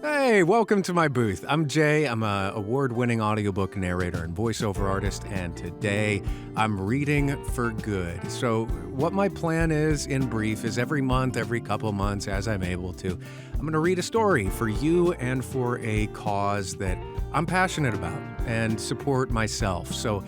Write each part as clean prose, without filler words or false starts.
Hey, welcome to my booth. I'm Jay. I'm an award-winning audiobook narrator and voiceover artist, and today I'm reading for good. So what my plan is, in brief, is every month, every couple months, as I'm able to, I'm going to read a story for you and for a cause that I'm passionate about and support myself. So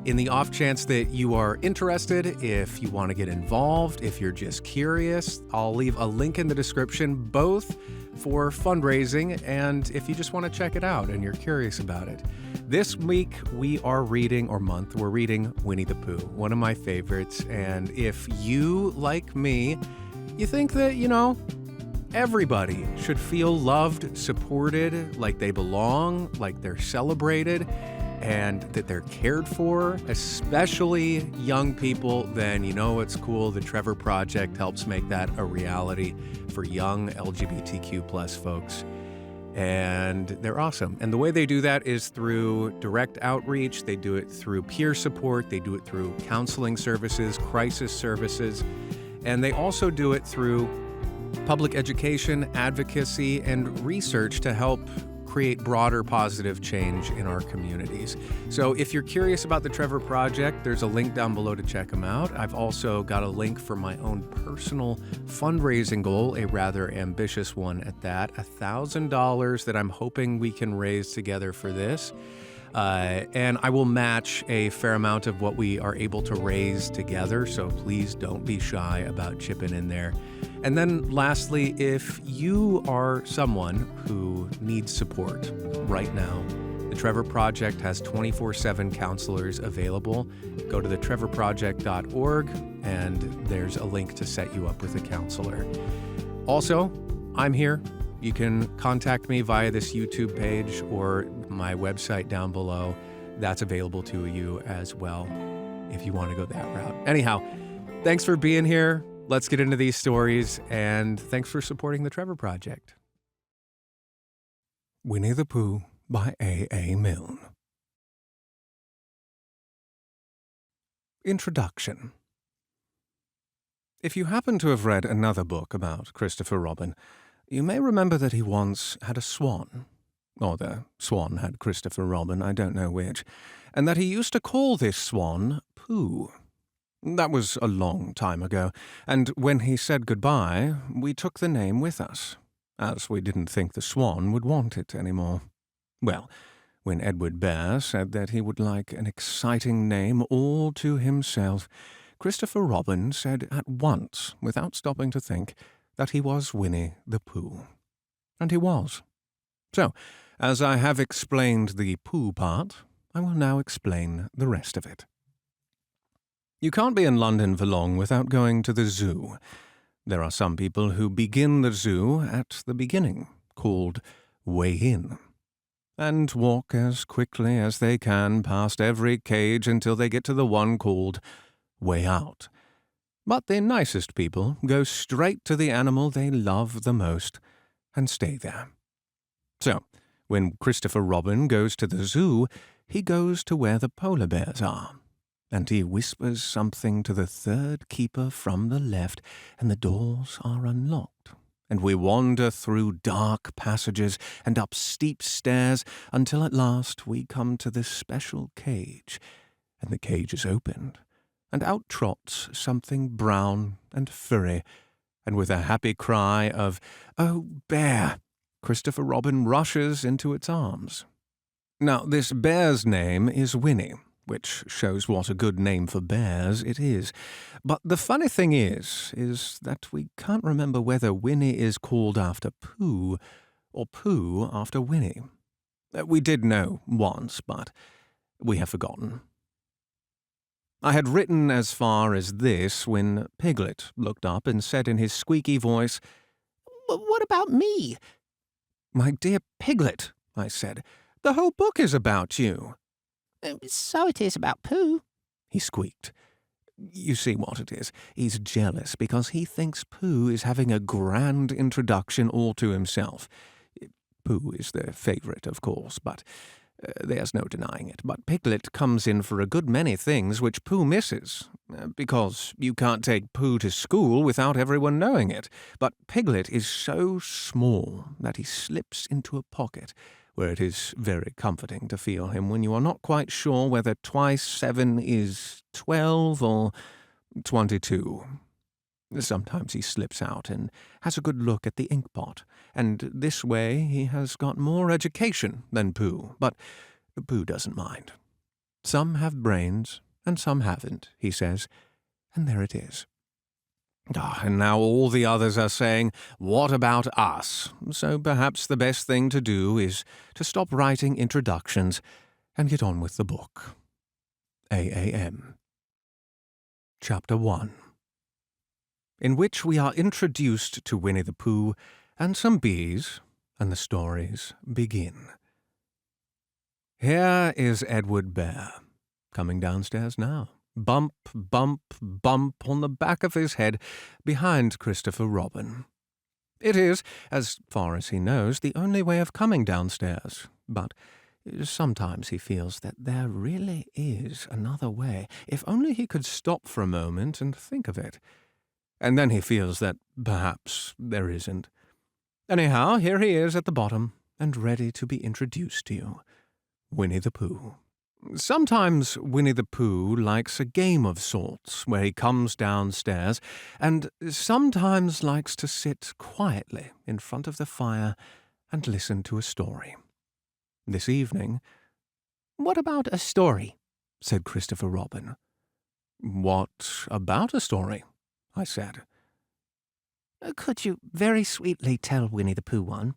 in the off chance that you are interested, if you want to get involved, if you're just curious, I'll leave a link in the description, both for fundraising and if you just want to check it out and you're curious about it. This week we're reading Winnie the Pooh, one of my favorites. And if you, like me, you think that, everybody should feel loved, supported, like they belong, like they're celebrated, and that they're cared for, especially young people, then you know it's cool. The Trevor Project helps make that a reality for young LGBTQ plus folks. And they're awesome. And the way they do that is through direct outreach. They do it through peer support. They do it through counseling services, crisis services. And they also do it through public education, advocacy, and research to help create broader positive change in our communities. So if you're curious about the Trevor Project, there's a link down below to check them out. I've also got a link for my own personal fundraising goal, a rather ambitious one at that, $1,000 that I'm hoping we can raise together for this. And I will match a fair amount of what we are able to raise together, so please don't be shy about chipping in there. And then lastly, if you are someone who needs support right now, the Trevor Project has 24/7 counselors available. Go to thetrevorproject.org and there's a link to set you up with a counselor. Also, I'm here. You can contact me via this YouTube page or my website down below. That's available to you as well if you want to go that route. Anyhow, thanks for being here. Let's get into these stories, and thanks for supporting the Trevor Project. Winnie the Pooh by A. Milne. Introduction. If you happen to have read another book about Christopher Robin, you may remember that he once had a swan, or the swan had Christopher Robin, I don't know which, and that he used to call this swan Pooh. That was a long time ago, and when he said goodbye, we took the name with us, as we didn't think the swan would want it anymore. Well, when Edward Bear said that he would like an exciting name all to himself, Christopher Robin said at once, without stopping to think, that he was Winnie the Pooh. And he was. So, as I have explained the Pooh part, I will now explain the rest of it. You can't be in London for long without going to the zoo. There are some people who begin the zoo at the beginning, called Way In, and walk as quickly as they can past every cage until they get to the one called Way Out. But the nicest people go straight to the animal they love the most and stay there. So, when Christopher Robin goes to the zoo, he goes to where the polar bears are, and he whispers something to the third keeper from the left, and the doors are unlocked, and we wander through dark passages and up steep stairs until at last we come to this special cage, and the cage is opened, and out trots something brown and furry, and with a happy cry of, "Oh, bear!" Christopher Robin rushes into its arms. Now, this bear's name is Winnie, which shows what a good name for bears it is. But the funny thing is that we can't remember whether Winnie is called after Pooh or Pooh after Winnie. We did know once, but we have forgotten. I had written as far as this when Piglet looked up and said in his squeaky voice, "What about me?" "My dear Piglet," I said, "the whole book is about you." "So it is about Pooh," he squeaked. You see what it is. He's jealous because he thinks Pooh is having a grand introduction all to himself. Pooh is their favourite, of course, but There's no denying it, but Piglet comes in for a good many things which Pooh misses, because you can't take Pooh to school without everyone knowing it. But Piglet is so small that he slips into a pocket, where it is very comforting to feel him when you are not quite sure whether twice 7 is 12 or 22. Sometimes he slips out and has a good look at the inkpot, and this way he has got more education than Pooh, but Pooh doesn't mind. Some have brains, and some haven't, he says, and there it is. And now all the others are saying, what about us? So perhaps the best thing to do is to stop writing introductions and get on with the book. AAM. Chapter 1. In which we are introduced to Winnie the Pooh and some bees, and the stories begin. Here is Edward Bear, coming downstairs now, bump, bump, bump on the back of his head behind Christopher Robin. It is, as far as he knows, the only way of coming downstairs, but sometimes he feels that there really is another way, if only he could stop for a moment and think of it. And then he feels that perhaps there isn't. Anyhow, here he is at the bottom, and ready to be introduced to you. Winnie the Pooh. Sometimes Winnie the Pooh likes a game of sorts, where he comes downstairs, and sometimes likes to sit quietly in front of the fire and listen to a story. This evening— What about a story? said Christopher Robin. What about a story? I said. Could you very sweetly tell Winnie the Pooh one?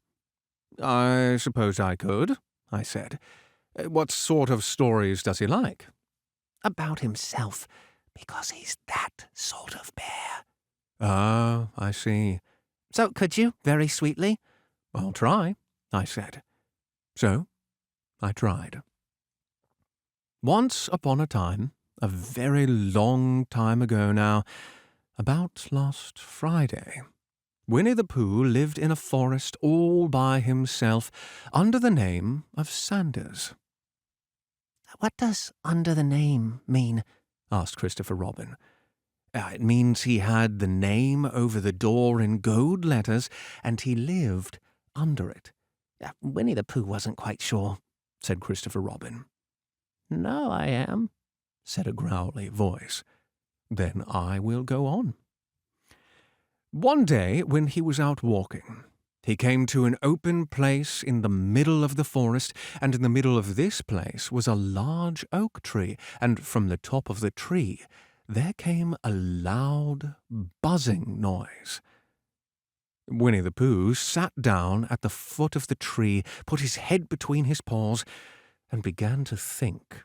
I suppose I could, I said. What sort of stories does he like? About himself, because he's that sort of bear. Ah, I see. So could you, very sweetly? I'll try, I said. So I tried. Once upon a time, a very long time ago now, about last Friday, Winnie the Pooh lived in a forest all by himself under the name of Sanders. What does under the name mean? Asked Christopher Robin. It means he had the name over the door in gold letters, and he lived under it. Winnie the Pooh wasn't quite sure, said Christopher Robin. No, I am, said a growly voice. Then I will go on. One day, when he was out walking, he came to an open place in the middle of the forest, and in the middle of this place was a large oak tree, and from the top of the tree there came a loud buzzing noise. Winnie the Pooh sat down at the foot of the tree, put his head between his paws, and began to think.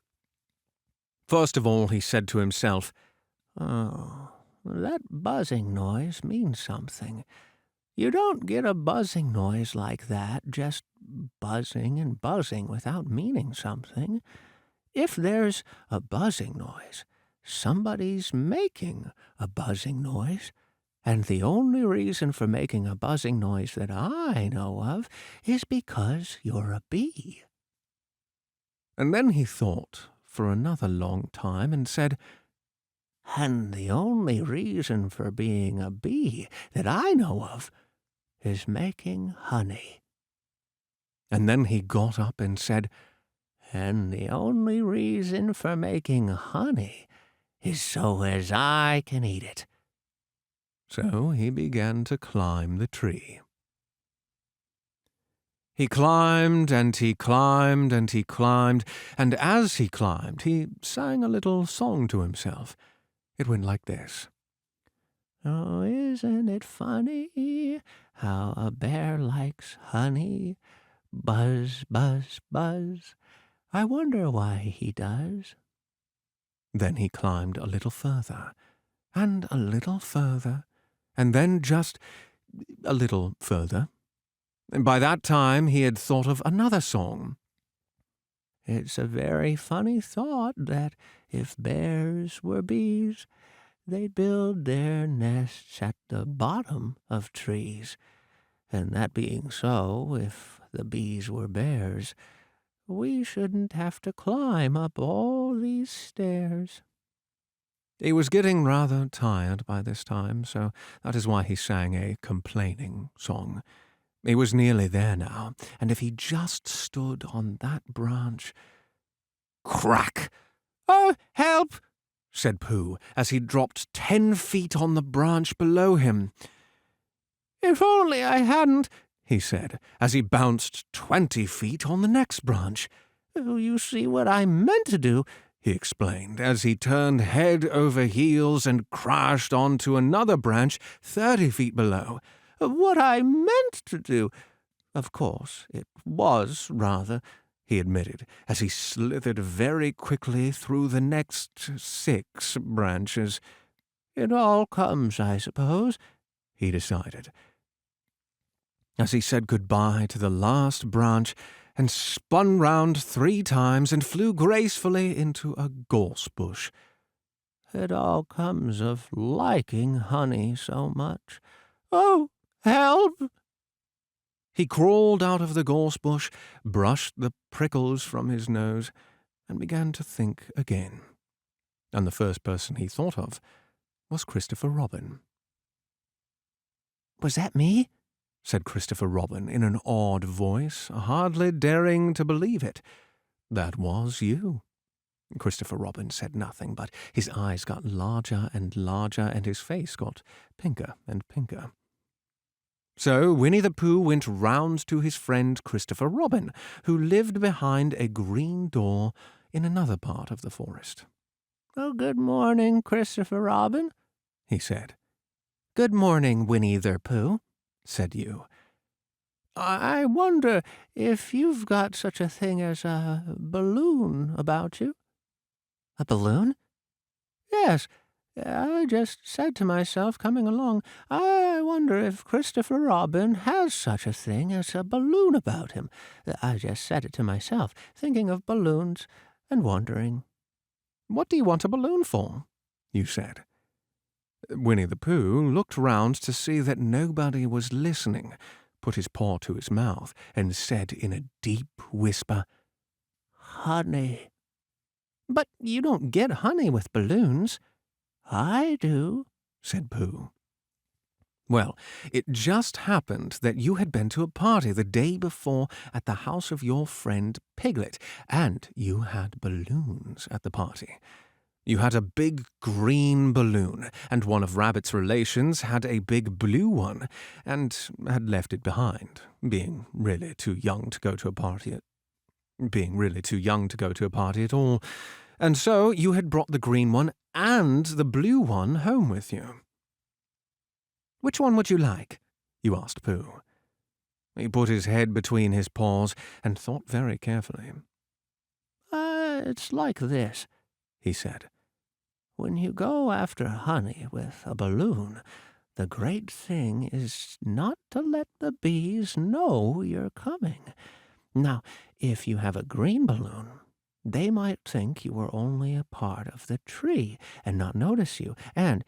First of all, he said to himself, "Oh, that buzzing noise means something. You don't get a buzzing noise like that, just buzzing and buzzing without meaning something. If there's a buzzing noise, somebody's making a buzzing noise, and the only reason for making a buzzing noise that I know of is because you're a bee." And then he thought for another long time and said, "And the only reason for being a bee that I know of is making honey." And then he got up and said, "And the only reason for making honey is so as I can eat it." So he began to climb the tree. He climbed and he climbed and he climbed, and as he climbed he sang a little song to himself. It went like this. "Oh, isn't it funny how a bear likes honey? Buzz, buzz, buzz. I wonder why he does." Then he climbed a little further, and a little further, and then just a little further. And by that time he had thought of another song. "It's a very funny thought that if bears were bees, they'd build their nests at the bottom of trees. And that being so, if the bees were bears, we shouldn't have to climb up all these stairs." He was getting rather tired by this time, so that is why he sang a complaining song. He was nearly there now, and if he just stood on that branch— Crack! "Oh, help!" said Pooh, as he dropped 10 feet on the branch below him. "If only I hadn't," he said, as he bounced 20 feet on the next branch. "Oh, you see what I meant to do," he explained, as he turned head over heels and crashed onto another branch 30 feet below. "What I meant to do. Of course, it was rather," he admitted, as he slithered very quickly through the next 6 branches. "It all comes, I suppose," he decided, as he said goodbye to the last branch and spun round 3 times and flew gracefully into a gorse bush. "It all comes of liking honey so much. Oh, help!" He crawled out of the gorse bush, brushed the prickles from his nose, and began to think again. And the first person he thought of was Christopher Robin. "Was that me?" said Christopher Robin in an awed voice, hardly daring to believe it. "That was you." Christopher Robin said nothing, but his eyes got larger and larger, and his face got pinker and pinker. So Winnie the Pooh went round to his friend Christopher Robin, who lived behind a green door in another part of the forest. "Oh, good morning, Christopher Robin," he said. "Good morning, Winnie the Pooh," said you. "I wonder if you've got such a thing as a balloon about you." "A balloon?" "Yes. I just said to myself coming along, I wonder if Christopher Robin has such a thing as a balloon about him. I just said it to myself, thinking of balloons and wondering." "What do you want a balloon for?" you said. Winnie the Pooh looked round to see that nobody was listening, put his paw to his mouth, and said in a deep whisper, "Honey." "But you don't get honey with balloons." "I do," said Pooh. "Well, it just happened that you had been to a party the day before at the house of your friend Piglet, and you had balloons at the party. You had a big green balloon, and one of Rabbit's relations had a big blue one, and had left it behind, being really too young to go to a party at all. And so you had brought the green one and the blue one home with you." "Which one would you like?" you asked Pooh. He put his head between his paws and thought very carefully. It's like this," he said. "When you go after honey with a balloon, the great thing is not to let the bees know you're coming. Now, if you have a green balloon, they might think you were only a part of the tree and not notice you. And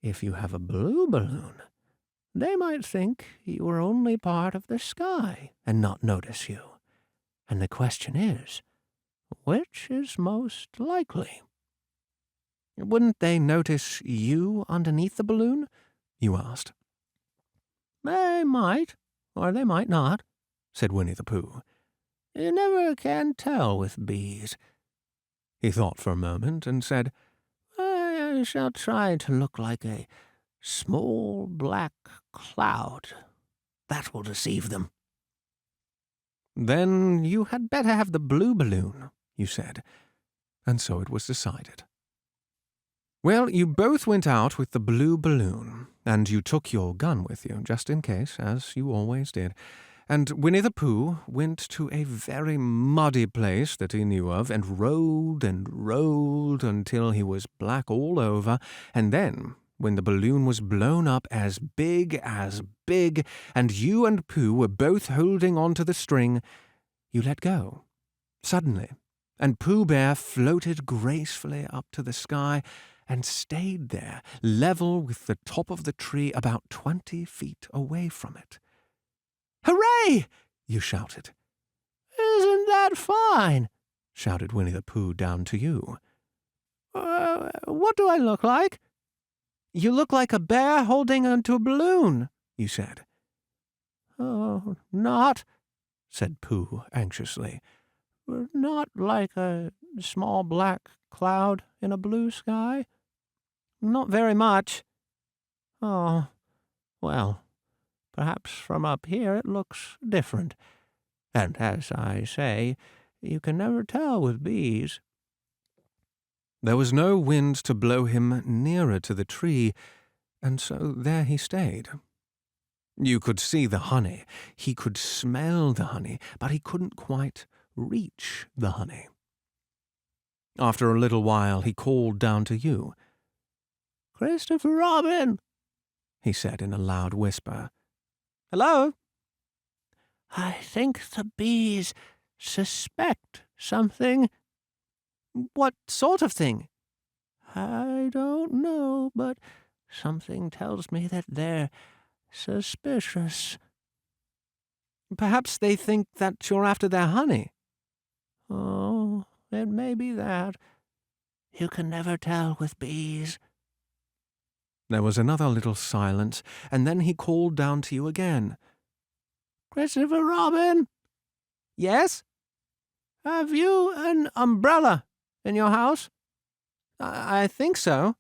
if you have a blue balloon, they might think you were only part of the sky and not notice you. And the question is, which is most likely?" "Wouldn't they notice you underneath the balloon?" you asked. "They might, or they might not," said Winnie the Pooh. "You never can tell with bees." He thought for a moment and said, "I shall try to look like a small black cloud. That will deceive them." "Then you had better have the blue balloon," you said, and so it was decided. Well, you both went out with the blue balloon, and you took your gun with you, just in case, as you always did. And Winnie the Pooh went to a very muddy place that he knew of, and rolled until he was black all over, and then, when the balloon was blown up as big, and you and Pooh were both holding onto the string, you let go, suddenly, and Pooh Bear floated gracefully up to the sky and stayed there, level with the top of the tree about 20 feet away from it. "Hooray!" you shouted. "Isn't that that fine?" shouted Winnie the Pooh down to you. What do I look like?" "You look like a bear holding onto a balloon," you said. "Oh, not," said Pooh anxiously. "Not like a small black cloud in a blue sky? Not very much." "Oh, well, perhaps from up here it looks different. And as I say, you can never tell with bees." There was no wind to blow him nearer to the tree, and so there he stayed. You could see the honey, he could smell the honey, but he couldn't quite reach the honey. After a little while he called down to you. "Christopher Robin," he said in a loud whisper. "Hello?" "I think the bees suspect something." "What sort of thing?" "I don't know, but something tells me that they're suspicious." "Perhaps they think that you're after their honey." "Oh, it may be that. You can never tell with bees." There was another little silence, and then he called down to you again. "Christopher Robin." "Yes?" "Have you an umbrella in your house?" I think so."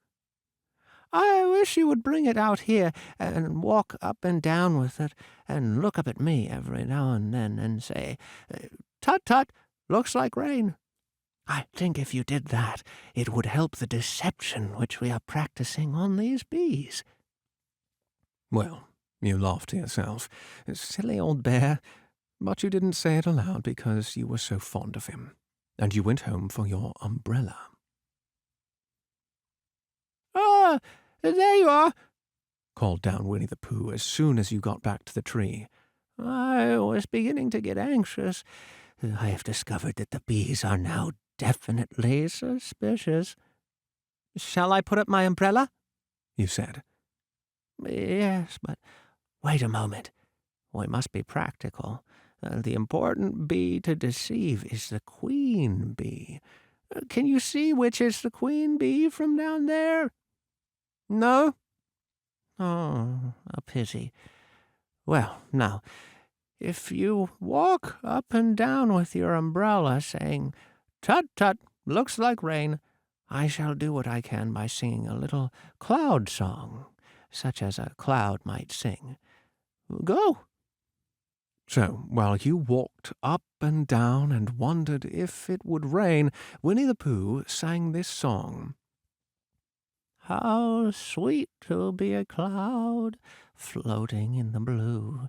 "I wish you would bring it out here and walk up and down with it and look up at me every now and then and say, 'Tut, tut, looks like rain.' I think if you did that, it would help the deception which we are practicing on these bees." Well, you laughed to yourself. Silly old bear. But you didn't say it aloud because you were so fond of him, and you went home for your umbrella. "Ah, there you are," called down Winnie the Pooh as soon as you got back to the tree. "I was beginning to get anxious. I have discovered that the bees are now definitely suspicious." "Shall I put up my umbrella?" you said. "Yes, but wait a moment. We must be practical. The important bee to deceive is the queen bee. Can you see which is the queen bee from down there?" "No." "Oh, a pity. Well, now, if you walk up and down with your umbrella saying, 'Tut, tut, looks like rain,' I shall do what I can by singing a little cloud song, such as a cloud might sing. Go." So, while you walked up and down and wondered if it would rain, Winnie the Pooh sang this song. "How sweet to be a cloud floating in the blue.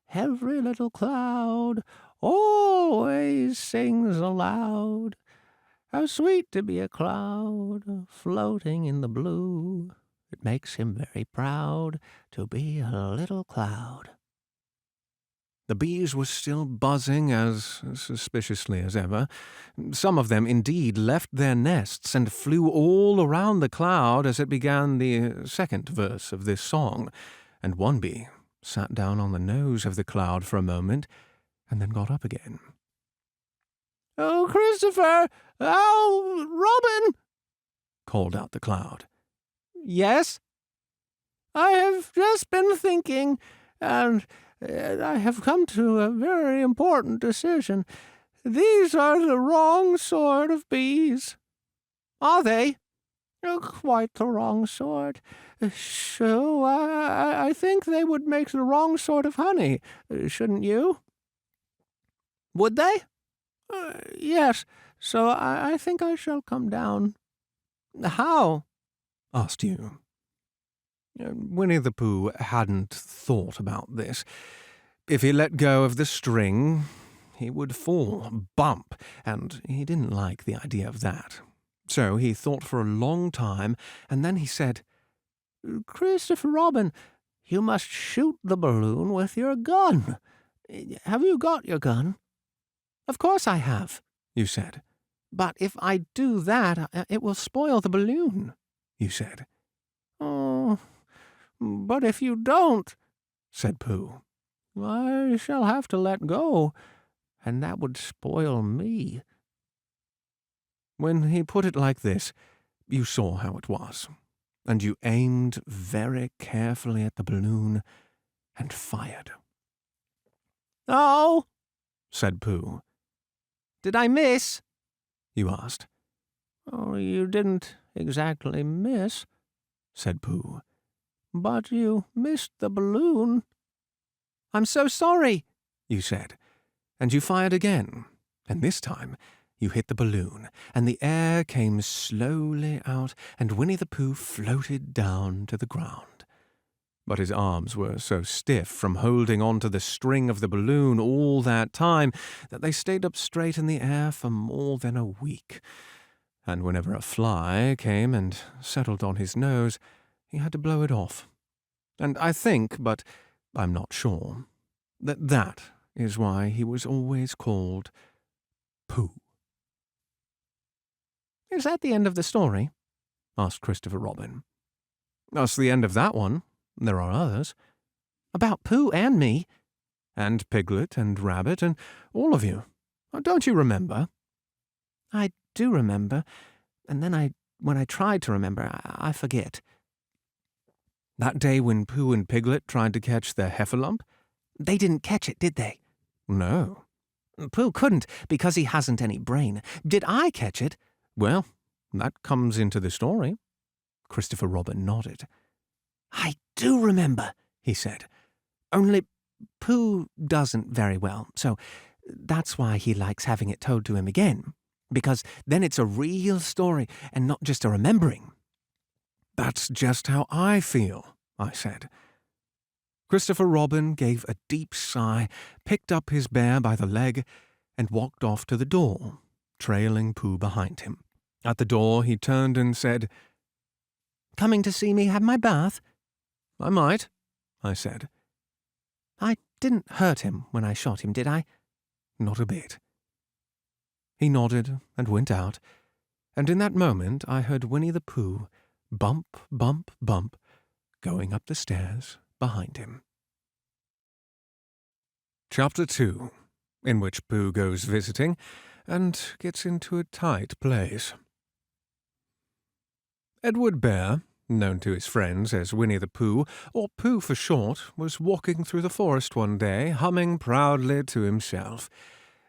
Every little cloud always sings aloud. How sweet to be a cloud floating in the blue. It makes him very proud to be a little cloud." The bees were still buzzing as suspiciously as ever. Some of them, indeed, left their nests and flew all around the cloud as it began the second verse of this song, and one bee sat down on the nose of the cloud for a moment and then got up again. "Oh, Christopher! Oh, Robin!" called out the cloud. "Yes?" "I have just been thinking, and I have come to a very important decision. These are the wrong sort of bees." "Are they?" "Quite the wrong sort. So I think they would make the wrong sort of honey, shouldn't you?" "Would they?" "Yes, so I think I shall come down." "How?" asked you. Winnie the Pooh hadn't thought about this. If he let go of the string, he would fall, bump, and he didn't like the idea of that. So he thought for a long time, and then he said, "Christopher Robin, you must shoot the balloon with your gun. Have you got your gun?" "Of course I have," you said. "But if I do that, it will spoil the balloon," you said. "Oh, but if you don't," said Pooh, "I shall have to let go. and that would spoil me." When he put it like this, you saw how it was, and you aimed very carefully at the balloon and fired. "Oh," said Pooh. "did I miss?" you asked. "Oh, you didn't exactly miss," said Pooh. "but you missed the balloon." "I'm so sorry," you said, and you fired again, and this time you hit the balloon, and the air came slowly out, and Winnie the Pooh floated down to the ground. But his arms were so stiff from holding on to the string of the balloon all that time that they stayed up straight in the air for more than a week. And whenever a fly came and settled on his nose, he had to blow it off. And I think, but I'm not sure, that is why he was always called Pooh. "Is that the end of the story?" asked Christopher Robin. "That's the end of that one. There are others." "About Pooh and me?" "And Piglet and Rabbit and all of you. Don't you remember?" "I do remember, and then when I tried to remember, I forget." "That day when Pooh and Piglet tried to catch the heffalump?" "They didn't catch it, did they?" "No." "Pooh couldn't because he hasn't any brain. Did I catch it?" "Well, that comes into the story." Christopher Robin nodded. "I do remember," he said. "Only Pooh doesn't very well, so that's why he likes having it told to him again, because then it's a real story and not just a remembering." "That's just how I feel," I said. Christopher Robin gave a deep sigh, picked up his bear by the leg, and walked off to the door, trailing Pooh behind him. At the door he turned and said, "Coming to see me have my bath?" "I might," I said. "I didn't hurt him when I shot him, did I?" "Not a bit." He nodded and went out, and in that moment I heard Winnie the Pooh bump, bump, bump, going up the stairs behind him. Chapter 2, in which Pooh goes visiting and gets into a tight place. Edward Bear, known to his friends as Winnie the Pooh, or Pooh for short, was walking through the forest one day, humming proudly to himself.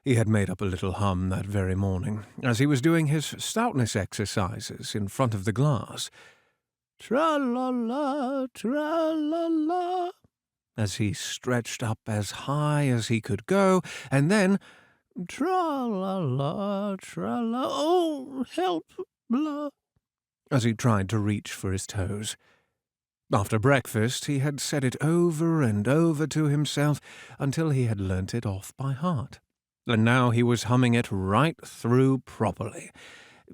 He had made up a little hum that very morning, as he was doing his stoutness exercises in front of the glass. Tra-la-la, tra-la-la, as he stretched up as high as he could go, and then tra-la-la, tra-la, oh, help, blah, as he tried to reach for his toes. After breakfast, he had said it over and over to himself until he had learnt it off by heart. And now he was humming it right through properly.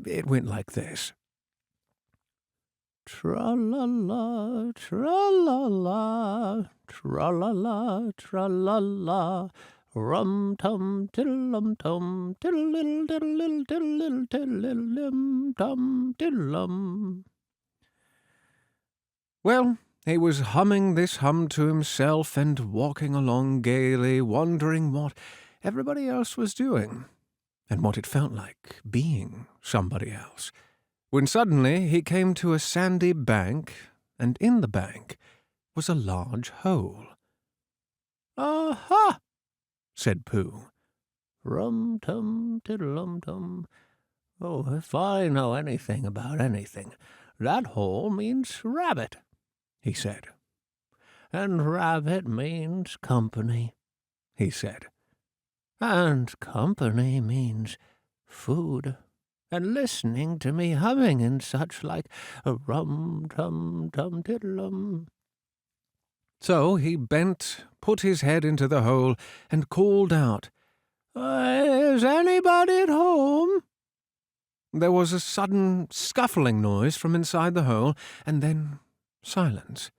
It went like this. Tra-la-la, tra-la-la, tra-la-la, tra-la-la, rum-tum, tiddle-um-tum, tiddle-diddle, tiddle-diddle, tiddle-diddle-tum, tiddle-um. Well, he was humming this hum to himself and walking along gaily, wondering what everybody else was doing, and what it felt like being somebody else, when suddenly he came to a sandy bank, and in the bank was a large hole. "Aha!" said Pooh. "Rum-tum, tiddle-um-tum. Oh, if I know anything about anything, that hole means rabbit," he said. "And rabbit means company," he said. "And company means food, and listening to me humming and such like a rum-tum-tum-tiddle-um." So he bent, put his head into the hole, and called out, "Is anybody at home?" There was a sudden scuffling noise from inside the hole, and then silence.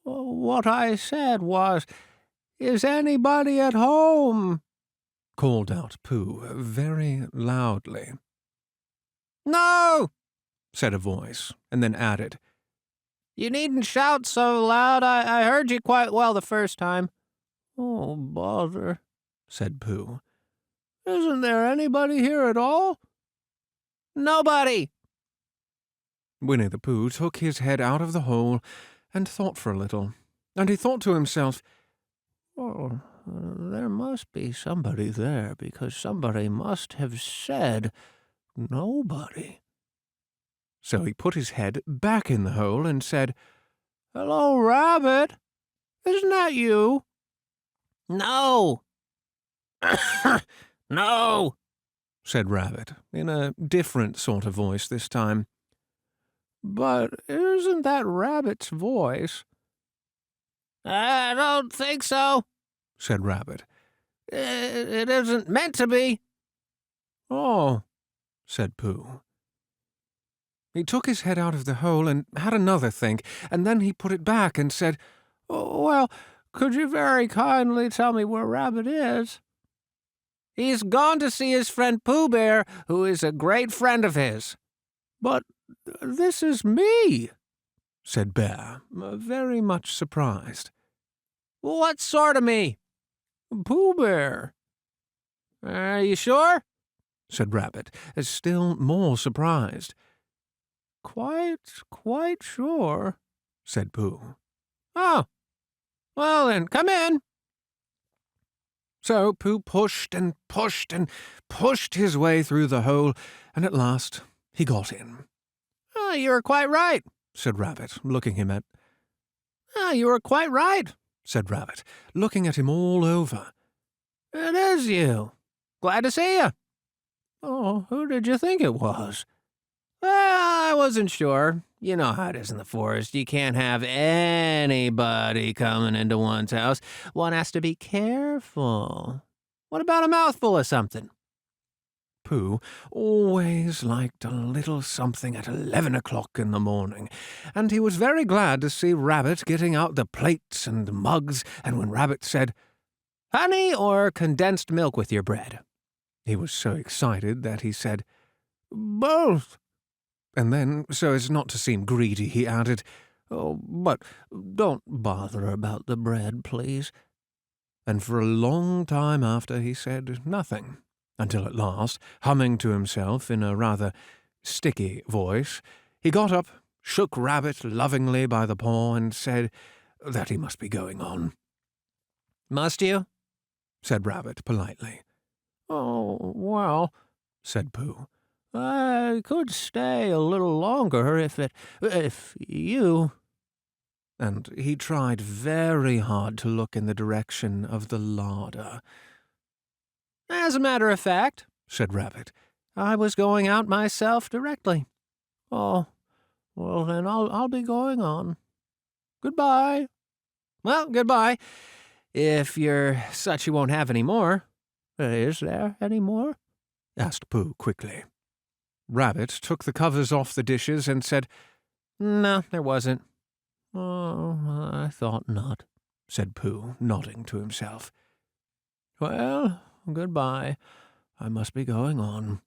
"What I said was, 'Is anybody at home?'" called out Pooh very loudly. "No," said a voice, and then added, "You needn't shout so loud. I heard you quite well the first time." "Oh, bother," said Pooh. "Isn't there anybody here at all?" "Nobody." Winnie the Pooh took his head out of the hole and thought for a little. And he thought to himself, "Oh, there must be somebody there, because somebody must have said nobody." So he put his head back in the hole and said, "Hello, Rabbit. Isn't that you?" "No." "No," said Rabbit, in a different sort of voice this time. "But isn't that Rabbit's voice?" "I don't think so," said Rabbit. It isn't meant to be." "Oh," said Pooh. He took his head out of the hole and had another think, and then he put it back and said, "Well, could you very kindly tell me where Rabbit is?" "He's gone to see his friend Pooh Bear, who is a great friend of his." "But this is me," said Bear, very much surprised. "What sort of me?" "Pooh Bear." "Are you sure?" said Rabbit, still more surprised. Quite sure," said Pooh. "Oh, well then, come in." So Pooh pushed and pushed and pushed his way through the hole, and at last he got in. "Oh, you were quite right," said Rabbit, looking him at. "Oh, you were quite right," said Rabbit, looking at him all over. "It is you. Glad to see you." "Oh, who did you think it was?" "Well, I wasn't sure. You know how it is in the forest. You can't have anybody coming into one's house. One has to be careful. What about a mouthful of something?" Pooh always liked a little something at 11 o'clock in the morning, and he was very glad to see Rabbit getting out the plates and mugs, and when Rabbit said, "Honey or condensed milk with your bread?" he was so excited that he said, "Both." And then, so as not to seem greedy, he added, "Oh, but don't bother about the bread, please." And for a long time after he said nothing, until at last, humming to himself in a rather sticky voice, he got up, shook Rabbit lovingly by the paw, and said that he must be going on. "Must you?" said Rabbit politely. "Oh, well," said Pooh. "I could stay a little longer if you—" And he tried very hard to look in the direction of the larder. "As a matter of fact," said Rabbit, "I was going out myself directly." "Oh, well then I'll be going on. Goodbye." "Well, goodbye. If you're such you won't have any more." "Is there any more?" asked Pooh quickly. Rabbit took the covers off the dishes and said, "No, there wasn't." "Oh, I thought not," said Pooh, nodding to himself. "Well, goodbye. I must be going on."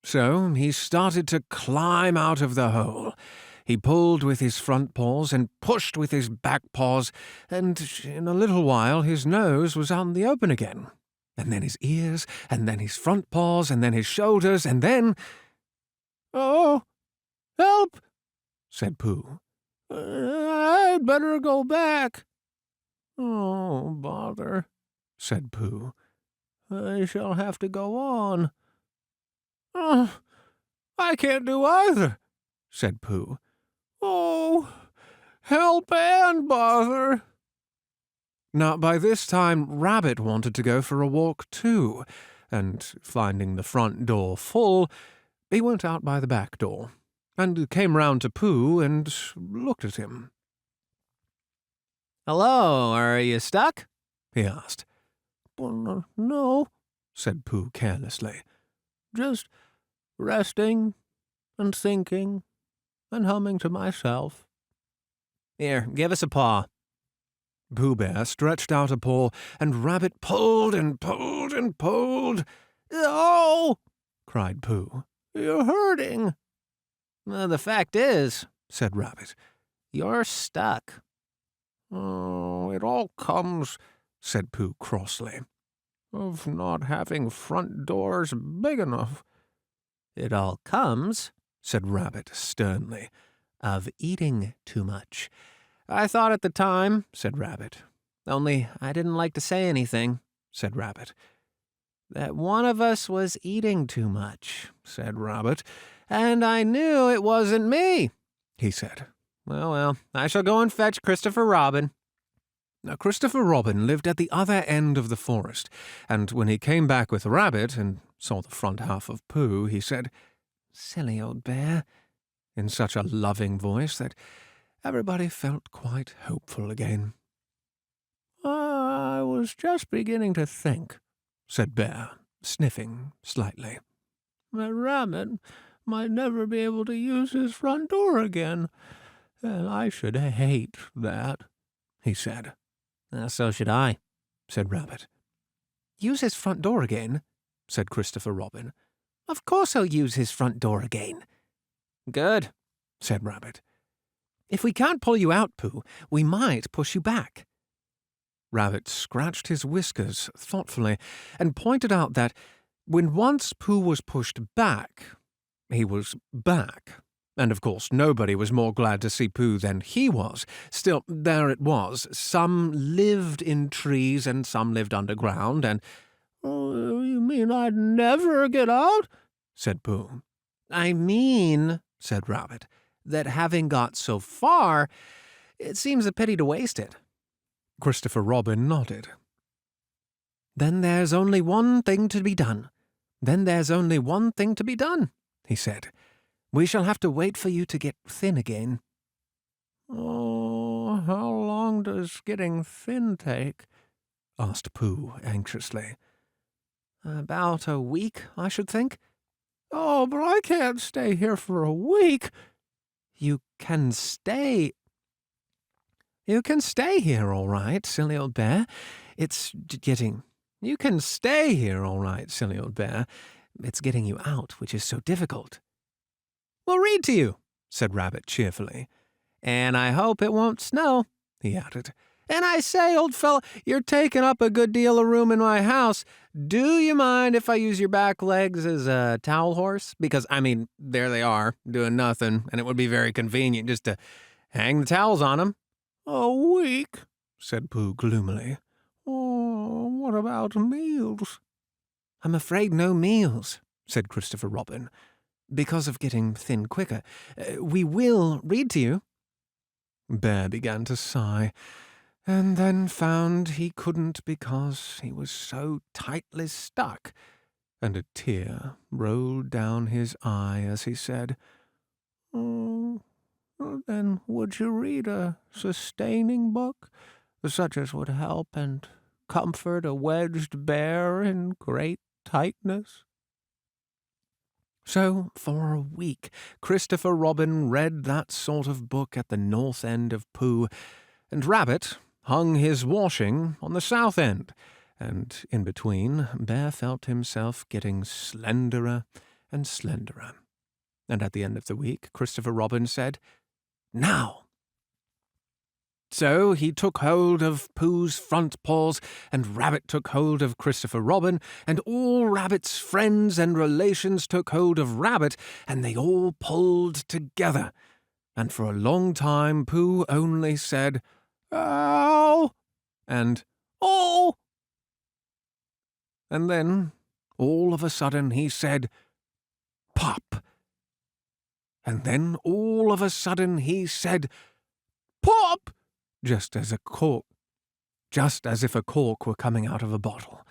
So he started to climb out of the hole. He pulled with his front paws and pushed with his back paws, and in a little while his nose was out in the open again, and then his ears, and then his front paws, and then his shoulders, and then— "Oh, help!" said Pooh. "I'd better go back." "Oh, bother," said Pooh. "I shall have to go on." "Oh, I can't do either," said Pooh. "Oh, help and bother." Now, by this time, Rabbit wanted to go for a walk too, and finding the front door full, he went out by the back door, and came round to Pooh and looked at him. "Hello, are you stuck?" he asked. "No," said Pooh carelessly. "just resting and thinking and humming to myself." "Here, give us a paw." Pooh Bear stretched out a paw, and Rabbit pulled and pulled and pulled. "Oh!" cried Pooh. "You're hurting." "The fact is," said Rabbit. "you're stuck." "Oh, it all comes," said Pooh crossly. of not having front doors big enough." "It all comes," said Rabbit sternly, "of eating too much." "I thought at the time," said Rabbit. "Only I didn't like to say anything," said Rabbit. "That one of us was eating too much," said Rabbit, "and I knew it wasn't me," he said. Well, I shall go and fetch Christopher Robin." Now, Christopher Robin lived at the other end of the forest, and when he came back with Rabbit and saw the front half of Pooh, he said, "Silly old bear," in such a loving voice that everybody felt quite hopeful again. "I was just beginning to think," said Bear, sniffing slightly, "that Rabbit might never be able to use his front door again, and I should hate that," he said. So should I," said Rabbit. "Use his front door again?" said Christopher Robin. "Of course he'll use his front door again." "Good," said Rabbit. "If we can't pull you out, Pooh, we might push you back." Rabbit scratched his whiskers thoughtfully and pointed out that when once Pooh was pushed back, he was back. And of course nobody was more glad to see Pooh than he was. Still, there it was. Some lived in trees and some lived underground, and— "Oh, you mean I'd never get out?" said Pooh. "I mean," said Rabbit, "that having got so far, it seems a pity to waste it." Christopher Robin nodded. "Then there's only one thing to be done. He said. "We shall have to wait for you to get thin again." "Oh, how long does getting thin take?" asked Pooh anxiously. "About a week, I should think." "Oh, but I can't stay here for a week." You can stay here, all right, silly old bear. You can stay here, all right, silly old bear. It's getting you out which is so difficult." "We'll read to you," said Rabbit cheerfully. "And I hope it won't snow," he added. "And I say, old fellow, you're taking up a good deal of room in my house. Do you mind if I use your back legs as a towel horse? Because, there they are, doing nothing, and it would be very convenient just to hang the towels on them." "A week?" said Pooh gloomily. "Oh, what about meals?" "I'm afraid no meals," said Christopher Robin. "Because of getting thin quicker. We will read to you." Bear began to sigh, and then found he couldn't because he was so tightly stuck, and a tear rolled down his eye as he said, "Oh, then would you read a sustaining book, such as would help and comfort a wedged bear in great tightness?" So, for a week, Christopher Robin read that sort of book at the north end of Pooh, and Rabbit hung his washing on the south end, and in between, Bear felt himself getting slenderer and slenderer. And at the end of the week, Christopher Robin said, "Now!" So he took hold of Pooh's front paws, and Rabbit took hold of Christopher Robin, and all Rabbit's friends and relations took hold of Rabbit, and they all pulled together. And for a long time Pooh only said, "Ow!" and "Oh!" And then, all of a sudden, he said, "Pop!" And then, all of a sudden, he said, "Pop!" just as if a cork were coming out of a bottle.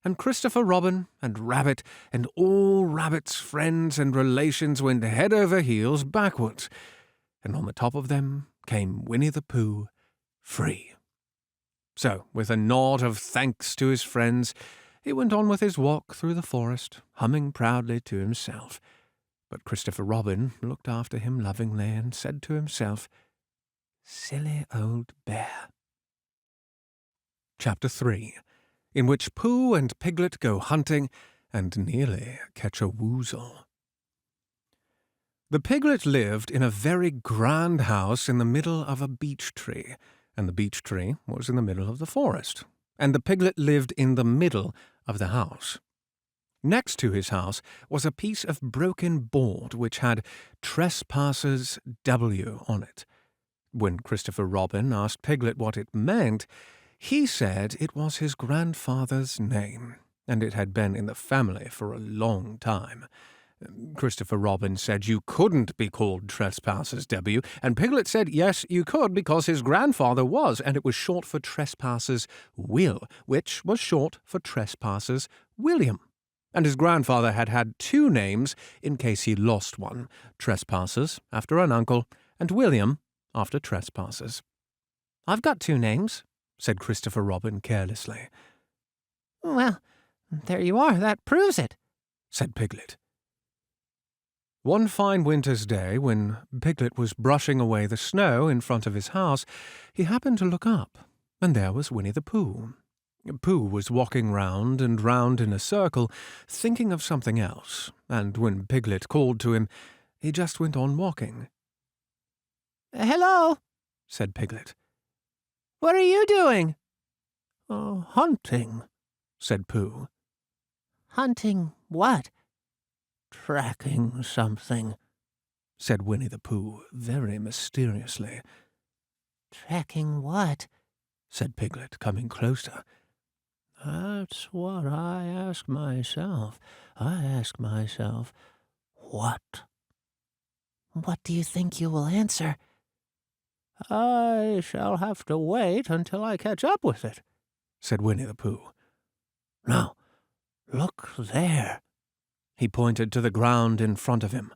And Christopher Robin and Rabbit and all Rabbit's friends and relations went head over heels backwards, and on the top of them came Winnie the Pooh, free. So, with a nod of thanks to his friends, he went on with his walk through the forest, humming proudly to himself. But Christopher Robin looked after him lovingly and said to himself, "Silly old bear." Chapter 3, in which Pooh and Piglet go hunting and nearly catch a woozle. The Piglet lived in a very grand house in the middle of a beech tree, and the beech tree was in the middle of the forest, and the Piglet lived in the middle of the house. Next to his house was a piece of broken board which had Trespassers W on it. When Christopher Robin asked Piglet what it meant, he said it was his grandfather's name, and it had been in the family for a long time. Christopher Robin said you couldn't be called Trespassers W, and Piglet said yes, you could because his grandfather was, and it was short for Trespassers Will, which was short for Trespassers William. And his grandfather had had two names in case he lost one, Trespassers after an uncle, and William after Trespassers. "I've got two names," said Christopher Robin carelessly. "Well, there you are. That proves it," said Piglet. One fine winter's day, when Piglet was brushing away the snow in front of his house, he happened to look up, and there was Winnie the Pooh. Pooh was walking round and round in a circle, thinking of something else, and when Piglet called to him, he just went on walking. "Hello," said Piglet. "What are you doing?" Hunting," said Pooh. "Hunting what?" "Tracking something," said Winnie the Pooh very mysteriously. "Tracking what?" said Piglet, coming closer. "That's what I ask myself. I ask myself, what?" "What do you think you will answer?" "I shall have to wait until I catch up with it," said Winnie the Pooh. "Now, look there." He pointed to the ground in front of him.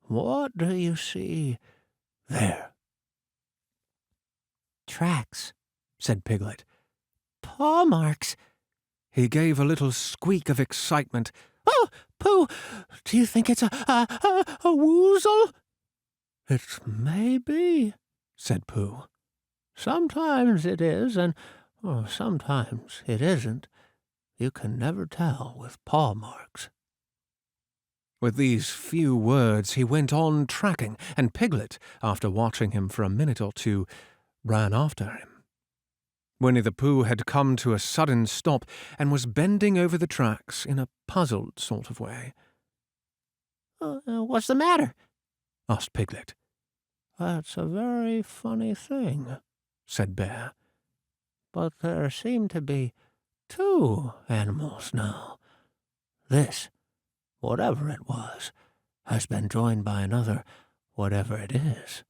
"What do you see there?" "Tracks," said Piglet. "Paw marks." He gave a little squeak of excitement. "Oh, Pooh, do you think it's a woozle?" "It may be," said Pooh. "Sometimes it is, and sometimes it isn't. You can never tell with paw marks." With these few words he went on tracking, and Piglet, after watching him for a minute or two, ran after him. Winnie the Pooh had come to a sudden stop and was bending over the tracks in a puzzled sort of way. "What's the matter?" asked Piglet. "That's a very funny thing," said Bear. "But there seem to be two animals now. This, whatever it was, has been joined by another, whatever it is,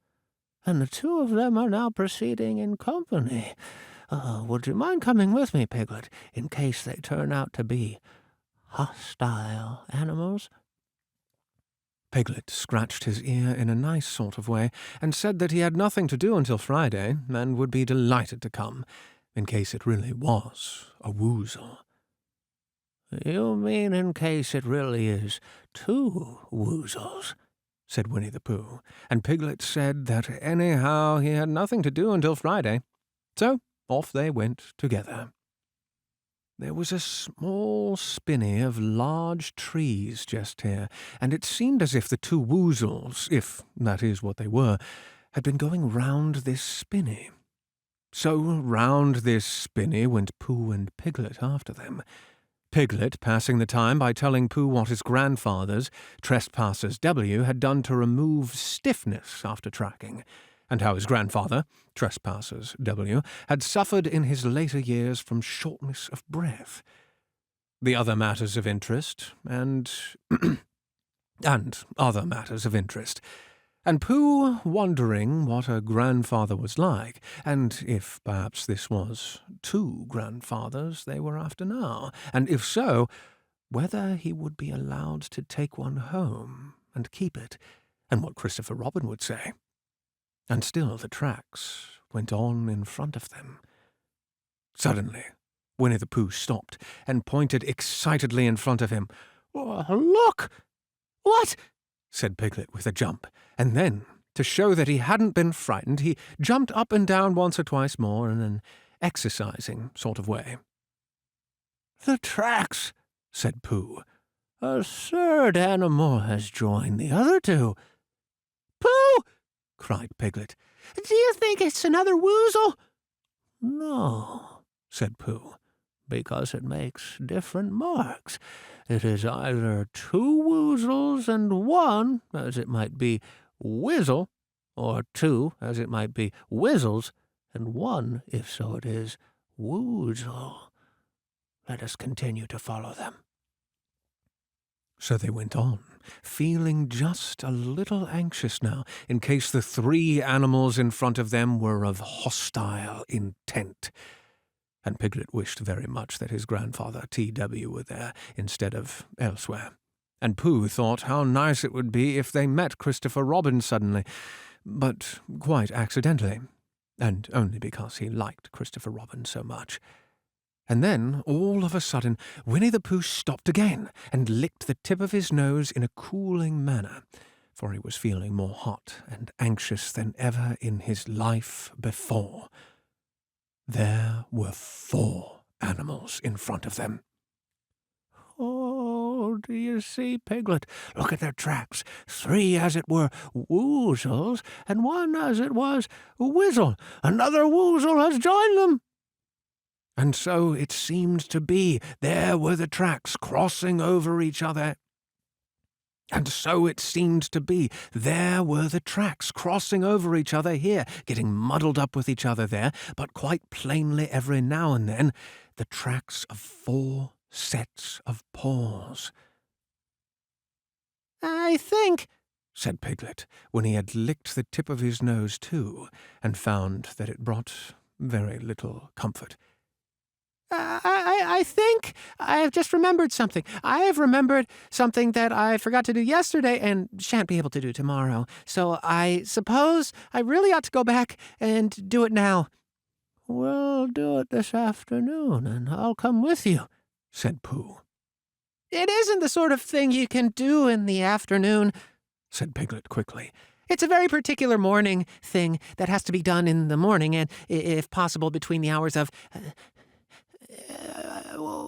and the two of them are now proceeding in company. Would you mind coming with me, Piglet, in case they turn out to be hostile animals?" Piglet scratched his ear in a nice sort of way and said that he had nothing to do until Friday and would be delighted to come, in case it really was a woozle. "You mean in case it really is two woozles?" said Winnie the Pooh, and Piglet said that anyhow he had nothing to do until Friday. So off they went together. There was a small spinney of large trees just here, and it seemed as if the two woozles, if that is what they were, had been going round this spinney. So round this spinney went Pooh and Piglet after them. Piglet passing the time by telling Pooh what his grandfather's, Trespassers W, had done to remove stiffness after tracking, and how his grandfather, Trespassers W, had suffered in his later years from shortness of breath. The other matters of interest, and other matters of interest, and Pooh wondering what a grandfather was like, and if perhaps this was two grandfathers they were after now, and if so, whether he would be allowed to take one home and keep it, and what Christopher Robin would say. And still the tracks went on in front of them. Suddenly, Winnie the Pooh stopped and pointed excitedly in front of him. "Look!" "What?" said Piglet with a jump, and then, to show that he hadn't been frightened, he jumped up and down once or twice more in an exercising sort of way. "The tracks," said Pooh. "A third animal has joined the other two." "Pooh!" cried Piglet. "Do you think it's another woozle?" "No," said Pooh. because it makes different marks. It is either 2 woozles and 1, as it might be, whizzle, or 2, as it might be, whizzles, and 1, if so it is, woozle. Let us continue to follow them." So they went on, feeling just a little anxious now, in case the 3 animals in front of them were of hostile intent. And Piglet wished very much that his grandfather T.W. were there instead of elsewhere. And Pooh thought how nice it would be if they met Christopher Robin suddenly, but quite accidentally, and only because he liked Christopher Robin so much. And then, all of a sudden, Winnie the Pooh stopped again and licked the tip of his nose in a cooling manner, for he was feeling more hot and anxious than ever in his life before. There were 4 animals in front of them. "Oh, do you see, Piglet? Look at their tracks. 3, as it were, woozles, and 1, as it was, whizzle. Another woozle has joined them." And so it seemed to be. There were the tracks crossing over each other. And so it seemed to be. There were the tracks crossing over each other here, getting muddled up with each other there, but quite plainly every now and then, the tracks of 4 sets of paws. "I think," said Piglet, when he had licked the tip of his nose too, and found that it brought very little comfort. I think I have just remembered something. I have remembered something that I forgot to do yesterday and shan't be able to do tomorrow. So I suppose I really ought to go back and do it now." "We'll do it this afternoon, and I'll come with you," said Pooh. "It isn't the sort of thing you can do in the afternoon," said Piglet quickly. "It's a very particular morning thing that has to be done in the morning, and, if possible, between the hours of...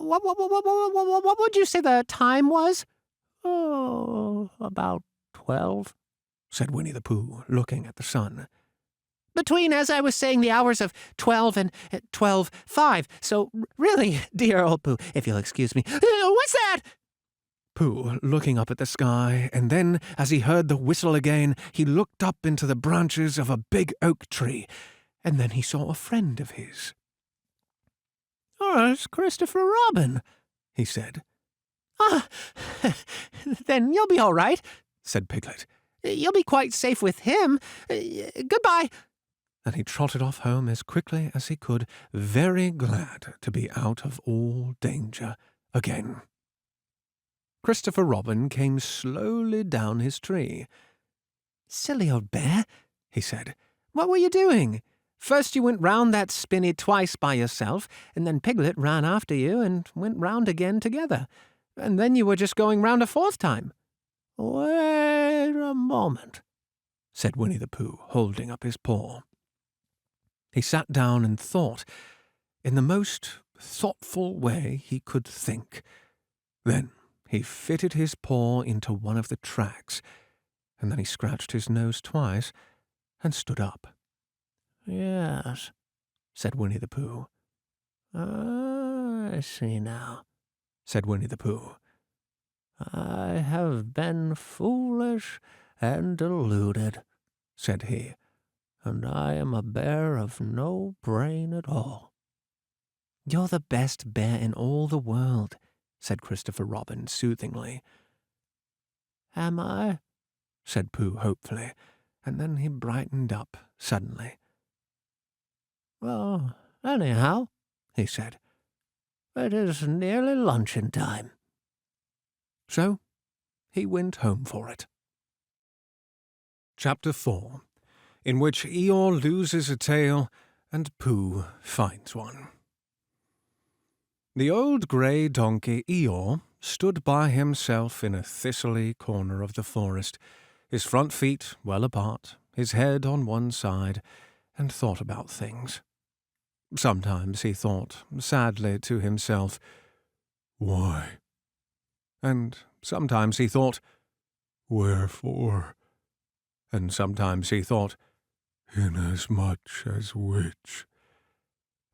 What would you say the time was?" "Oh, about 12, said Winnie the Pooh, looking at the sun. "Between, as I was saying, the hours of 12 and 12:05. So, really, dear old Pooh, if you'll excuse me. What's that?" Pooh, looking up at the sky, and then, as he heard the whistle again, he looked up into the branches of a big oak tree, and then he saw a friend of his. "Oh, it's Christopher Robin," he said. "Ah, then you'll be all right," said Piglet. "You'll be quite safe with him. Goodbye." And he trotted off home as quickly as he could, very glad to be out of all danger again. Christopher Robin came slowly down his tree. "Silly old bear," he said. "What were you doing? First you went round that spinney twice by yourself, and then Piglet ran after you and went round again together. And then you were just going round a 4th time." "Wait a moment," said Winnie the Pooh, holding up his paw. He sat down and thought, in the most thoughtful way he could think. Then he fitted his paw into one of the tracks, and then he scratched his nose twice and stood up. "Yes," said Winnie the Pooh. "I see now," said Winnie the Pooh. "I have been foolish and deluded," said he. "and I am a bear of no brain at all." "You're the best bear in all the world," said Christopher Robin soothingly. "Am I?" said Pooh hopefully, and then he brightened up suddenly. "Well, anyhow," he said, "it is nearly luncheon time." So he went home for it. Chapter 4, in which Eeyore loses a tail and Pooh finds one. The old grey donkey Eeyore stood by himself in a thistly corner of the forest, his front feet well apart, his head on one side, and thought about things. Sometimes he thought sadly to himself, "Why?" And sometimes he thought, "Wherefore?" And sometimes he thought, "Inasmuch as which?"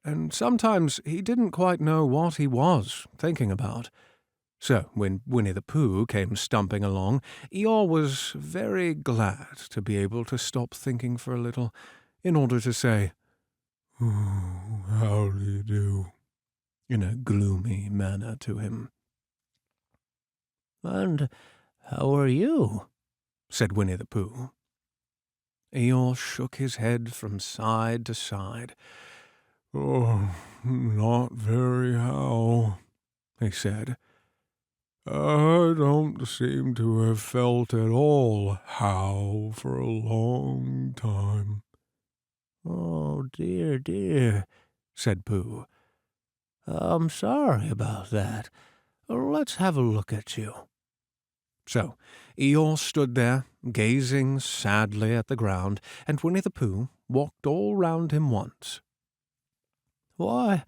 and sometimes he didn't quite know what he was thinking about. So when Winnie the Pooh came stumping along, Eeyore was very glad to be able to stop thinking for a little in order to say, "Oh, how do you do?" in a gloomy manner to him. "And how are you?" said Winnie the Pooh. Eeyore shook his head from side to side. "Oh, not very how," he said. "I don't seem to have felt at all how for a long time." "Oh, dear, dear," said Pooh. "I'm sorry about that. Let's have a look at you." So Eeyore stood there, gazing sadly at the ground, and Winnie the Pooh walked all round him once. "Why,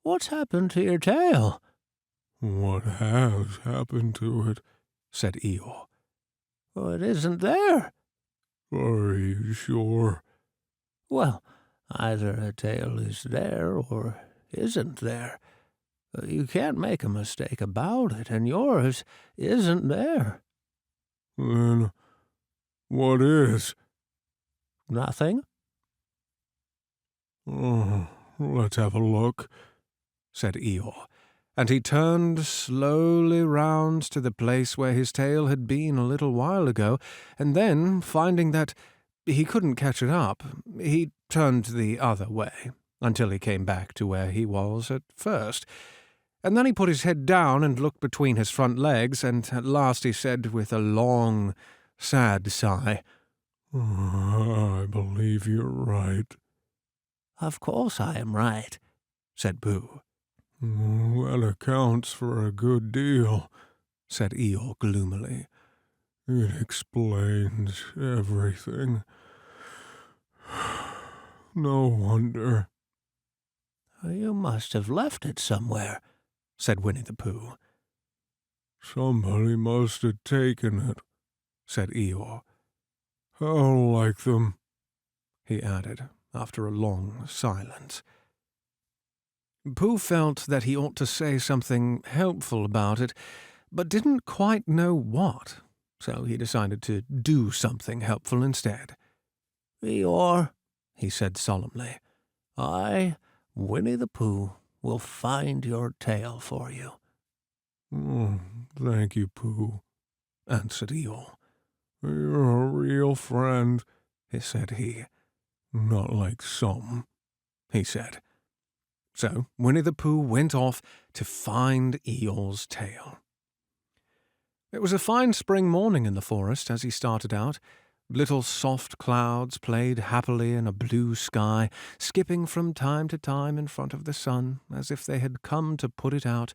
what's happened to your tail?" "What has happened to it?" said Eeyore. "It isn't there." "Are you sure?" "Well, either a tail is there or isn't there. You can't make a mistake about it, and yours isn't there." "Then what is?" "Nothing." "Oh, let's have a look," said Eeyore, and he turned slowly round to the place where his tail had been a little while ago, and then, finding that he couldn't catch it up, he turned the other way until he came back to where he was at first. And then he put his head down and looked between his front legs, and at last he said with a long, sad sigh, "I believe you're right." "Of course I am right," said Pooh. "That accounts for a good deal," said Eeyore gloomily. "It explains everything. No wonder." "You must have left it somewhere," said Winnie the Pooh. "Somebody must have taken it," said Eeyore. "How like them," he added, after a long silence. Pooh felt that he ought to say something helpful about it, but didn't quite know what, so he decided to do something helpful instead. "Eeyore," he said solemnly, "I, Winnie the Pooh, will find your tail for you." "Oh, thank you, Pooh," answered Eeyore. "You're a real friend," said he. "Not like some," he said. So Winnie the Pooh went off to find Eeyore's tail. It was a fine spring morning in the forest as he started out. Little soft clouds played happily in a blue sky, skipping from time to time in front of the sun as if they had come to put it out,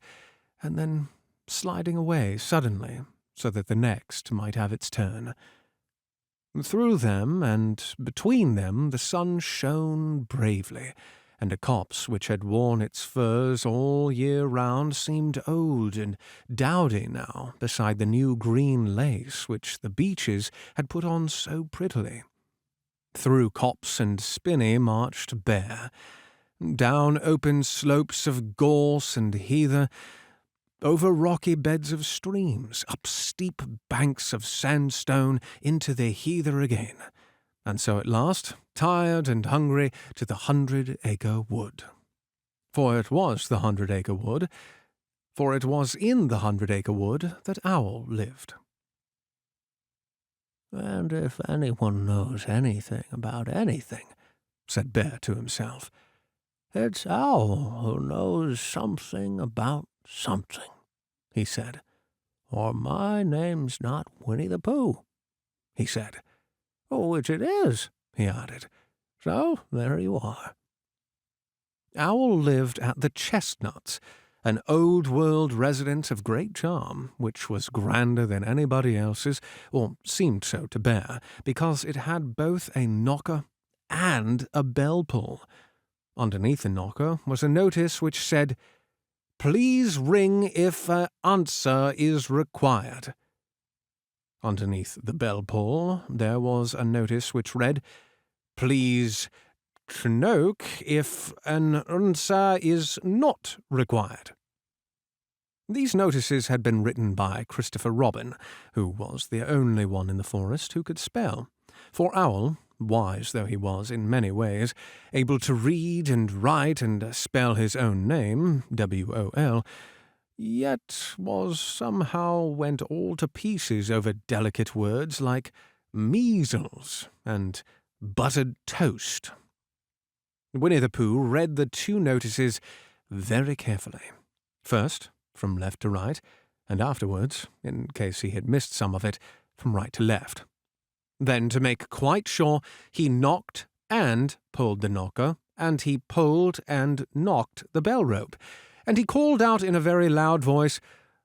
and then sliding away suddenly so that the next might have its turn. Through them and between them the sun shone bravely, and a copse which had worn its furs all year round seemed old and dowdy now beside the new green lace which the beeches had put on so prettily. Through copse and spinney marched Bear, down open slopes of gorse and heather, over rocky beds of streams, up steep banks of sandstone, into the heather again, and so at last, tired and hungry, to the 100-acre wood. For it was the 100-acre wood, for it was in the 100-acre wood that Owl lived. "And if anyone knows anything about anything," said Bear to himself, "it's Owl who knows something about something," he said. "Or my name's not Winnie the Pooh," he said. "Oh, which it is," he added. "So there you are." Owl lived at the Chestnuts, an old-world residence of great charm, which was grander than anybody else's, or seemed so to Bear, because it had both a knocker and a bell-pull. Underneath the knocker was a notice which said, "Please ring if an answer is required." Underneath the bell-pull there was a notice which read, "Please knock if an answer is not required. These notices had been written by Christopher Robin, who was the only one in the forest who could spell. For Owl, wise though he was in many ways, able to read and write and spell his own name, W-O-L, yet somehow went all to pieces over delicate words like measles and buttered toast. Winnie the Pooh read the 2 notices very carefully. First, from left to right, and afterwards, in case he had missed some of it, from right to left. Then, to make quite sure, he knocked and pulled the knocker, and he pulled and knocked the bell rope, and he called out in a very loud voice,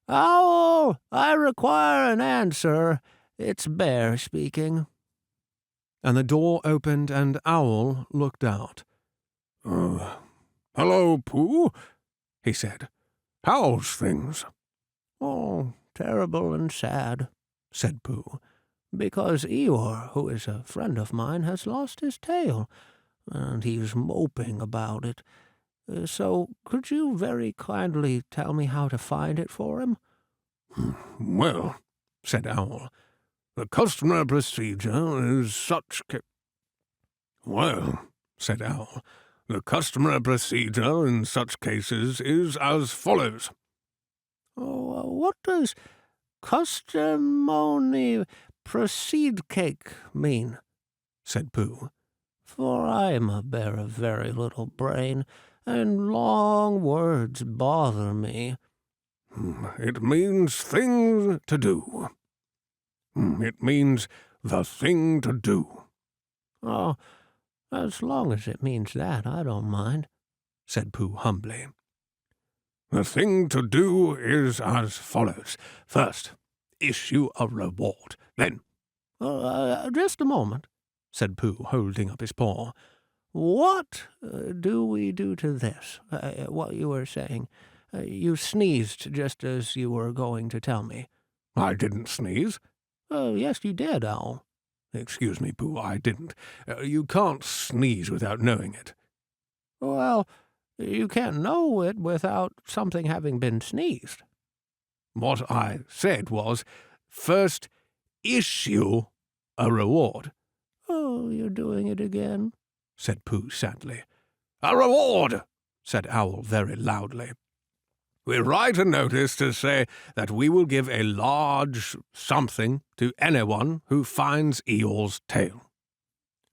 "Owl, I require an answer. It's Bear speaking." And the door opened, and Owl looked out. Hello, Pooh," he said. "How's things?" "Oh, terrible and sad," said Pooh, "because Eeyore, who is a friend of mine, has lost his tail, and he's moping about it. So could you very kindly tell me how to find it for him?" "Well," said Owl, "the customary procedure is such Well," said Owl, "the customary procedure in such cases is as follows." "Oh, what does customony proceed cake mean?" said Pooh. "For I am a bear of very little brain, and long words bother me." "It means thing to do. It means the thing to do." "Oh, as long as it means that, I don't mind," said Pooh humbly. "The thing to do is as follows. First, issue a reward. Then—" "Just a moment," said Pooh, holding up his paw. "What do we do to this? What you were saying. You sneezed just as you were going to tell me." "I didn't sneeze." "Oh, yes, you did, Owl." "Excuse me, Pooh, I didn't. You can't sneeze without knowing it." "Well, you can't know it without something having been sneezed." "What I said was, first issue a reward." "Oh, you're doing it again," said Pooh sadly. "A reward," said Owl very loudly. "We write a notice to say that we will give a large something to anyone who finds Eeyore's tail."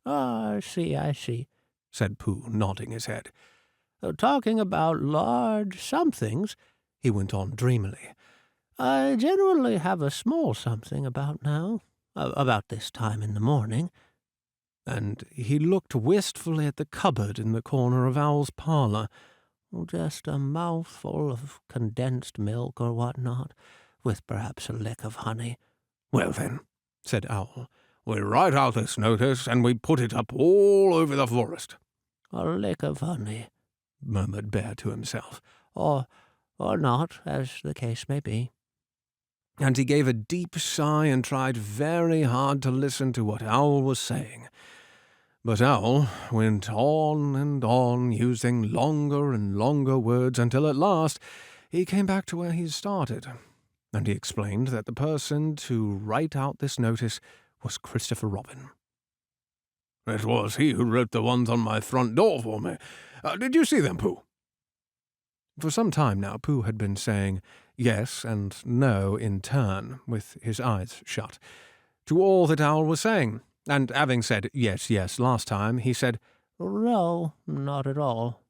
"Ah, I see," said Pooh, nodding his head. "Talking about large somethings," he went on dreamily, "I generally have a small something about now, about this time in the morning." And he looked wistfully at the cupboard in the corner of Owl's parlor. "Just a mouthful of condensed milk or what not, with perhaps a lick of honey." "Well, then," said Owl, "we write out this notice and we put it up all over the forest." "A lick of honey," murmured Bear to himself. Or not, as the case may be." And he gave a deep sigh and tried very hard to listen to what Owl was saying. But Owl went on and on, using longer and longer words, until at last he came back to where he started, and he explained that the person to write out this notice was Christopher Robin. "It was he who wrote the ones on my front door for me. Did you see them, Pooh?" For some time now, Pooh had been saying yes and no in turn, with his eyes shut, to all that Owl was saying. And having said yes, yes last time, he said, "No, not at all,"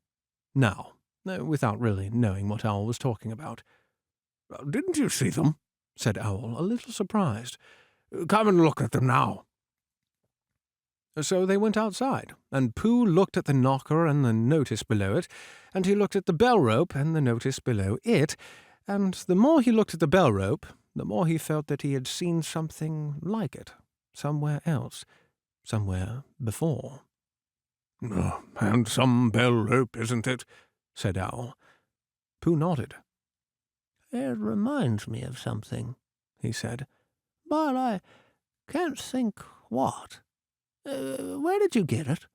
now, without really knowing what Owl was talking about. "Didn't you see them?" said Owl, a little surprised. "Come and look at them now." So they went outside, and Pooh looked at the knocker and the notice below it, and he looked at the bell rope and the notice below it, and the more he looked at the bell rope, the more he felt that he had seen something like it, somewhere else, somewhere before. "Handsome bell rope, isn't it?" said Owl. Pooh nodded. "It reminds me of something," he said, "but I can't think what. Where did you get it?"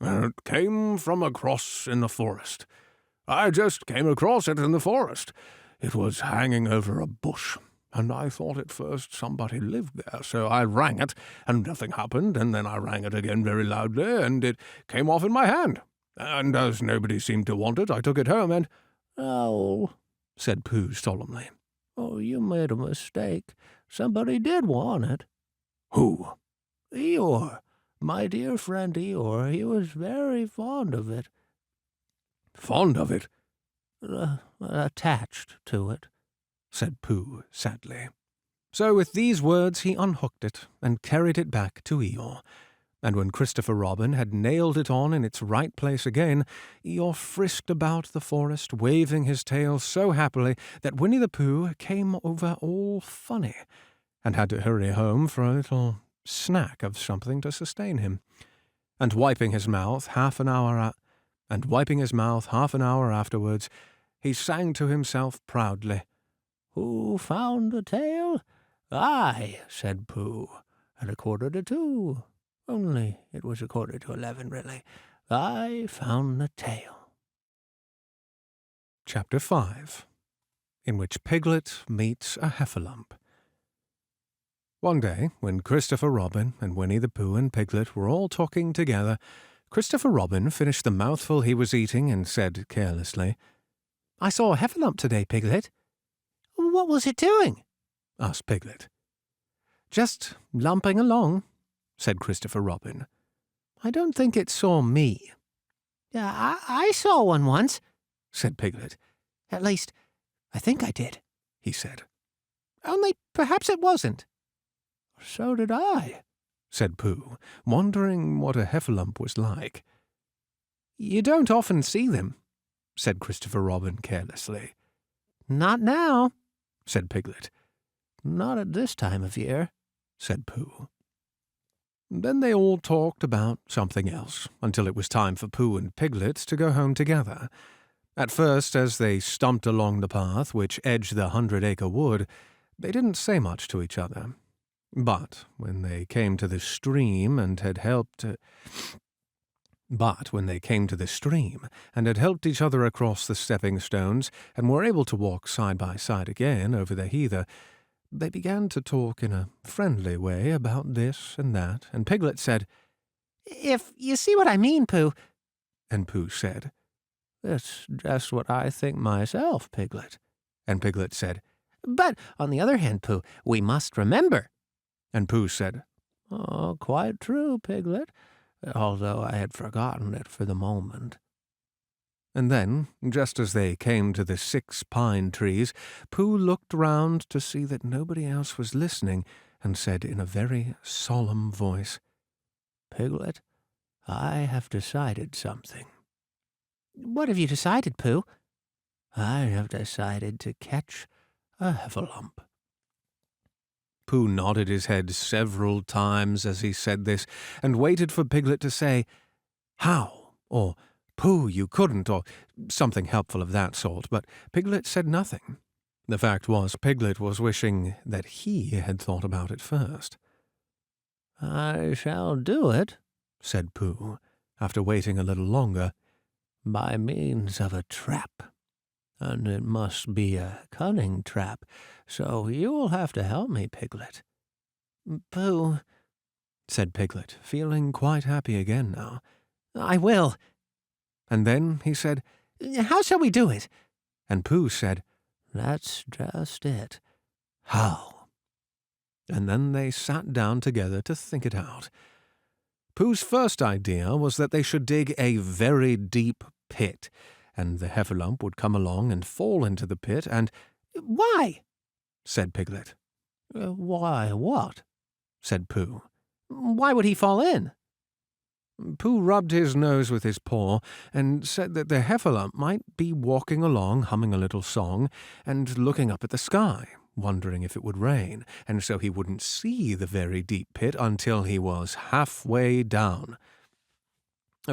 It came from across in the forest. I just came across it in the forest. It was hanging over a bush, and I thought at first somebody lived there, so I rang it, and nothing happened, and then I rang it again very loudly, and it came off in my hand. And as nobody seemed to want it, I took it home and—" "Oh," said Pooh solemnly. "Oh, you made a mistake. Somebody did want it." "Who?" "Eeyore. My dear friend Eeyore. He was very fond of it." "Fond of it?" Attached to it," said Pooh sadly. So with these words he unhooked it and carried it back to Eeyore. And when Christopher Robin had nailed it on in its right place again, Eeyore frisked about the forest, waving his tail so happily that Winnie the Pooh came over all funny, and had to hurry home for a little snack of something to sustain him. And wiping his mouth half an hour afterwards, he sang to himself proudly. "Who found the tail? I," said Pooh, "at 1:45. Only it was 11:15, really. I found the tail." Chapter 5, in which Piglet meets a heffalump. One day, when Christopher Robin and Winnie the Pooh and Piglet were all talking together, Christopher Robin finished the mouthful he was eating and said carelessly, "I saw a heffalump today, Piglet." "What was it doing?" asked Piglet. "Just lumping along," said Christopher Robin. "I don't think it saw me." I saw one once," said Piglet. "At least, I think I did," he said. "Only perhaps it wasn't." "So did I," said Pooh, wondering what a heffalump was like. "You don't often see them," said Christopher Robin carelessly. "Not now," said Piglet. "Not at this time of year," said Pooh. Then they all talked about something else, until it was time for Pooh and Piglet to go home together. At first, as they stumped along the path which edged the 100-acre wood, they didn't say much to each other. But when they came to the stream and had helped each other across the stepping stones and were able to walk side by side again over the heather, they began to talk in a friendly way about this and that, and Piglet said, "If you see what I mean, Pooh." And Pooh said, "That's just what I think myself, Piglet." And Piglet said, "But, on the other hand, Pooh, we must remember." And Pooh said, "Oh, quite true, Piglet, although I had forgotten it for the moment." And then, just as they came to the 6 pine trees, Pooh looked round to see that nobody else was listening, and said in a very solemn voice, "Piglet, I have decided something." "What have you decided, Pooh?" "I have decided to catch a heffalump." Pooh nodded his head several times as he said this, and waited for Piglet to say, "How?" or "Pooh, you couldn't," or something helpful of that sort, but Piglet said nothing. The fact was, Piglet was wishing that he had thought about it first. "I shall do it," said Pooh, after waiting a little longer, "by means of a trap. And it must be a cunning trap, so you will have to help me, Piglet." "Pooh," said Piglet, feeling quite happy again now. "I will." And then he said, "How shall we do it?" And Pooh said, "That's just it. How?" And then they sat down together to think it out. Pooh's first idea was that they should dig a very deep pit, and the heffalump would come along and fall into the pit, and— "Why?" said Piglet. "Why what?" said Pooh. "Why would he fall in?" Pooh rubbed his nose with his paw and said that the heffalump might be walking along, humming a little song, and looking up at the sky, wondering if it would rain, and so he wouldn't see the very deep pit until he was halfway down.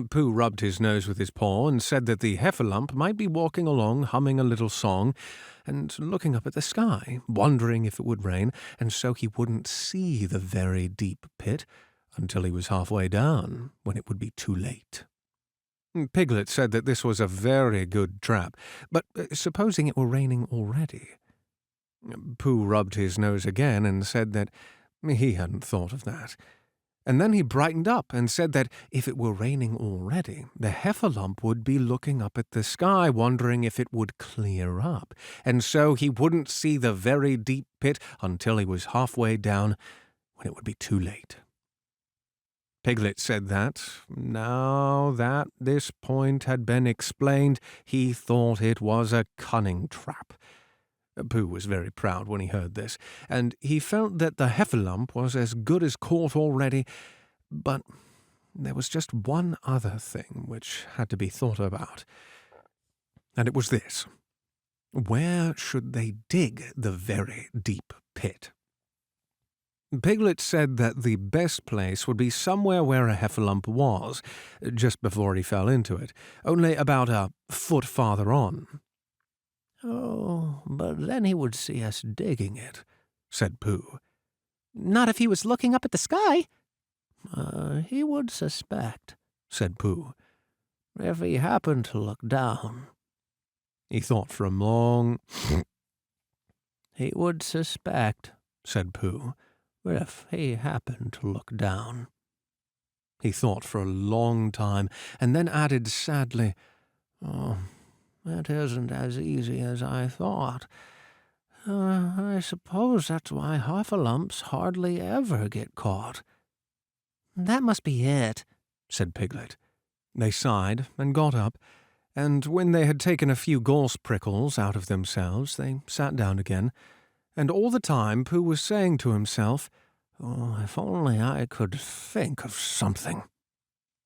Pooh rubbed his nose with his paw and said that the heffalump might be walking along, humming a little song, and looking up at the sky, wondering if it would rain, and so he wouldn't see the very deep pit until he was halfway down, when it would be too late Piglet said that this was a very good trap, but supposing it were raining already? Pooh rubbed his nose again and said that he hadn't thought of that. And then he brightened up and said that if it were raining already, the heffalump would be looking up at the sky, wondering if it would clear up, and so he wouldn't see the very deep pit until he was halfway down, when it would be too late. Piglet said that, now that this point had been explained, he thought it was a cunning trap. Pooh was very proud when he heard this, and he felt that the heffalump was as good as caught already, but there was just one other thing which had to be thought about, and it was this. Where should they dig the very deep pit? Piglet said that the best place would be somewhere where a heffalump was, just before he fell into it, only about a foot farther on. Oh, but then he would see us digging it, said Pooh. Not if he was looking up at the sky. He would suspect, said Pooh. If he happened to look down. He thought for a long... He would suspect, said Pooh. If he happened to look down. He thought for a long time, and then added sadly, Oh, that isn't as easy as I thought. I suppose that's why heffalumps hardly ever get caught. That must be it, said Piglet. They sighed and got up, and when they had taken a few gorse prickles out of themselves, they sat down again, and all the time Pooh was saying to himself, Oh, if only I could think of something.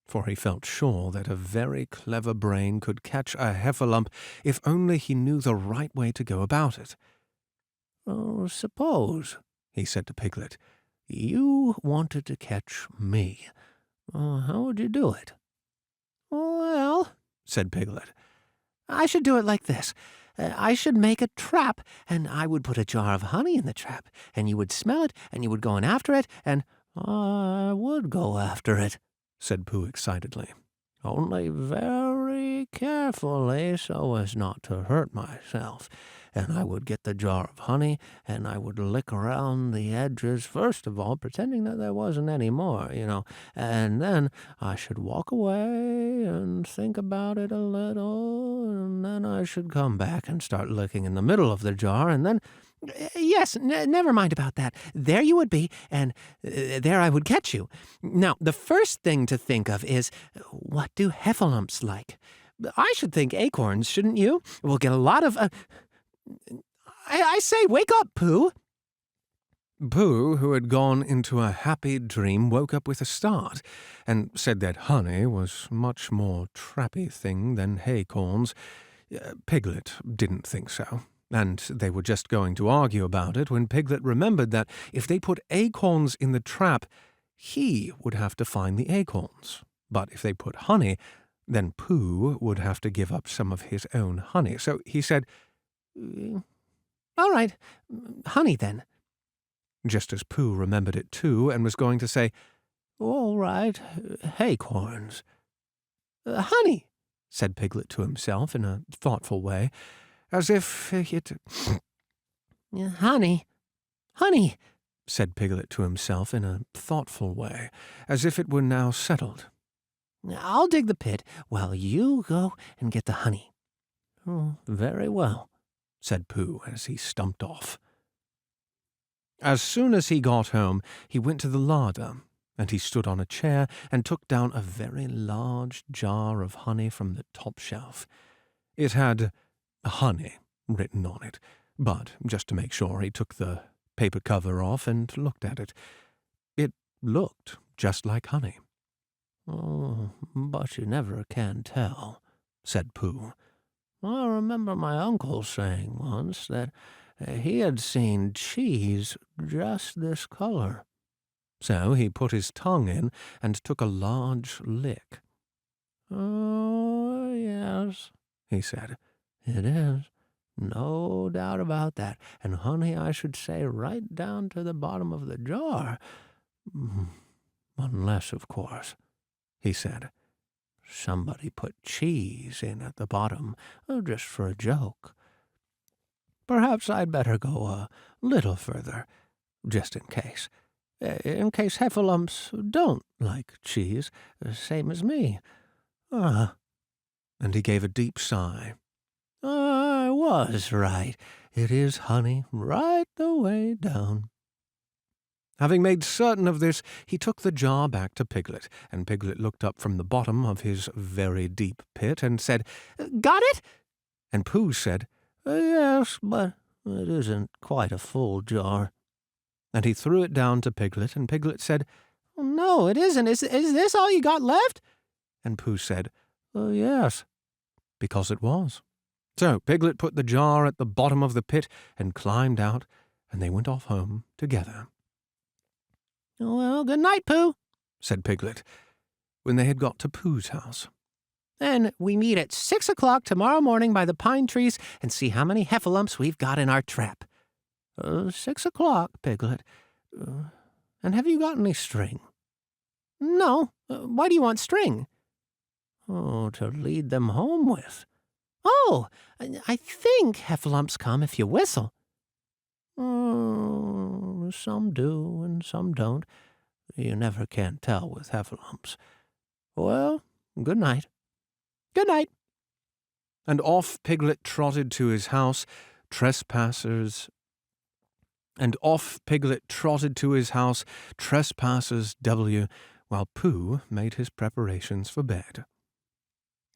For he felt sure that a very clever brain could catch a heffalump if only he knew the right way to go about it. Oh, suppose, he said to Piglet, you wanted to catch me. How would you do it? Well, said Piglet, I should do it like this. I should make a trap, and I would put a jar of honey in the trap, and you would smell it, and you would go in after it, and I would go after it, said Pooh excitedly. Only very carefully so as not to hurt myself. And I would get the jar of honey, and I would lick around the edges, first of all, pretending that there wasn't any more, and then I should walk away and think about it a little, and then I should come back and start licking in the middle of the jar, and then... Yes, never mind about that. There you would be, and there I would catch you. Now, the first thing to think of is, what do heffalumps like? I should think acorns, shouldn't you? We'll get a lot of... I say, wake up, Pooh! Pooh, who had gone into a happy dream, woke up with a start, and said that honey was much more trappy thing than haycorns. Piglet didn't think so. And they were just going to argue about it when Piglet remembered that if they put acorns in the trap, he would have to find the acorns. But if they put honey, then Pooh would have to give up some of his own honey. So he said, All right, honey then. Just as Pooh remembered it too and was going to say, All right, acorns. Honey, said Piglet to himself in a thoughtful way, as if it... Honey, said Piglet to himself in a thoughtful way, as if it were now settled. I'll dig the pit while you go and get the honey. Oh, very well, said Pooh as he stumped off. As soon as he got home, he went to the larder, and he stood on a chair and took down a very large jar of honey from the top shelf. It had honey written on it, but just to make sure he took the paper cover off and looked at it. It looked just like honey. Oh, but you never can tell, said Pooh. I remember my uncle saying once that he had seen cheese just this color. So he put his tongue in and took a large lick. Oh, yes, he said. It is. No doubt about that. And honey, I should say right down to the bottom of the jar. Unless, of course, he said, somebody put cheese in at the bottom, just for a joke. Perhaps I'd better go a little further, just in case. In case heffalumps don't like cheese, same as me. And he gave a deep sigh. I was right. It is honey right the way down. Having made certain of this, he took the jar back to Piglet, and Piglet looked up from the bottom of his very deep pit and said, "Got it?" And Pooh said, Yes, but it isn't quite a full jar. And he threw it down to Piglet, and Piglet said, "No, it isn't. Is this all you got left?" And Pooh said, Yes. because it was. So Piglet put the jar at the bottom of the pit and climbed out, and they went off home together. "Well, good night, Pooh," said Piglet, when they had got to Pooh's house. "And we meet at 6 o'clock tomorrow morning by the pine trees and see how many heffalumps we've got in our trap." 6 o'clock, Piglet. And have you got any string? "No. Why do you want string?" Oh, to lead them home with. "Oh, I think heffalumps come if you whistle." Some do and some don't. You never can tell with heffalumps. Well, good night. "Good night." And off Piglet trotted to his house, trespassers W, while Pooh made his preparations for bed.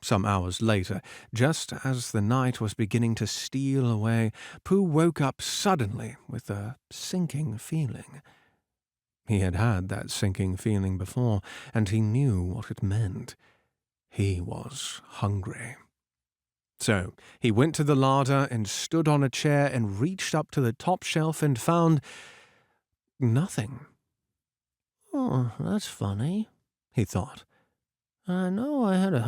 Some hours later, just as the night was beginning to steal away, Pooh woke up suddenly with a sinking feeling. He had had that sinking feeling before, and he knew what it meant. He was hungry. So he went to the larder and stood on a chair and reached up to the top shelf and found nothing. Oh, that's funny, he thought. I know I had a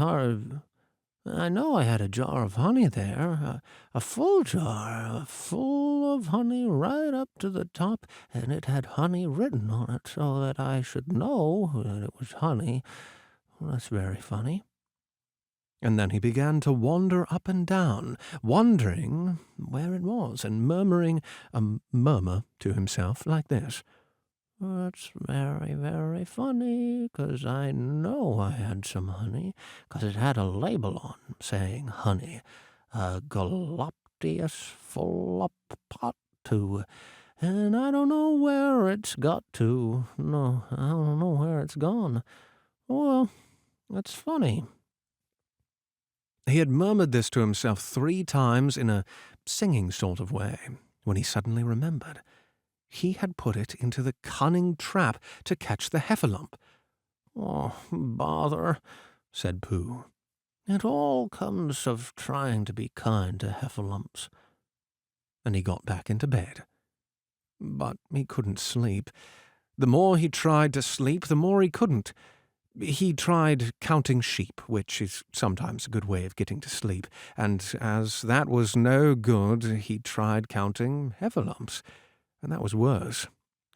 jar of honey there, a full jar, full of honey right up to the top, and it had honey written on it so that I should know that it was honey. Well, that's very funny. And then he began to wander up and down, wondering where it was, and murmuring a murmur to himself like this. That's very, very funny, 'cause I know I had some honey, 'cause it had a label on saying honey, a galoptious full up pot to, and I don't know where it's got to. No, I don't know where it's gone. Well, that's funny. He had murmured this to himself 3 times in a singing sort of way, when he suddenly remembered. He had put it into the cunning trap to catch the heffalump. Oh, bother, said Pooh. It all comes of trying to be kind to heffalumps. And he got back into bed. But he couldn't sleep. The more he tried to sleep, the more he couldn't. He tried counting sheep, which is sometimes a good way of getting to sleep, and as that was no good, he tried counting heffalumps. And that was worse,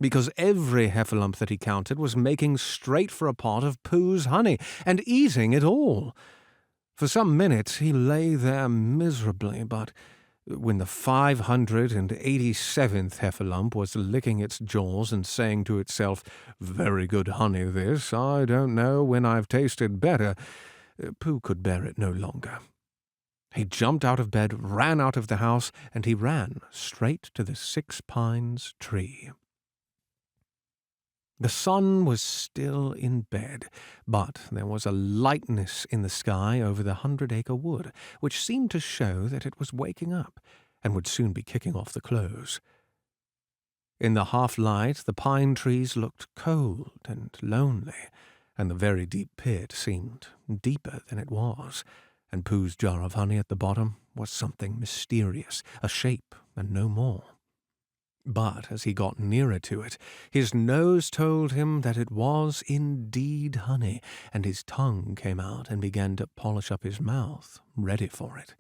because every heffalump that he counted was making straight for a pot of Pooh's honey, and eating it all. For some minutes he lay there miserably, but when the 587th heffalump was licking its jaws and saying to itself, "Very good honey this, I don't know when I've tasted better," Pooh could bear it no longer. He jumped out of bed, ran out of the house, and he ran straight to the 6 Pines tree. The sun was still in bed, but there was a lightness in the sky over the 100-acre wood, which seemed to show that it was waking up, and would soon be kicking off the clothes. In the half-light, the pine trees looked cold and lonely, and the very deep pit seemed deeper than it was, and Pooh's jar of honey at the bottom was something mysterious, a shape and no more. But as he got nearer to it, his nose told him that it was indeed honey, and his tongue came out and began to polish up his mouth, ready for it.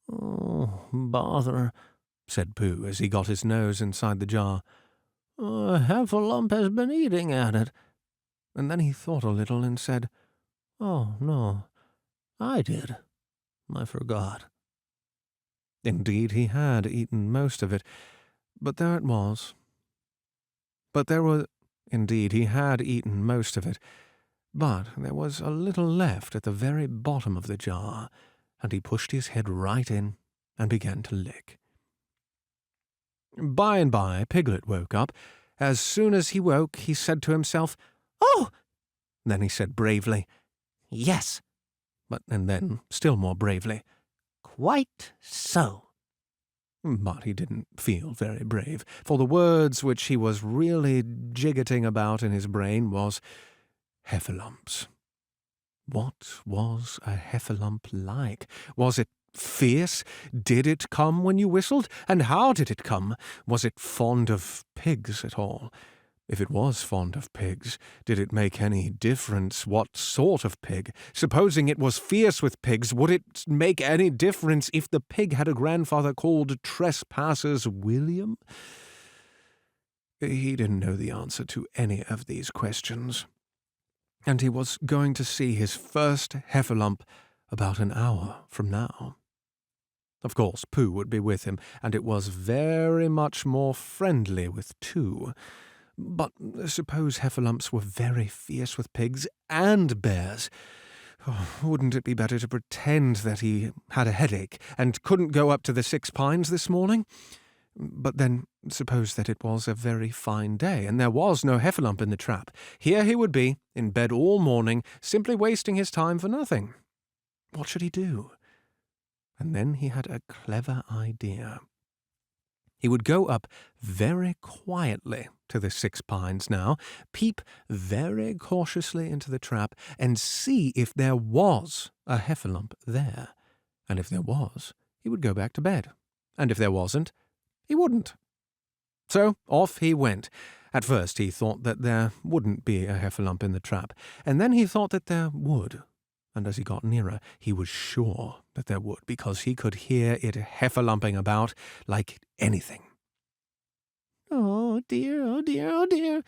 "Oh, bother," said Pooh as he got his nose inside the jar. "A heffalump has been eating at it." And then he thought a little and said, Oh, no, I did. I forgot. Indeed, he had eaten most of it, but there it was. Indeed, he had eaten most of it, but there was a little left at the very bottom of the jar, and he pushed his head right in and began to lick. By and by, Piglet woke up. As soon as he woke, he said to himself, "Oh!" Then he said bravely, "Yes." And then, still more bravely, "Quite so." But he didn't feel very brave, for the words which he was really jiggetting about in his brain was heffalumps. What was a heffalump like? Was it fierce? Did it come when you whistled? And how did it come? Was it fond of pigs at all? If it was fond of pigs, did it make any difference what sort of pig? Supposing it was fierce with pigs, would it make any difference if the pig had a grandfather called Trespassers William? He didn't know the answer to any of these questions, and he was going to see his first heffalump about an hour from now. Of course, Pooh would be with him, and it was very much more friendly with two. But suppose heffalumps were very fierce with pigs and bears. Oh, wouldn't it be better to pretend that he had a headache and couldn't go up to the 6 Pines this morning? But then, suppose that it was a very fine day, and there was no heffalump in the trap. Here he would be, in bed all morning, simply wasting his time for nothing. What should he do? And then he had a clever idea. He would go up very quietly to the 6 Pines now, peep very cautiously into the trap, and see if there was a heffalump there. And if there was, he would go back to bed. And if there wasn't, he wouldn't. So off he went. At first he thought that there wouldn't be a heffalump in the trap, and then he thought that there would. And as he got nearer, he was sure that there would, because he could hear it heffalumping about like anything. "Oh dear, oh dear, oh dear,"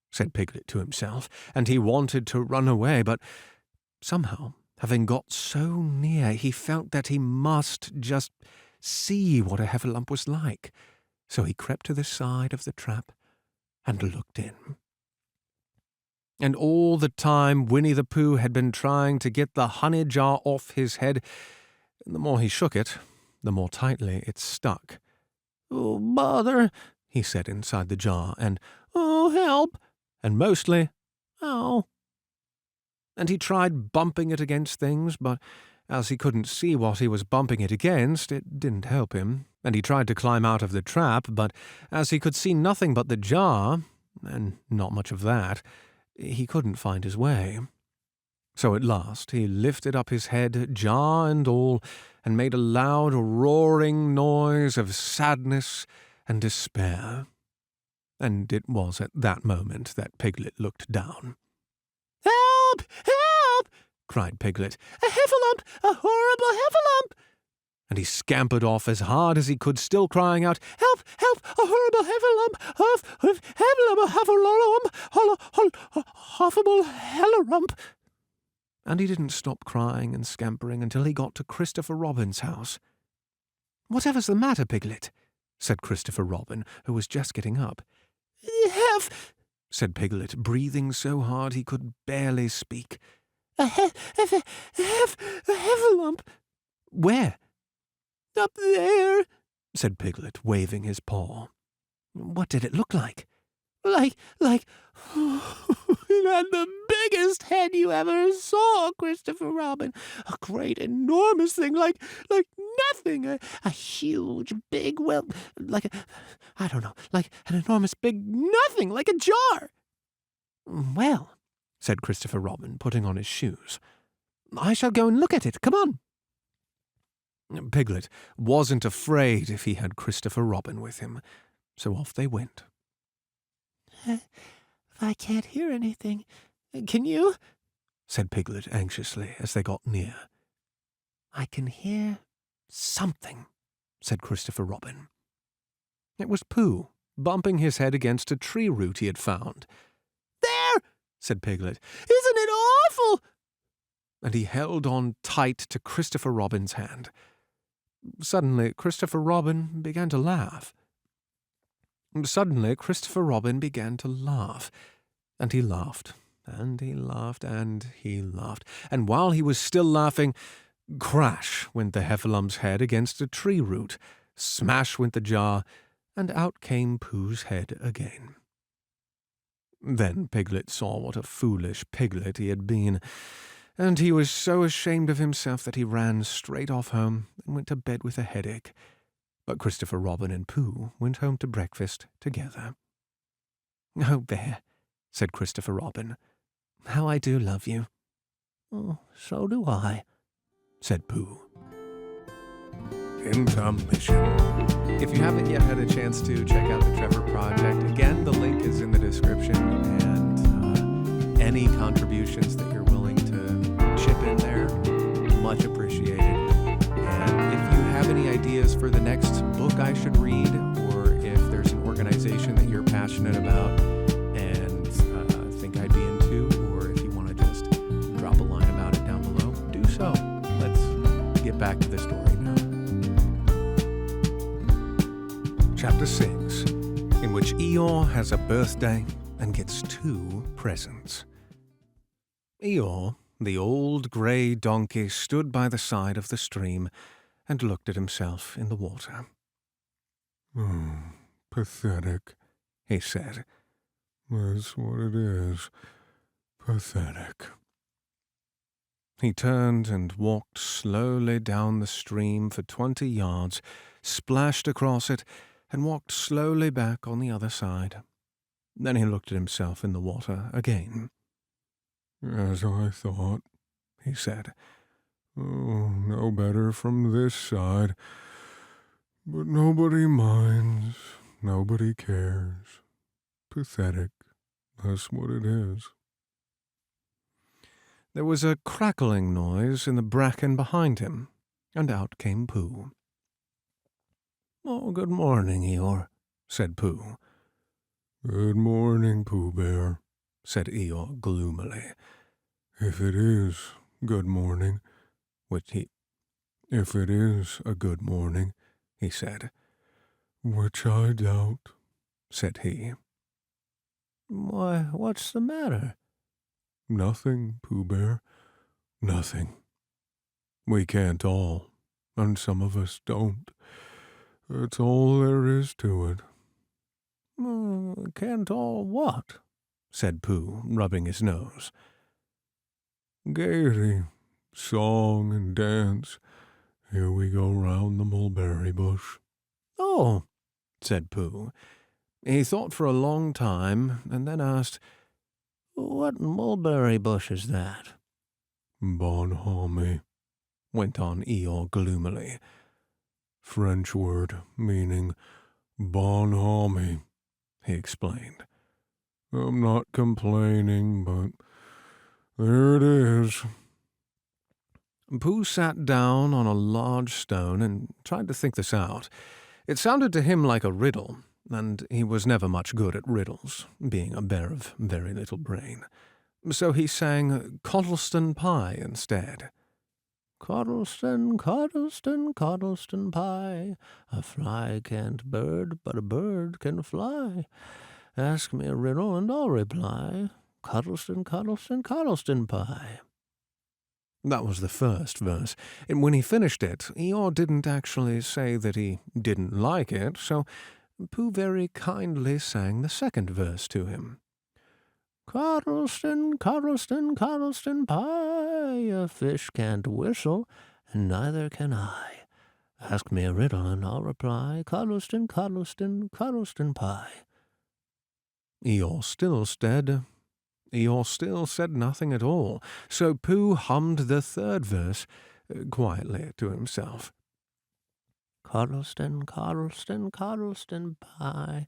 said Piglet to himself, and he wanted to run away, but somehow, having got so near, he felt that he must just see what a heffalump was like. So he crept to the side of the trap and looked in. And all the time Winnie the Pooh had been trying to get the honey jar off his head, and the more he shook it, the more tightly it stuck. "Oh, bother," he said inside the jar, and "Oh, help," and mostly, "Ow." And he tried bumping it against things, but as he couldn't see what he was bumping it against, it didn't help him. And he tried to climb out of the trap, but as he could see nothing but the jar, and not much of that, he couldn't find his way. So at last he lifted up his head, jar and all, and made a loud roaring noise of sadness and despair. And it was at that moment that Piglet looked down. "Help! Help!" cried Piglet. "A heffalump! A horrible heffalump!" And he scampered off as hard as he could, still crying out, "Help! Help! A horrible heffalump! A horrible hellarump!" And he didn't stop crying and scampering until he got to Christopher Robin's house. "Whatever's the matter, Piglet?" said Christopher Robin, who was just getting up. "Heff," said Piglet, breathing so hard he could barely speak. A heffalump." "Where?" "Up there," said Piglet, waving his paw. "What did it look like?" Like, it had the biggest head you ever saw, Christopher Robin. A great, enormous thing, like nothing. A huge, big, well, like an enormous, big nothing, like a jar." "Well," said Christopher Robin, putting on his shoes, "I shall go and look at it. Come on." Piglet wasn't afraid if he had Christopher Robin with him, so off they went. "I can't hear anything. Can you?" said Piglet anxiously as they got near. "I can hear something," said Christopher Robin. It was Pooh, bumping his head against a tree root he had found. "There!" said Piglet. "Isn't it awful?" and he held on tight to Christopher Robin's hand. Suddenly, Christopher Robin began to laugh. Suddenly, Christopher Robin began to laugh, and he laughed, and he laughed, and he laughed. And while he was still laughing, crash went the Heffalum's head against a tree root, smash went the jar, and out came Pooh's head again. Then Piglet saw what a foolish piglet he had been, and he was so ashamed of himself that he ran straight off home and went to bed with a headache. But Christopher Robin and Pooh went home to breakfast together. "Oh, Bear," said Christopher Robin, "how I do love you." "Oh, so do I," said Pooh. Intermission. If you haven't yet had a chance to check out the Trevor Project, again, the link is in the description, and any contributions that you're willing to chip in there, much appreciated. And if you have any ideas for the next book I should read, or if there's an organization that you're passionate about and think I'd be into, or if you want to just drop a line about it down below, do so. Let's get back to the story now. Chapter 6, in which Eeyore has a birthday and gets 2 presents. Eeyore, the old grey donkey, stood by the side of the stream and looked at himself in the water. Pathetic, He said. That's what it is. Pathetic. He turned and walked slowly down the stream for 20 yards, splashed across it, and walked slowly back on the other side. Then he looked at himself in the water again. As I thought, He said. Oh, no better from this side. But nobody minds, nobody cares. Pathetic, that's what it is. There was a crackling noise in the bracken behind him, and out came Pooh. "Oh, good morning, Eeyore," said Pooh. Good morning, Pooh Bear, said Eeyore gloomily. If it is good morning, if it is a good morning, he said. Which I doubt, said he. "Why, what's the matter?" Nothing, Pooh Bear, nothing. We can't all, and some of us don't. That's all there is to it. "Can't all what?" said Pooh, rubbing his nose. Gaiety, song and dance. Here we go round the mulberry bush. "Oh," said Pooh. He thought for a long time, and then asked, "What mulberry bush is that?" Bonhomie, went on Eeyore gloomily. French word meaning bonhomie, he explained. I'm not complaining, but there it is. Pooh sat down on a large stone and tried to think this out. It sounded to him like a riddle, and he was never much good at riddles, being a bear of very little brain. So he sang Coddleston Pie instead. "Coddleston, Coddleston, Coddleston pie. A fly can't bird, but a bird can fly. Ask me a riddle and I'll reply. Coddleston, Coddleston, Coddleston pie." That was the first verse, and when he finished it, Eeyore didn't actually say that he didn't like it, so Pooh very kindly sang the second verse to him. "Coddleston, Coddleston, Coddleston pie. A fish can't whistle, and neither can I. Ask me a riddle and I'll reply. Coddleston, Coddleston, Coddleston pie." Eeyore still said nothing at all, so Pooh hummed the third verse quietly to himself. "Coddleston, Coddleston, Coddleston pie.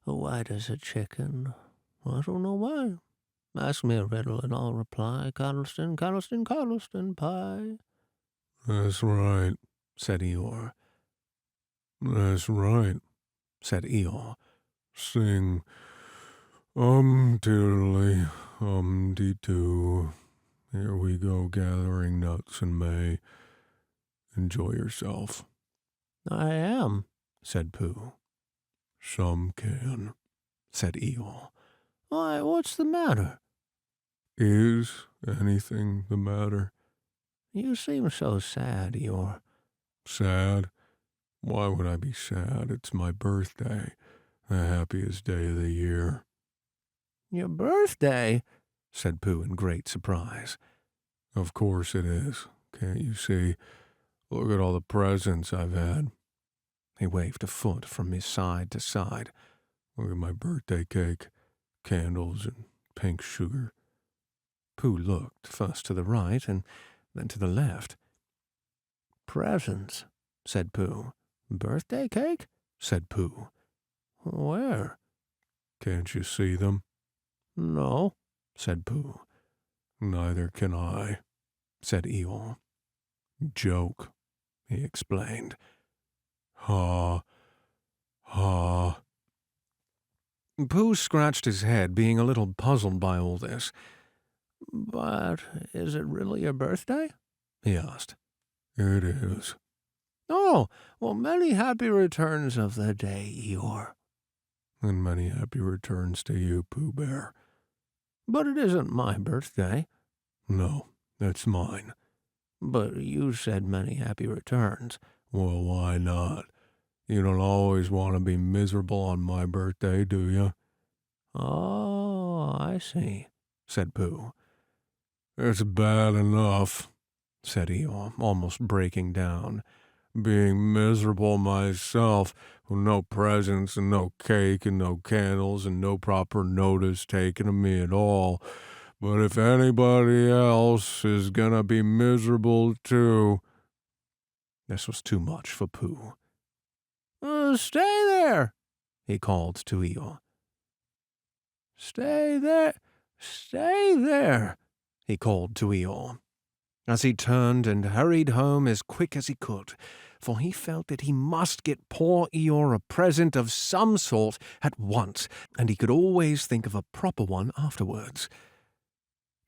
White as a chicken. I don't know why. Ask me a riddle and I'll reply. Coddleston, Coddleston, Coddleston pie." That's right, said Eeyore. That's right, said Eeyore. Sing, diddly, dee-doo. Here we go gathering nuts in May. Enjoy yourself. I am, said Pooh. Some can, said Eeyore. Why, what's the matter? Is anything the matter? You seem so sad, Eeyore. Sad? Why would I be sad? It's my birthday, the happiest day of the year. Your birthday? said Pooh in great surprise. Of course it is. Can't you see? Look at all the presents I've had. He waved a foot from his side to side. Look at my birthday cake, candles, and pink sugar. Pooh looked first to the right and then to the left. Presents, said Pooh. birthday cake? said Pooh. Where? Can't you see them? No, said Pooh. Neither can I, said Eeyore. Joke, he explained. Ha, ha. Pooh scratched his head, being a little puzzled by all this. But is it really your birthday? he asked. It is. Oh, well, many happy returns of the day, Eeyore. And many happy returns to you, Pooh Bear. But it isn't my birthday. No, it's mine. But you said many happy returns. Well, why not? You don't always want to be miserable on my birthday, do you? Oh, I see, said Pooh. It's bad enough, said Eeyore, almost breaking down. Being miserable myself, with no presents and no cake and no candles and no proper notice taken of me at all. But if anybody else is gonna be miserable too... This was too much for Pooh. Stay there, he called to Eeyore. Stay there, stay there, he called to Eeyore, as he turned and hurried home as quick as he could, for he felt that he must get poor Eeyore a present of some sort at once, and he could always think of a proper one afterwards.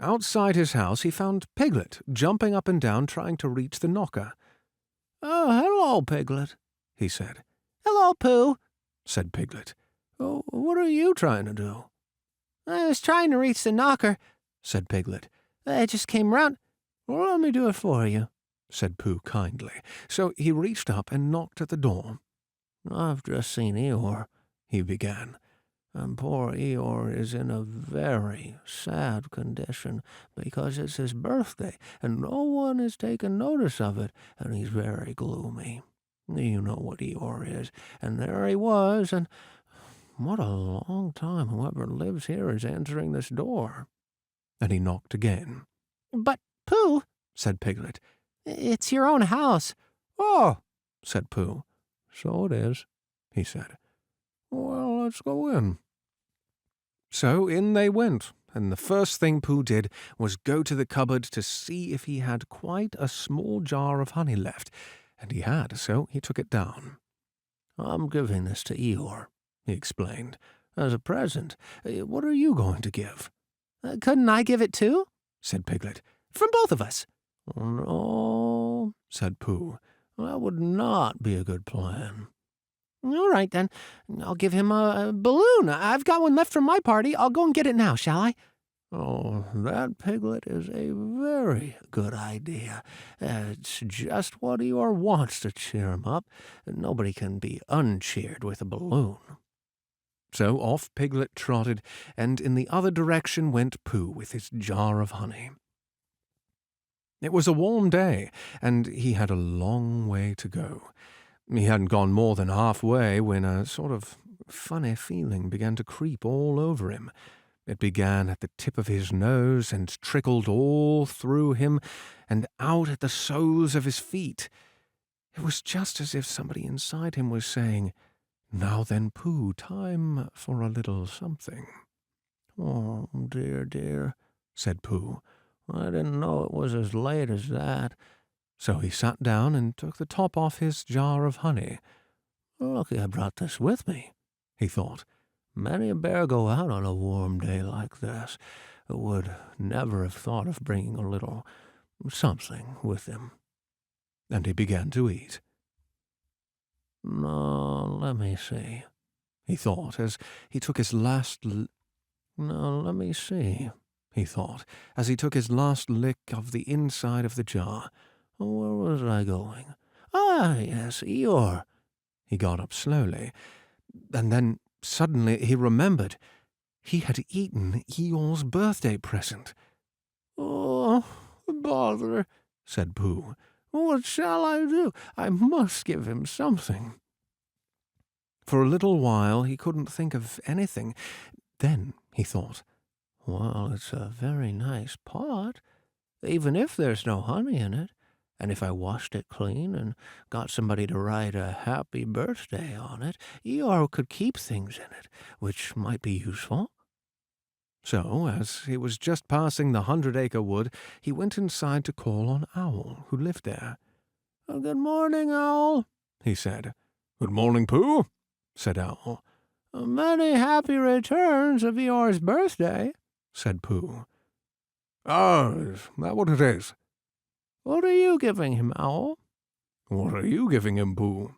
Outside his house he found Piglet jumping up and down trying to reach the knocker. Oh, hello, Piglet, he said. Hello, Pooh, said Piglet. Oh, what are you trying to do? I was trying to reach the knocker, said Piglet. I just came round. Well, let me do it for you, said Pooh kindly. So he reached up and knocked at the door. I've just seen Eeyore, he began. And poor Eeyore is in a very sad condition because it's his birthday and no one has taken notice of it, and he's very gloomy. You know what Eeyore is, and there he was, and what a long time whoever lives here is answering this door. And he knocked again. But, Pooh, said Piglet, it's your own house. Oh, said Pooh. So it is, he said. Well, let's go in. So in they went, and the first thing Pooh did was go to the cupboard to see if he had quite a small jar of honey left, and he had, so he took it down. I'm giving this to Eeyore, he explained, as a present. What are you going to give? Couldn't I give it too? said Piglet. From both of us. No, said Pooh. That would not be a good plan. All right, then. I'll give him a balloon. I've got one left from my party. I'll go and get it now, shall I? Oh, that, Piglet, is a very good idea. It's just what Eeyore wants to cheer him up. Nobody can be uncheered with a balloon. So off Piglet trotted, and in the other direction went Pooh with his jar of honey. It was a warm day, and he had a long way to go. He hadn't gone more than halfway when a sort of funny feeling began to creep all over him. It began at the tip of his nose and trickled all through him and out at the soles of his feet. It was just as if somebody inside him was saying, "Now then, Pooh, time for a little something." Oh, dear, dear, said Pooh. I didn't know it was as late as that. So he sat down and took the top off his jar of honey. Lucky I brought this with me, he thought. Many a bear go out on a warm day like this, would never have thought of bringing a little something with him. And he began to eat. No, let me see, he thought, as he took his last No, let me see, he thought, as he took his last lick of the inside of the jar. Where was I going? Ah, yes, Eeyore. He got up slowly, and then suddenly he remembered he had eaten Eeyore's birthday present. Oh, bother, said Pooh. What shall I do? I must give him something. For a little while he couldn't think of anything. Then he thought, well, it's a very nice pot, even if there's no honey in it. And if I washed it clean and got somebody to write a happy birthday on it, Eeyore could keep things in it, which might be useful. So, as he was just passing the 100-acre wood, he went inside to call on Owl, who lived there. Good morning, Owl, he said. Good morning, Pooh, said Owl. Many happy returns of Eeyore's birthday, said Pooh. Is that what it is? What are you giving him, Owl? What are you giving him, Pooh?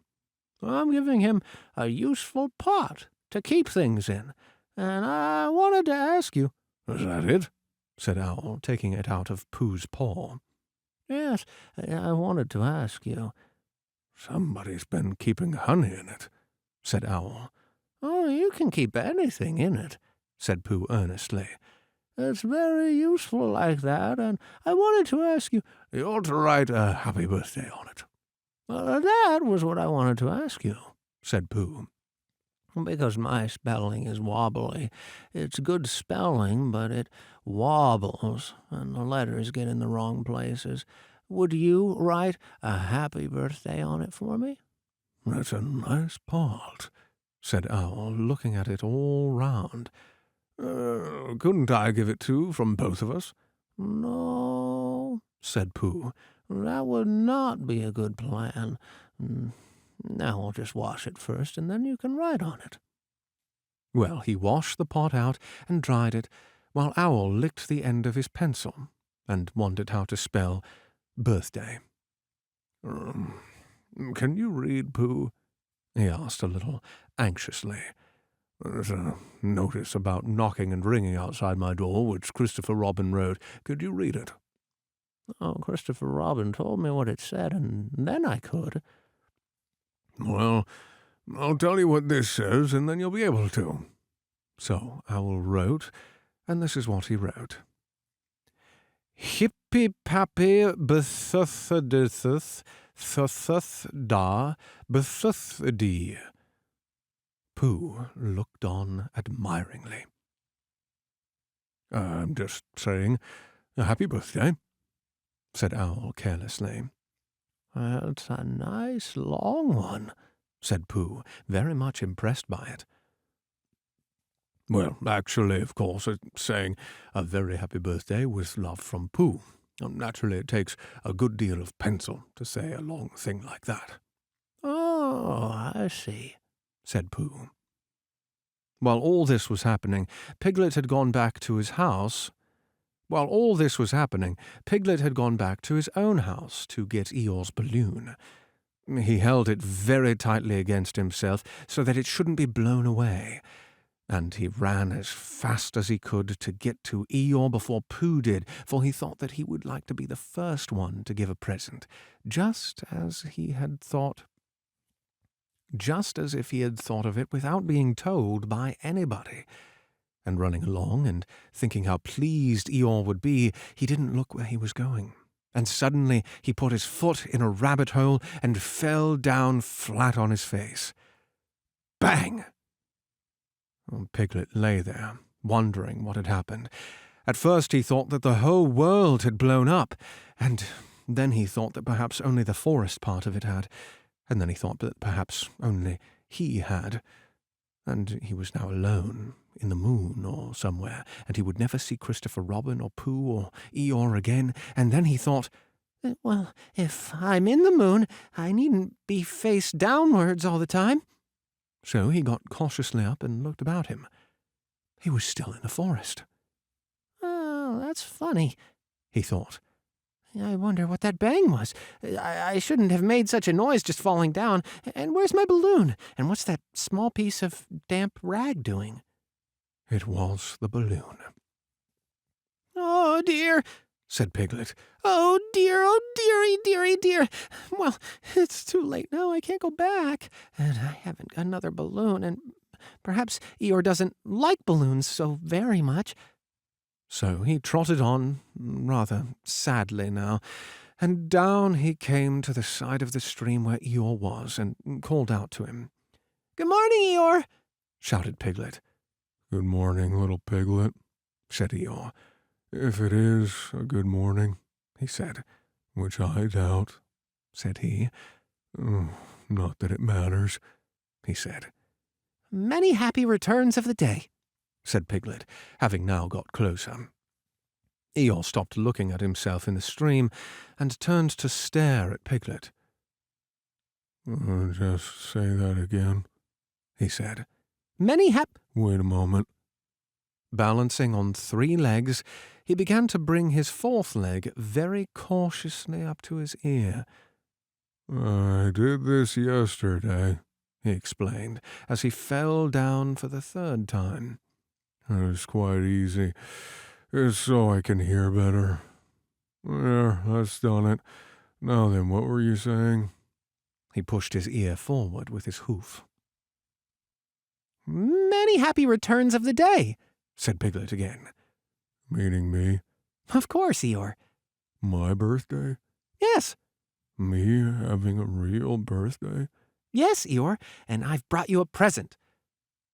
I'm giving him a useful pot to keep things in, and I wanted to ask you. Is that it? Said Owl, taking it out of Pooh's paw. Yes, I wanted to ask you. Somebody's been keeping honey in it, said Owl. Oh, you can keep anything in it, said Pooh earnestly. It's very useful like that, and I wanted to ask you. You ought to write a happy birthday on it. That was what I wanted to ask you, said Pooh. Because my spelling is wobbly. It's good spelling, but it wobbles, and the letters get in the wrong places. Would you write a happy birthday on it for me? That's a nice pot, said Owl, looking at it all round. Couldn't I give it to from both of us? No, said Pooh. That would not be a good plan. Now I'll just wash it first, and then you can write on it. Well, he washed the pot out and dried it, while Owl licked the end of his pencil and wondered how to spell birthday. Can you read, Pooh? He asked a little anxiously. There's a notice about knocking and ringing outside my door, which Christopher Robin wrote. Could you read it? Oh, Christopher Robin told me what it said, and then I could. Well, I'll tell you what this says, and then you'll be able to. So Owl wrote, and this is what he wrote. Hippy-pappy bethuthadithuth thuthuth da bethuthadee. Pooh looked on admiringly. I'm just saying a happy birthday, said Owl carelessly. That's a nice long one, said Pooh, very much impressed by it. Well, actually, of course, it's saying a very happy birthday with love from Pooh. Naturally, it takes a good deal of pencil to say a long thing like that. Oh, I see, said Pooh. While all this was happening, Piglet had gone back to his house. Piglet had gone back to his own house to get Eeyore's balloon. He held it very tightly against himself so that it shouldn't be blown away, and he ran as fast as he could to get to Eeyore before Pooh did, for he thought that he would like to be the first one to give a present, just as if he had thought of it without being told by anybody. And running along and thinking how pleased Eeyore would be, he didn't look where he was going. And suddenly he put his foot in a rabbit hole and fell down flat on his face. Bang! Piglet lay there, wondering what had happened. At first he thought that the whole world had blown up, and then he thought that perhaps only the forest part of it had, and then he thought that perhaps only he had. And he was now alone, in the moon or somewhere, and he would never see Christopher Robin or Pooh or Eeyore again, and then he thought, well, if I'm in the moon, I needn't be face downwards all the time. So he got cautiously up and looked about him. He was still in the forest. "Oh, that's funny," he thought. "I wonder what that bang was. I shouldn't have made such a noise just falling down. And where's my balloon? And what's that small piece of damp rag doing?" It was the balloon. "Oh, dear," said Piglet. "Oh, dearie, dearie, dear. Well, it's too late now. I can't go back. And I haven't got another balloon, and perhaps Eeyore doesn't like balloons so very much." So he trotted on, rather sadly now, and down he came to the side of the stream where Eeyore was, and called out to him. "Good morning, Eeyore," shouted Piglet. Good morning, little piglet, said Eeyore. If it is a good morning, he said. which I doubt, said he. Not that it matters, he said. "Many happy returns of the day," said Piglet, having now got closer. Eeyore stopped looking at himself in the stream and turned to stare at Piglet. Just say that again, he said. "Many Wait a moment. Balancing on 3 legs, he began to bring his 4th leg very cautiously up to his ear. I did this yesterday, he explained, as he fell down for the 3rd time. It was quite easy. It's so I can hear better. There, that's done it. Now then, what were you saying? He pushed his ear forward with his hoof. "Many happy returns of the day," said Piglet again. Meaning me? "Of course, Eeyore." My birthday? "Yes." Me having a real birthday? "Yes, Eeyore, and I've brought you a present."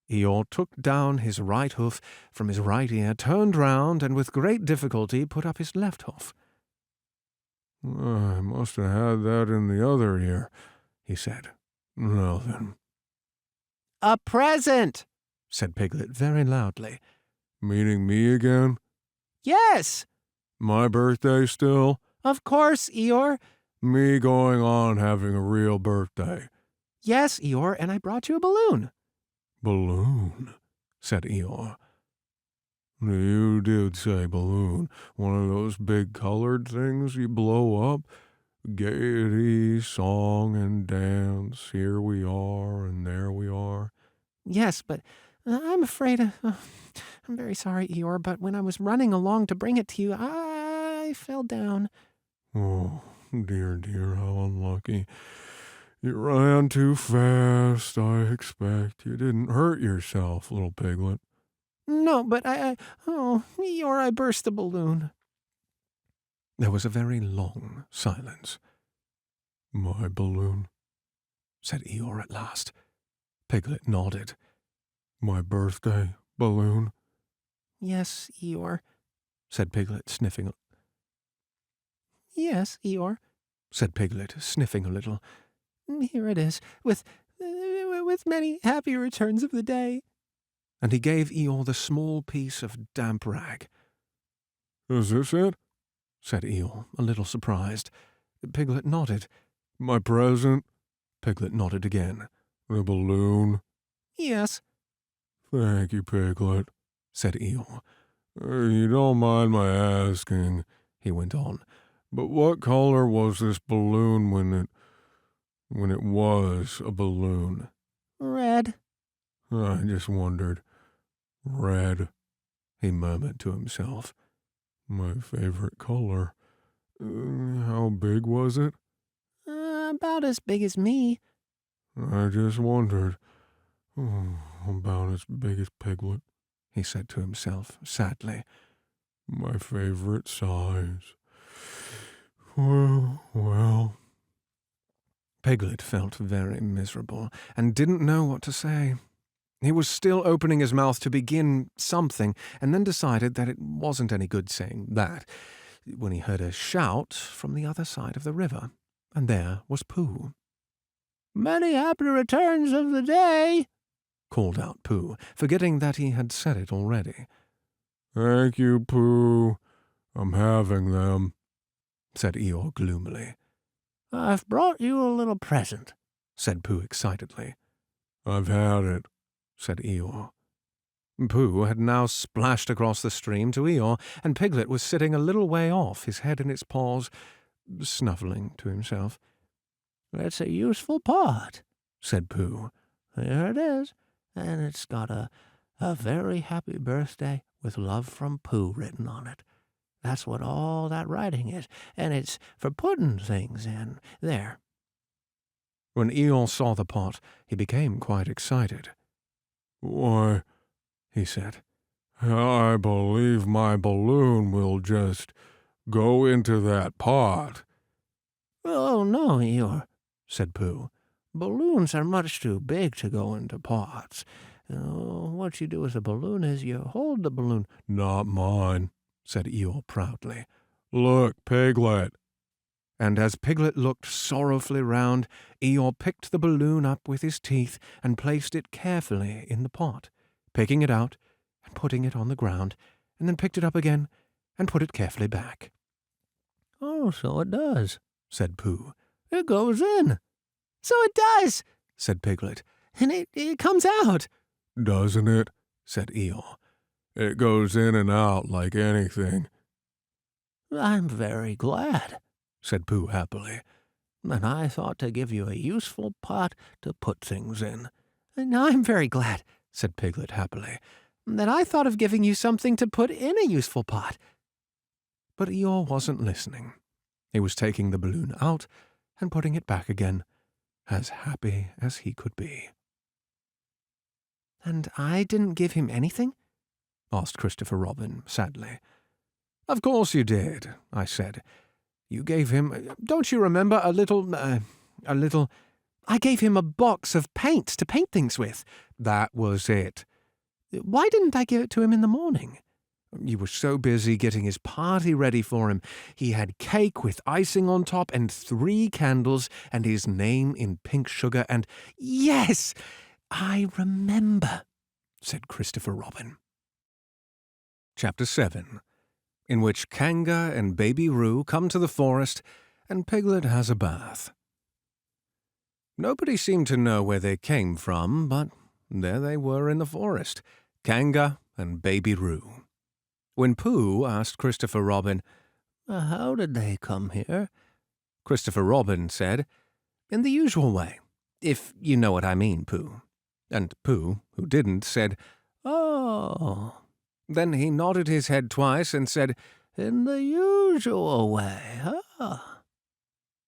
Eeyore took down his right hoof from his right ear, turned round, and with great difficulty put up his left hoof. I must have had that in the other ear, he said. Now then. "A present," said Piglet very loudly. Meaning me again? "Yes." My birthday still? "Of course, Eeyore." Me going on having a real birthday? "Yes, Eeyore, and I brought you a balloon." Balloon, said Eeyore. You did say balloon. One of those big colored things you blow up? Gaiety, song and dance, here we are and there we are. "Yes, but I'm afraid, I'm very sorry, Eeyore, but when I was running along to bring it to you, I fell down." Oh, dear, dear, how unlucky. You ran too fast, I expect. You didn't hurt yourself, little piglet. "No, but Eeyore, I burst the balloon." There was a very long silence. My balloon, said Eeyore at last. Piglet nodded. My birthday balloon? "Yes, Eeyore," said Piglet, sniffing. "Yes, Eeyore." said Piglet, sniffing a little. "Here it is, with many happy returns of the day." And he gave Eeyore the small piece of damp rag. Is this it? said Eeyore, a little surprised. Piglet nodded. My present? Piglet nodded again. The balloon? "Yes." Thank you, Piglet, said Eeyore. You don't mind my asking, he went on, but what color was this balloon when it was a balloon? "Red." I just wondered. Red, he murmured to himself. My favorite color. How big was it? About as big as me." I just wondered. About as big as Piglet, he said to himself sadly. My favorite size. Well. Piglet felt very miserable and didn't know what to say. He was still opening his mouth to begin something, and then decided that it wasn't any good saying that, when he heard a shout from the other side of the river, and there was Pooh. "Many happy returns of the day," called out Pooh, forgetting that he had said it already. Thank you, Pooh. I'm having them, said Eeyore gloomily. "I've brought you a little present," said Pooh excitedly. I've had it, said Eeyore. Pooh had now splashed across the stream to Eeyore, and Piglet was sitting a little way off, his head in its paws, snuffling to himself. "It's a useful pot," said Pooh. "Here it is, and it's got a very happy birthday with love from Pooh written on it. That's what all that writing is, and it's for putting things in. There." When Eeyore saw the pot, he became quite excited. "Why," he said, "I believe my balloon will just go into that pot." "Oh, no, Eeyore," said Pooh. "Balloons are much too big to go into pots. What you do with a balloon is you hold the balloon." "Not mine," said Eeyore proudly. "Look, Piglet." And as Piglet looked sorrowfully round, Eeyore picked the balloon up with his teeth and placed it carefully in the pot, picking it out and putting it on the ground, and then picked it up again and put it carefully back. "Oh, so it does," said Pooh. "It goes in." "So it does," said Piglet. "and it comes out." "Doesn't it?" said Eeyore. "It goes in and out like anything." "I'm very glad," said Pooh happily. "and I thought to give you a useful pot to put things in." "And I'm very glad," said Piglet happily, "that I thought of giving you something to put in a useful pot." But Eeyore wasn't listening. He was taking the balloon out and putting it back again, as happy as he could be. "And I didn't give him anything?" asked Christopher Robin sadly. "Of course you did," I said. "You gave him, don't you remember, a little... I gave him a box of paint to paint things with." "That was it." "Why didn't I give it to him in the morning?" "You were so busy getting his party ready for him. He had cake with icing on top and 3 candles and his name in pink sugar and—" "Yes, I remember," said Christopher Robin. Chapter 7, in which Kanga and Baby Roo come to the forest and Piglet has a bath. Nobody seemed to know where they came from, but there they were in the forest, Kanga and Baby Roo. When Pooh asked Christopher Robin, "How did they come here?" Christopher Robin said, "In the usual way, if you know what I mean, Pooh." And Pooh, who didn't, said, "Oh." Then he nodded his head twice and said, "In the usual way, huh?"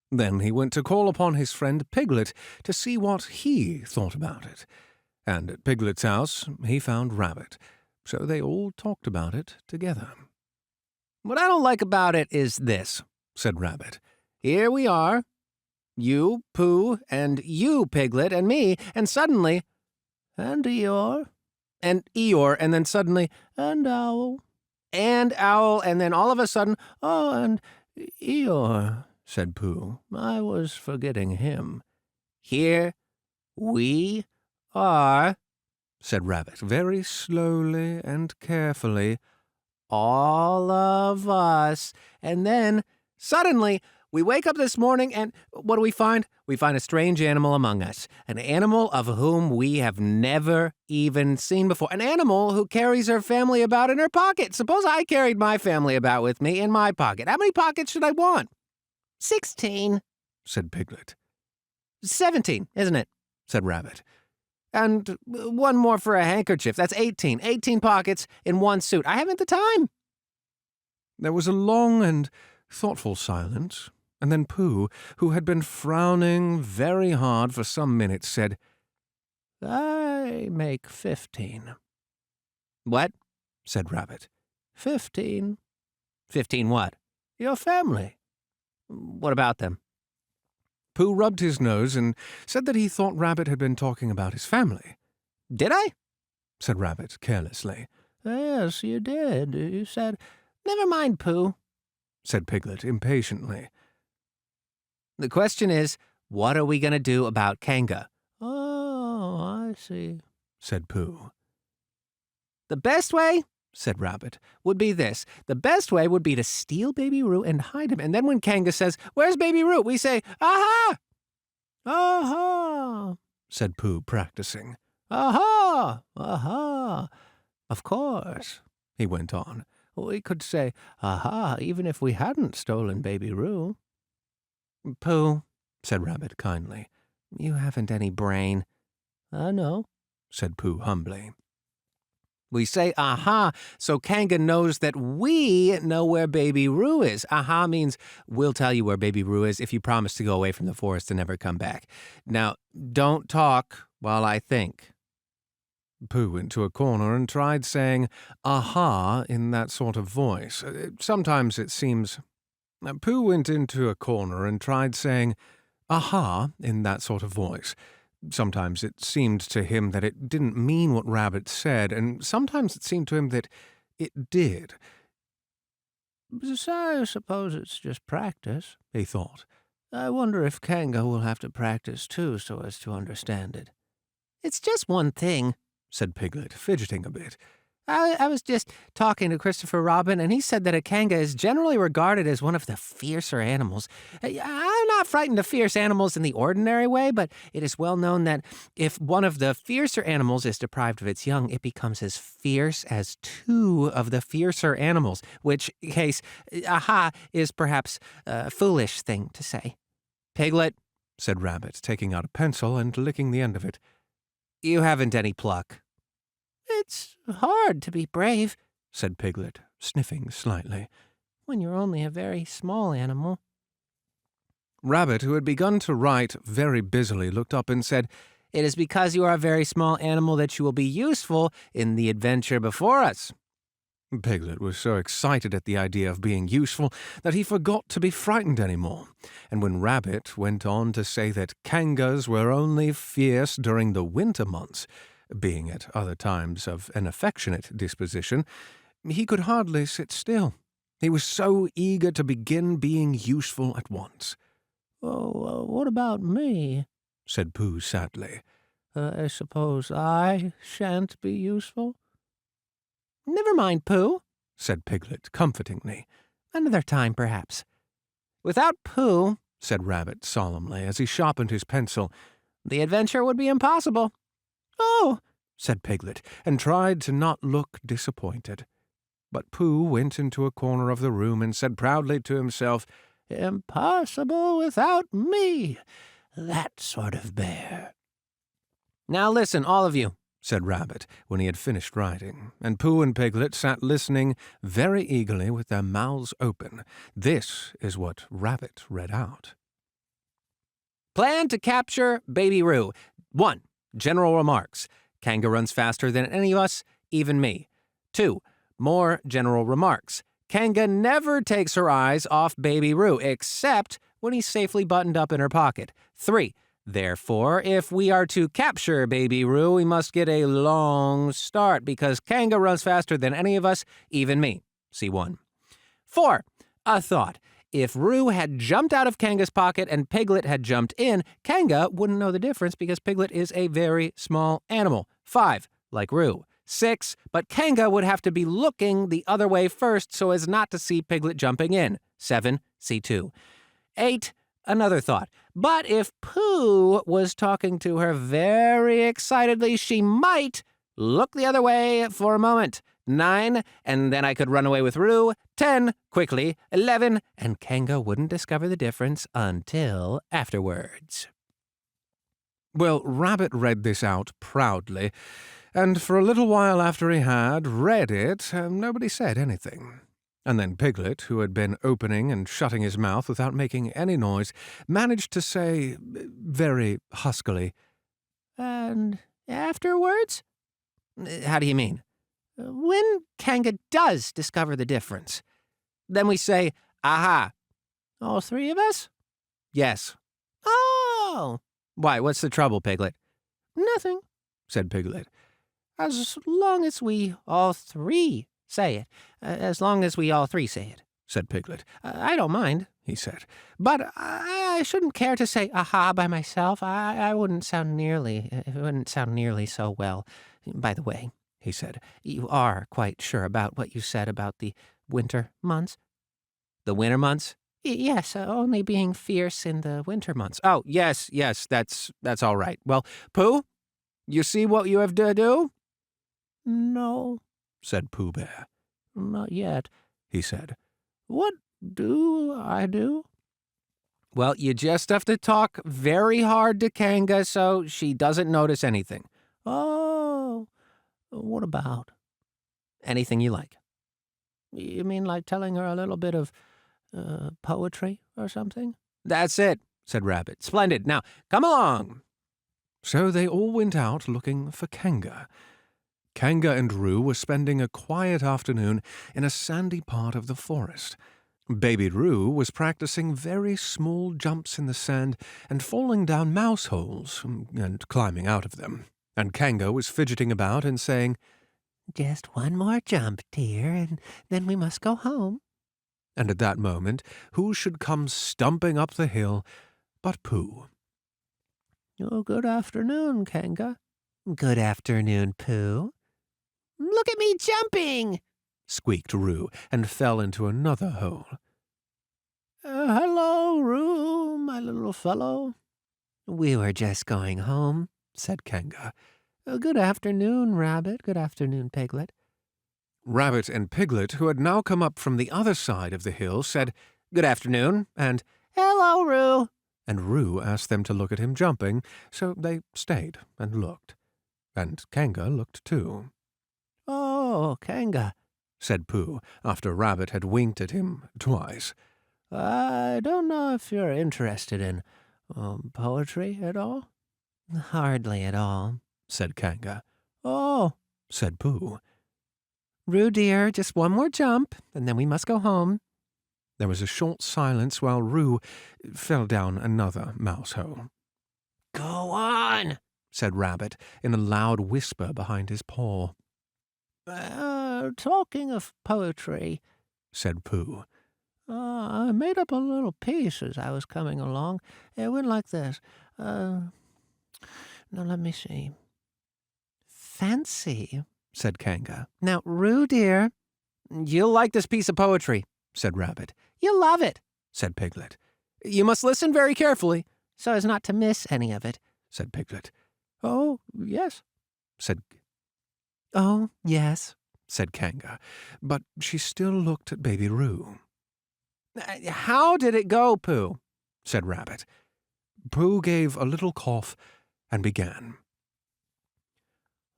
Then he went to call upon his friend Piglet to see what he thought about it. And at Piglet's house he found Rabbit, so they all talked about it together. "What I don't like about it is this," said Rabbit. "Here we are, you, Pooh, and you, Piglet, and me, and suddenly—" "And Eeyore." "And Eeyore, and then suddenly—" "And Owl." "And Owl, and then all of a sudden—" "Oh, and Eeyore," said Pooh. "I was forgetting him." "Here we are," said Rabbit, very slowly and carefully, "all of us. And then, suddenly, we wake up this morning and what do we find? We find a strange animal among us, an animal of whom we have never even seen before, an animal who carries her family about in her pocket. Suppose I carried my family about with me in my pocket. How many pockets should I want?" 16, said Piglet. 17, isn't it? Said Rabbit. And one more for a handkerchief. That's 18. 18 pockets in one suit. I haven't the time. There was a long and thoughtful silence, and then Pooh, who had been frowning very hard for some minutes, said, "I make 15. "What?" said Rabbit. 15. 15 what? Your family. What about them? Pooh rubbed his nose and said that he thought Rabbit had been talking about his family. Did I? Said Rabbit carelessly. Yes, you did. You said, "Never mind, Pooh," said Piglet impatiently. "The question is, what are we going to do about Kanga?" "Oh, I see," said Pooh. "The best way," said Rabbit, "would be this. The best way would be to steal Baby Roo and hide him. And then when Kanga says, 'Where's Baby Roo?' we say, 'Aha!'" "Aha!" said Pooh, practicing. "Aha! Aha! Of course, he went on, we could say, aha, even if we hadn't stolen Baby Roo. Pooh, said Rabbit kindly, you haven't any brain. No, said Pooh humbly. We say aha so Kanga knows that we know where Baby Roo is. Aha means we'll tell you where Baby Roo is if you promise to go away from the forest and never come back. Now, don't talk while I think. Pooh went to a corner and tried saying aha in that sort of voice. Sometimes it seems... Pooh went into a corner and tried saying aha in that sort of voice. Sometimes it seemed to him that it didn't mean what Rabbit said, and sometimes it seemed to him that it did. I suppose it's just practice, he thought. I wonder if Kanga will have to practice too so as to understand it. It's just one thing, said Piglet, fidgeting a bit. I was just talking to Christopher Robin, and he said that a kanga is generally regarded as one of the fiercer animals. I'm not frightened of fierce animals in the ordinary way, but it is well known that if one of the fiercer animals is deprived of its young, it becomes as fierce as two of the fiercer animals, which case, aha, is perhaps a foolish thing to say. Piglet, said Rabbit, taking out a pencil and licking the end of it. You haven't any pluck. It's hard to be brave, said Piglet, sniffing slightly, when you're only a very small animal. Rabbit, who had begun to write very busily, looked up and said, It is because you are a very small animal that you will be useful in the adventure before us. Piglet was so excited at the idea of being useful that he forgot to be frightened any more, and when Rabbit went on to say that kangas were only fierce during the winter months, being at other times of an affectionate disposition, he could hardly sit still. He was so eager to begin being useful at once. Oh, what about me? Said Pooh sadly. I suppose I shan't be useful? Never mind, Pooh, said Piglet comfortingly. Another time, perhaps. Without Pooh, said Rabbit solemnly as he sharpened his pencil, the adventure would be impossible. Oh, said Piglet, and tried to not look disappointed. But Pooh went into a corner of the room and said proudly to himself, Impossible without me, that sort of bear. Now listen, all of you, said Rabbit, when he had finished writing, and Pooh and Piglet sat listening very eagerly with their mouths open. This is what Rabbit read out. Plan to capture Baby Roo. 1. General remarks. Kanga runs faster than any of us, even me. 2. More general remarks. Kanga never takes her eyes off Baby Roo, except when he's safely buttoned up in her pocket. 3. Therefore, if we are to capture Baby Roo, we must get a long start, because Kanga runs faster than any of us, even me. C1. 4. A thought. If Roo had jumped out of Kanga's pocket and Piglet had jumped in, Kanga wouldn't know the difference because Piglet is a very small animal. 5. Like Roo. 6. But Kanga would have to be looking the other way first so as not to see Piglet jumping in. 7. C2. 8. Another thought. But if Pooh was talking to her very excitedly, she might look the other way for a moment. 9, and then I could run away with Roo. 10, quickly. 11, and Kanga wouldn't discover the difference until afterwards. Well, Rabbit read this out proudly, and for a little while after he had read it, nobody said anything. And then Piglet, who had been opening and shutting his mouth without making any noise, managed to say, very huskily, And afterwards? How do you mean? When Kanga does discover the difference. Then we say, aha. All three of us? Yes. Oh! Why, what's the trouble, Piglet? Nothing, said Piglet. As long as we all three say it. As long as we all three say it, said Piglet. I don't mind, he said. But I shouldn't care to say aha by myself. It wouldn't sound nearly so well. By the way, he said, you are quite sure about what you said about the winter months? The winter months? Yes, only being fierce in the winter months. Oh, yes, that's all right. Well, Pooh, you see what you have to do? No, said Pooh Bear. Not yet, he said. What do I do? Well, you just have to talk very hard to Kanga so she doesn't notice anything. Oh, what about? Anything you like. You mean like telling her a little bit of poetry or something? That's it, said Rabbit. Splendid. Now, come along. So they all went out looking for Kanga. Kanga and Roo were spending a quiet afternoon in a sandy part of the forest. Baby Roo was practicing very small jumps in the sand and falling down mouse holes and climbing out of them. And Kanga was fidgeting about and saying, Just one more jump, dear, and then we must go home. And at that moment, who should come stumping up the hill but Pooh. Oh, good afternoon, Kanga. Good afternoon, Pooh. Look at me jumping! Squeaked Roo and fell into another hole. Hello, Roo, my little fellow. We were just going home, said Kanga. Good afternoon, Rabbit. Good afternoon, Piglet. Rabbit and Piglet, who had now come up from the other side of the hill, said, Good afternoon, and Hello, Roo. And Roo asked them to look at him jumping, so they stayed and looked. And Kanga looked too. Oh, Kanga, said Pooh, after Rabbit had winked at him twice. I don't know if you're interested in poetry at all. Hardly at all, said Kanga. Oh, said Pooh. Roo dear, just one more jump, and then we must go home. There was a short silence while Roo fell down another mouse hole. Go on, said Rabbit in a loud whisper behind his paw. Talking of poetry, said Pooh. I made up a little piece as I was coming along. It went like this. Now let me see. Fancy, said Kanga. Now, Roo dear, you'll like this piece of poetry, said Rabbit. You'll love it, said Piglet. You must listen very carefully, so as not to miss any of it, said Piglet. Oh, yes, said Oh, yes, said Kanga, but she still looked at Baby Roo. How did it go, Pooh? said Rabbit. Pooh gave a little cough and began.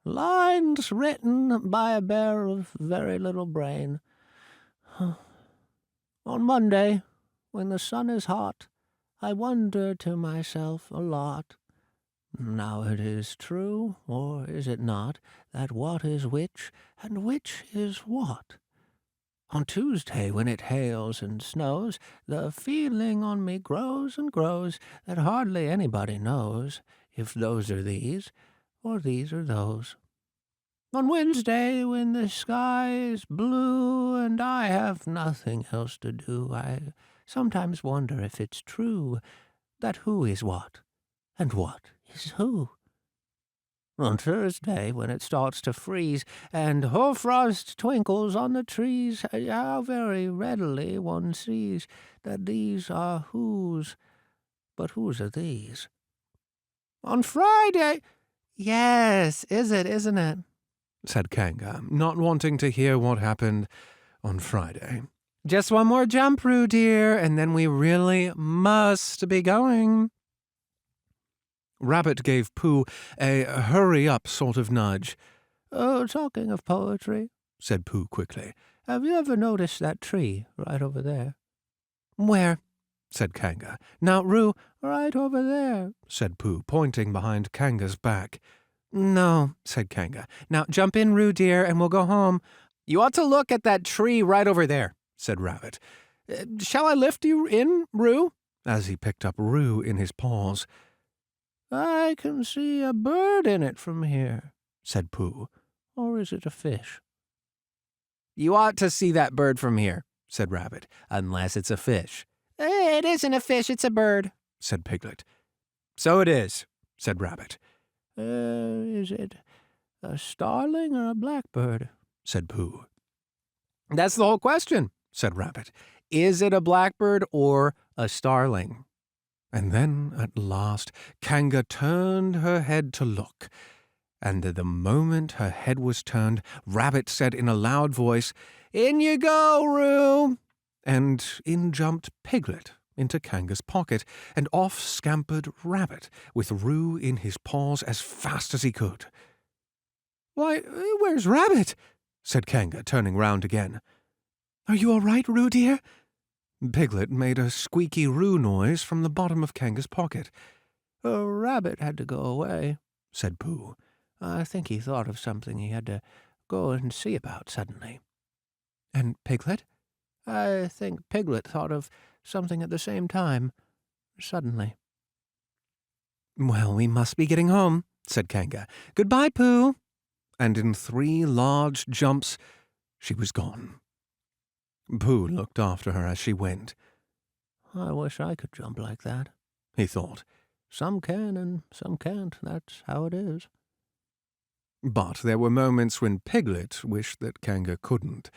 Lines written by a bear of very little brain. On Monday, when the sun is hot, I wonder to myself a lot. Now it is true, or is it not, that what is which, and which is what? On Tuesday, when it hails and snows, the feeling on me grows and grows that hardly anybody knows if those are these, or these are those. On Wednesday, when the sky is blue and I have nothing else to do, I sometimes wonder if it's true that who is what, and what is who. On Thursday, when it starts to freeze and hoarfrost twinkles on the trees, how very readily one sees that these are whose, but whose are these? On Friday, yes, isn't it? said Kanga, not wanting to hear what happened on Friday. Just one more jump, Roo dear, and then we really must be going. Rabbit gave Pooh a hurry-up sort of nudge. Oh, talking of poetry, said Pooh quickly. Have you ever noticed that tree right over there? Where? said Kanga. Now, Roo, right over there, said Pooh, pointing behind Kanga's back. No, said Kanga. Now jump in, Roo dear, and we'll go home. You ought to look at that tree right over there, said Rabbit. Shall I lift you in, Roo? As he picked up Roo in his paws. I can see a bird in it from here, said Pooh. Or is it a fish? You ought to see that bird from here, said Rabbit, unless it's a fish. It isn't a fish, it's a bird, said Piglet. So it is, said Rabbit. Is it a starling or a blackbird? said Pooh. That's the whole question, said Rabbit. Is it a blackbird or a starling? And then, at last, Kanga turned her head to look, and the moment her head was turned, Rabbit said in a loud voice, "In you go, Roo!" And in jumped Piglet into Kanga's pocket, and off scampered Rabbit, with Roo in his paws as fast as he could. "Why, where's Rabbit?" said Kanga, turning round again. "Are you all right, Roo, dear?" Piglet made a squeaky Roo noise from the bottom of Kanga's pocket. Rabbit had to go away," said Pooh. "I think he thought of something he had to go and see about suddenly." "And Piglet?" "I think Piglet thought of something at the same time, suddenly." "Well, we must be getting home," said Kanga. "Goodbye, Pooh." And in 3 large jumps, she was gone. Pooh looked after her as she went. "I wish I could jump like that," he thought. "Some can and some can't. That's how it is." But there were moments when Piglet wished that Kanga couldn't.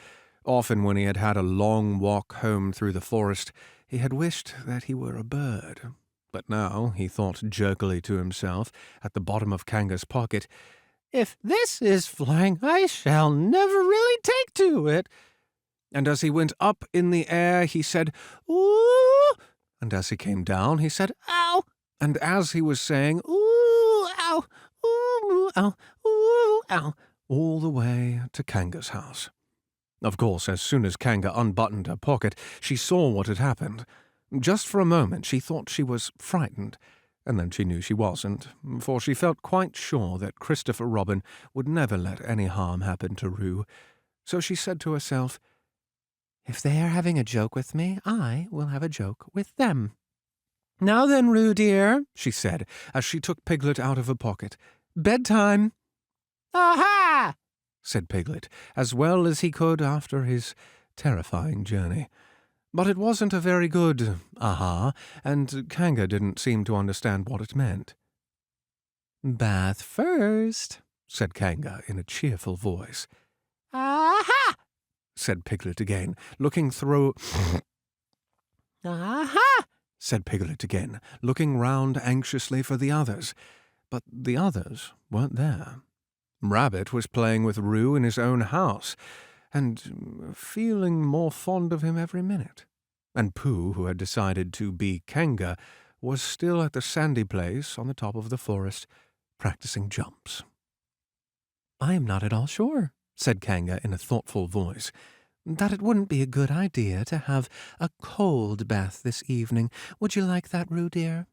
Often when he had had a long walk home through the forest, he had wished that he were a bird. But now, he thought jerkily to himself, at the bottom of Kanga's pocket, "If this is flying, I shall never really take to it." And as he went up in the air, he said, "Ooh!" And as he came down, he said, "Ow!" And as he was saying, "Ooh, ow, ooh, ow, ooh, ow," all the way to Kanga's house. Of course, as soon as Kanga unbuttoned her pocket, she saw what had happened. Just for a moment she thought she was frightened, and then she knew she wasn't, for she felt quite sure that Christopher Robin would never let any harm happen to Roo. So she said to herself, "If they are having a joke with me, I will have a joke with them." "Now then, Roo, dear," she said, as she took Piglet out of her pocket. "Bedtime." "Aha!" said Piglet, as well as he could after his terrifying journey. But it wasn't a very good aha, and Kanga didn't seem to understand what it meant. "Bath first," said Kanga in a cheerful voice. "Aha!" said Piglet again, looking through... "Aha!" said Piglet again, looking round anxiously for the others. But the others weren't there. Rabbit was playing with Roo in his own house, and feeling more fond of him every minute. And Pooh, who had decided to be Kanga, was still at the sandy place on the top of the forest, practicing jumps. "I am not at all sure," said Kanga in a thoughtful voice, "that it wouldn't be a good idea to have a cold bath this evening. Would you like that, Roo, dear?"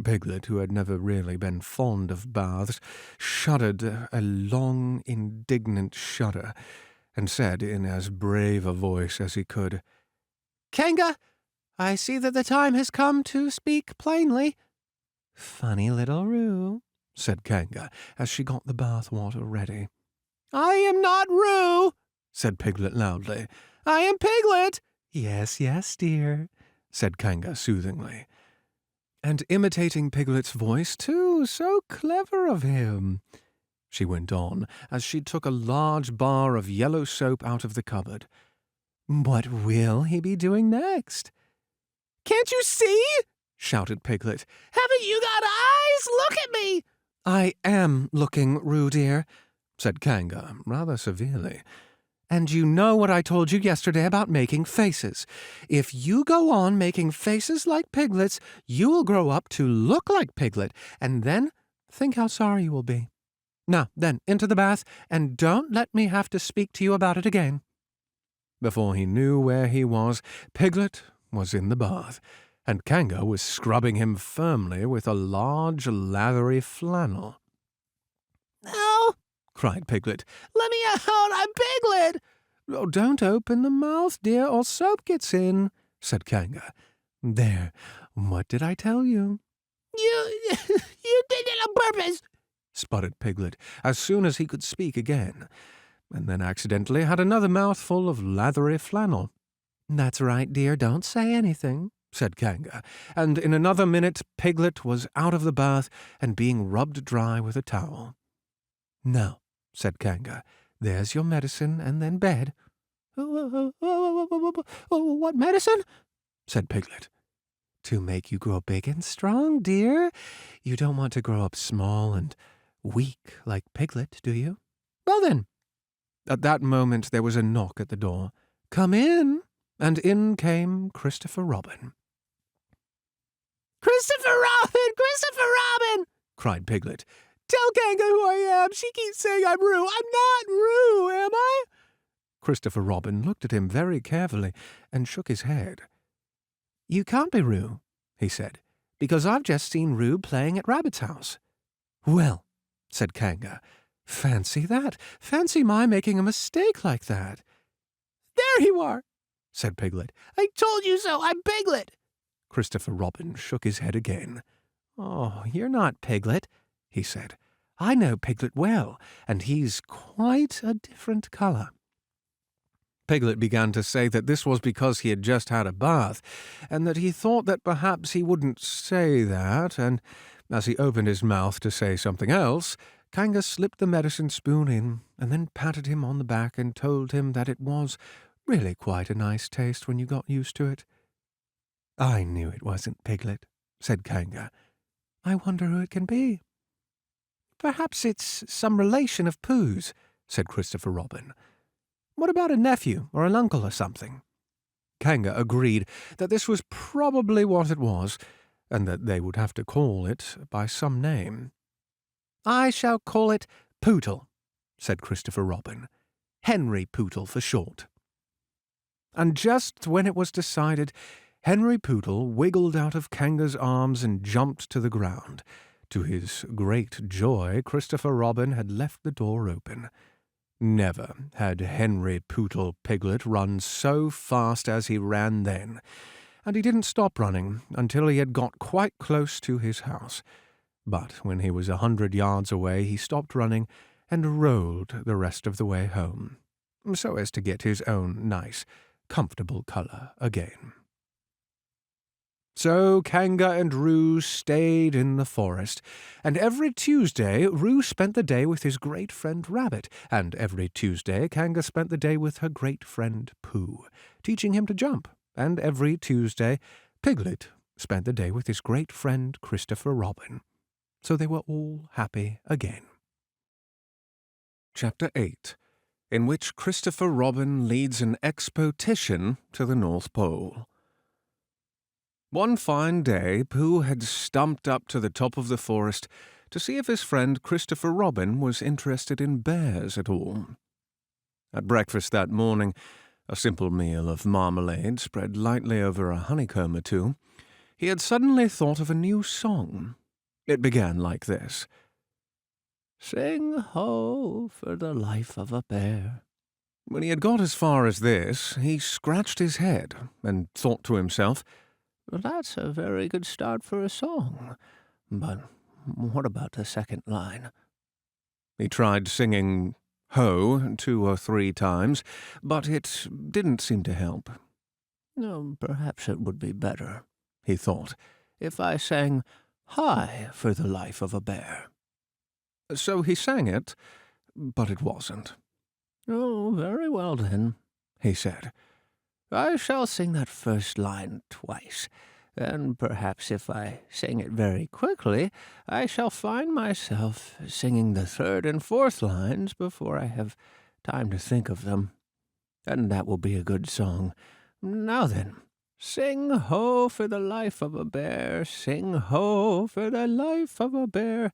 Piglet, who had never really been fond of baths, shuddered a long, indignant shudder, and said in as brave a voice as he could, "Kanga, I see that the time has come to speak plainly." "Funny little Roo," said Kanga, as she got the bath water ready. "I am not Roo," said Piglet loudly. "I am Piglet." "Yes, yes, dear," said Kanga soothingly. "And imitating Piglet's voice, too, so clever of him," she went on, as she took a large bar of yellow soap out of the cupboard. "What will he be doing next?" "Can't you see?" shouted Piglet. "Haven't you got eyes? Look at me!" "I am looking, Roo, dear," said Kanga, rather severely. "And you know what I told you yesterday about making faces. If you go on making faces like Piglet's, you will grow up to look like Piglet, and then think how sorry you will be. Now, then, into the bath, and don't let me have to speak to you about it again." Before he knew where he was, Piglet was in the bath, and Kanga was scrubbing him firmly with a large, lathery flannel. "Ow!" cried Piglet. "Let me out! I'm Piglet!" "Oh, don't open the mouth, dear, or soap gets in," said Kanga. "There, what did I tell you?" You did it on purpose," sputtered Piglet, as soon as he could speak again, and then accidentally had another mouthful of lathery flannel. "That's right, dear, don't say anything," said Kanga, and in another minute Piglet was out of the bath and being rubbed dry with a towel. "Now," said Kanga, "there's your medicine, and then bed." What medicine?" said Piglet. "To make you grow big and strong, dear. You don't want to grow up small and weak like Piglet, do you? Well then. At that moment there was a knock at the door. Come in. And in came Christopher Robin. Christopher Robin! Christopher Robin! Cried Piglet. Tell Kanga who I am. She keeps saying I'm Roo. I'm not Roo, am I? Christopher Robin looked at him very carefully and shook his head. You can't be Roo, he said, because I've just seen Roo playing at Rabbit's house. Well, said Kanga, fancy that. Fancy my making a mistake like that. There you are, said Piglet. I told you so. I'm Piglet. Christopher Robin shook his head again. Oh, you're not Piglet, he said. I know Piglet well, and he's quite a different colour. Piglet began to say that this was because he had just had a bath, and that he thought that perhaps he wouldn't say that, and as he opened his mouth to say something else, Kanga slipped the medicine spoon in, and then patted him on the back and told him that it was really quite a nice taste when you got used to it. I knew it wasn't Piglet, said Kanga. I wonder who it can be. Perhaps it's some relation of Pooh's, said Christopher Robin. What about a nephew or an uncle or something? Kanga agreed that this was probably what it was, and that they would have to call it by some name. I shall call it Pootle, said Christopher Robin. Henry Pootle for short. And just when it was decided, Henry Pootle wiggled out of Kanga's arms and jumped to the ground. To his great joy, Christopher Robin had left the door open. Never had Henry Pootle Piglet run so fast as he ran then, and he didn't stop running until he had got quite close to his house. But when he was 100 yards away, he stopped running and rolled the rest of the way home, so as to get his own nice, comfortable colour again. So Kanga and Roo stayed in the forest, and every Tuesday Roo spent the day with his great friend Rabbit, and every Tuesday Kanga spent the day with her great friend Pooh, teaching him to jump, and every Tuesday Piglet spent the day with his great friend Christopher Robin. So they were all happy again. Chapter 8, in which Christopher Robin leads an expedition to the North Pole. One fine day, Pooh had stumped up to the top of the forest to see if his friend Christopher Robin was interested in bears at all. At breakfast that morning, a simple meal of marmalade spread lightly over a honeycomb or two, he had suddenly thought of a new song. It began like this. Sing ho for the life of a bear. When he had got as far as this, he scratched his head and thought to himself, that's a very good start for a song, but what about the second line? He tried singing ho 2 or 3 times, but it didn't seem to help. Oh, perhaps it would be better, he thought, if I sang hi for the life of a bear. So he sang it, but it wasn't. Oh, very well then, he said. I shall sing that first line twice, and perhaps if I sing it very quickly, I shall find myself singing the 3rd and 4th lines before I have time to think of them. And that will be a good song. Now then, sing ho for the life of a bear, sing ho for the life of a bear.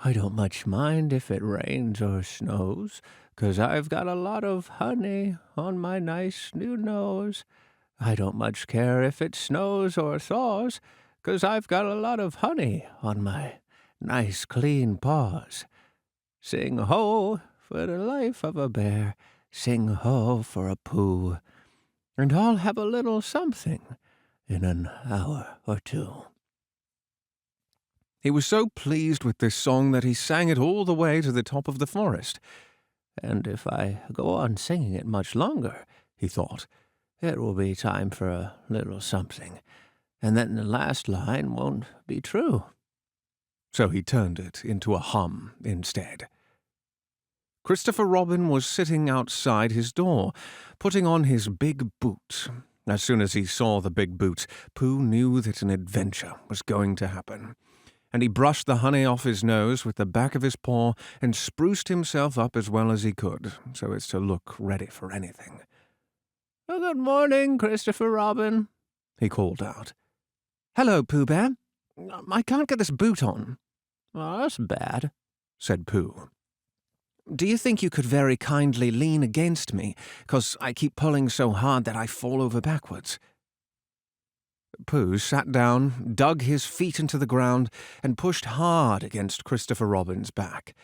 I don't much mind if it rains or snows, 'cause I've got a lot of honey on my nice new nose. I don't much care if it snows or thaws, 'cause I've got a lot of honey on my nice clean paws. Sing ho for the life of a bear, sing ho for a Pooh, and I'll have a little something in an hour or 2. He was so pleased with this song that he sang it all the way to the top of the forest. And if I go on singing it much longer, he thought, it will be time for a little something, and then the last line won't be true. So he turned it into a hum instead. Christopher Robin was sitting outside his door, putting on his big boots. As soon as he saw the big boots, Pooh knew that an adventure was going to happen. and he brushed the honey off his nose with the back of his paw and spruced himself up as well as he could, so as to look ready for anything. Good morning, Christopher Robin, he called out. Hello, Pooh Bear. I can't get this boot on. Oh, that's bad, said Pooh. Do you think you could very kindly lean against me, 'cause I keep pulling so hard that I fall over backwards? Pooh sat down, dug his feet into the ground, and pushed hard against Christopher Robin's back.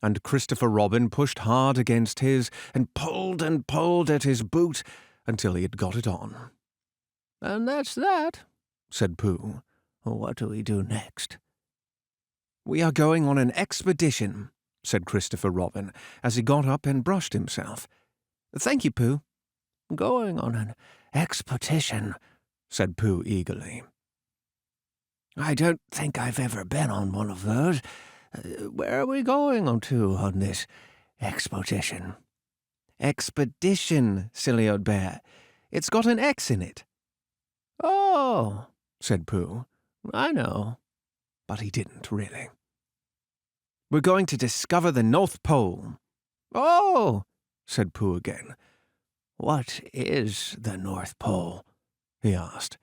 And Christopher Robin pushed hard against his, and pulled at his boot until he had got it on. And that's that, said Pooh. What do we do next? We are going on an expedition, said Christopher Robin, as he got up and brushed himself. Thank you, Pooh. Going on an expedition, said Pooh eagerly. I don't think I've ever been on one of those. Where are we going on this expedition? Expedition, silly old bear. It's got an X in it. Oh, said Pooh. I know. But he didn't really. We're going to discover the North Pole. Oh, said Pooh again. What is the North Pole? He asked.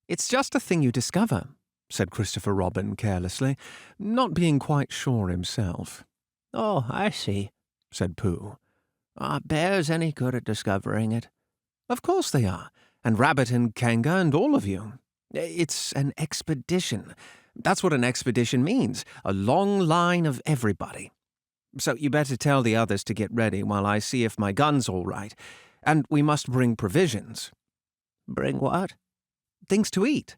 It's just a thing you discover, said Christopher Robin carelessly, not being quite sure himself. Oh, I see, said Pooh. Are bears any good at discovering it? Of course they are, and Rabbit and Kanga and all of you. It's an expedition. That's what an expedition means, a long line of everybody. So you better tell the others to get ready while I see if my gun's all right. And we must bring provisions. Bring what? Things to eat.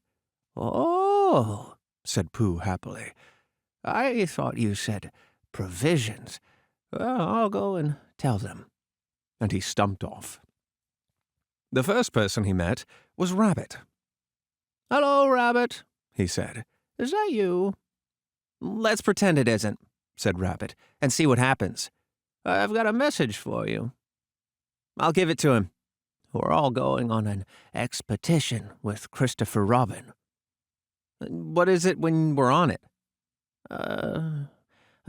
Oh, said Pooh happily. I thought you said provisions. Well, I'll go and tell them. And he stumped off. The first person he met was Rabbit. Hello, Rabbit, he said. Is that you? Let's pretend it isn't, said Rabbit, and see what happens. I've got a message for you. I'll give it to him. We're all going on an expedition with Christopher Robin. What is it when we're on it? A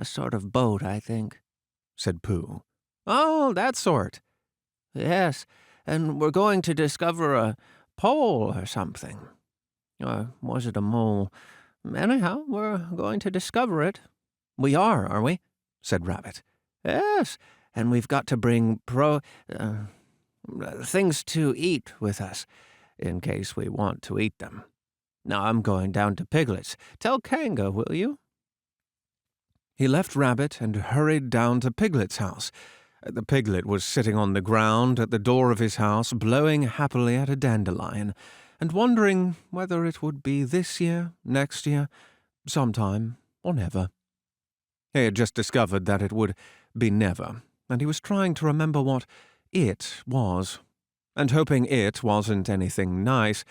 sort of boat, I think, said Pooh. Oh, that sort. Yes, and we're going to discover a pole or something. Or was it a mole? Anyhow, we're going to discover it. We are we? Said Rabbit. Yes, and we've got to bring things to eat with us, in case we want to eat them. Now I'm going down to Piglet's. Tell Kanga, will you? He left Rabbit and hurried down to Piglet's house. The piglet was sitting on the ground at the door of his house, blowing happily at a dandelion, and wondering whether it would be this year, next year, sometime, or never. He had just discovered that it would be never, and he was trying to remember what it was, and hoping it wasn't anything nice,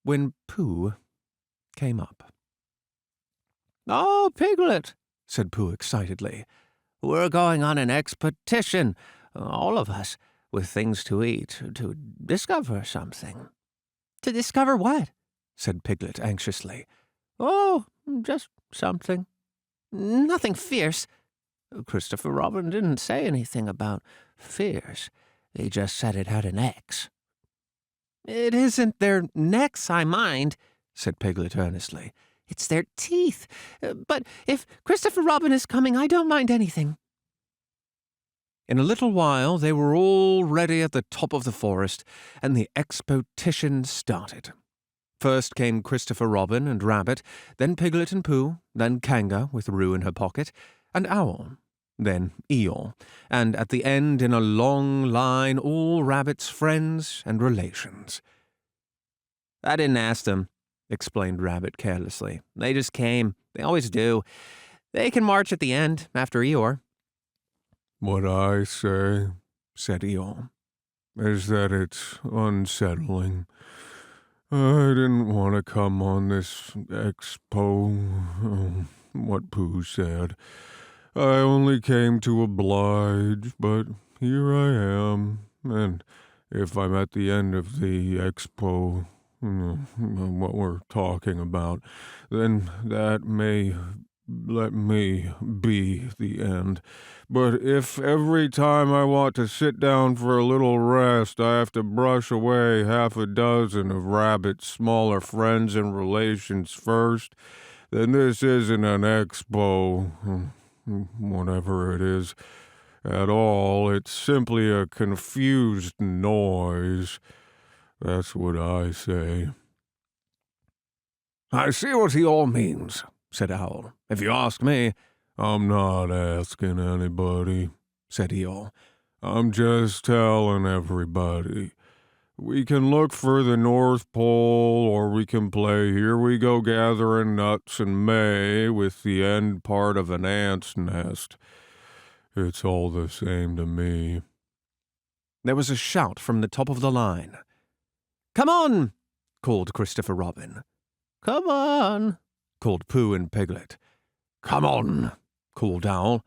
when Pooh came up. Oh, Piglet, said Pooh excitedly. We're going on an expedition, all of us, with things to eat, to discover something. To discover what? Said Piglet anxiously. Oh, just something. Nothing fierce. Christopher Robin didn't say anything about fierce. He just said it had an X. It isn't their necks I mind, said Piglet earnestly. It's their teeth. But if Christopher Robin is coming, I don't mind anything. In a little while, they were all ready at the top of the forest, and the expedition started. First came Christopher Robin and Rabbit, then Piglet and Pooh, then Kanga with Roo in her pocket, and Owl, then Eeyore, and at the end, in a long line, all Rabbit's friends and relations. I didn't ask them, explained Rabbit carelessly. They just came. They always do. They can march at the end, after Eeyore. What I say, said Eeyore, is that it's unsettling. I didn't want to come on this expo, what Pooh said. I only came to oblige, but here I am, and if I'm at the end of the expo, what we're talking about, then that may let me be the end. But if every time I want to sit down for a little rest, I have to brush away half a dozen of Rabbit's smaller friends and relations first, then this isn't an expo, whatever it is, at all. It's simply a confused noise. That's what I say. I see what he all means, said Owl. If you ask me. I'm not asking anybody, said Eeyore. I'm just telling everybody. We can look for the North Pole, or we can play Here We Go Gathering Nuts in May with the end part of an ant's nest. It's all the same to me. There was a shout from the top of the line. Come on, called Christopher Robin. Come on, called Pooh and Piglet. Come on, called Owl.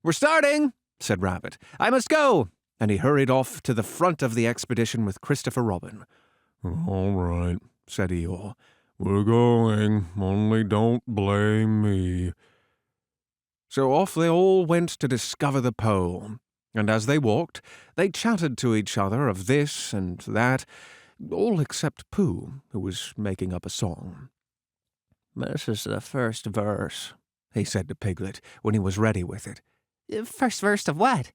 We're starting, said Rabbit. I must go. And he hurried off to the front of the expedition with Christopher Robin. All right, said Eeyore. We're going, only don't blame me. So off they all went to discover the pole. And as they walked, they chatted to each other of this and that, all except Pooh, who was making up a song. This is the first verse, he said to Piglet when he was ready with it. First verse of what?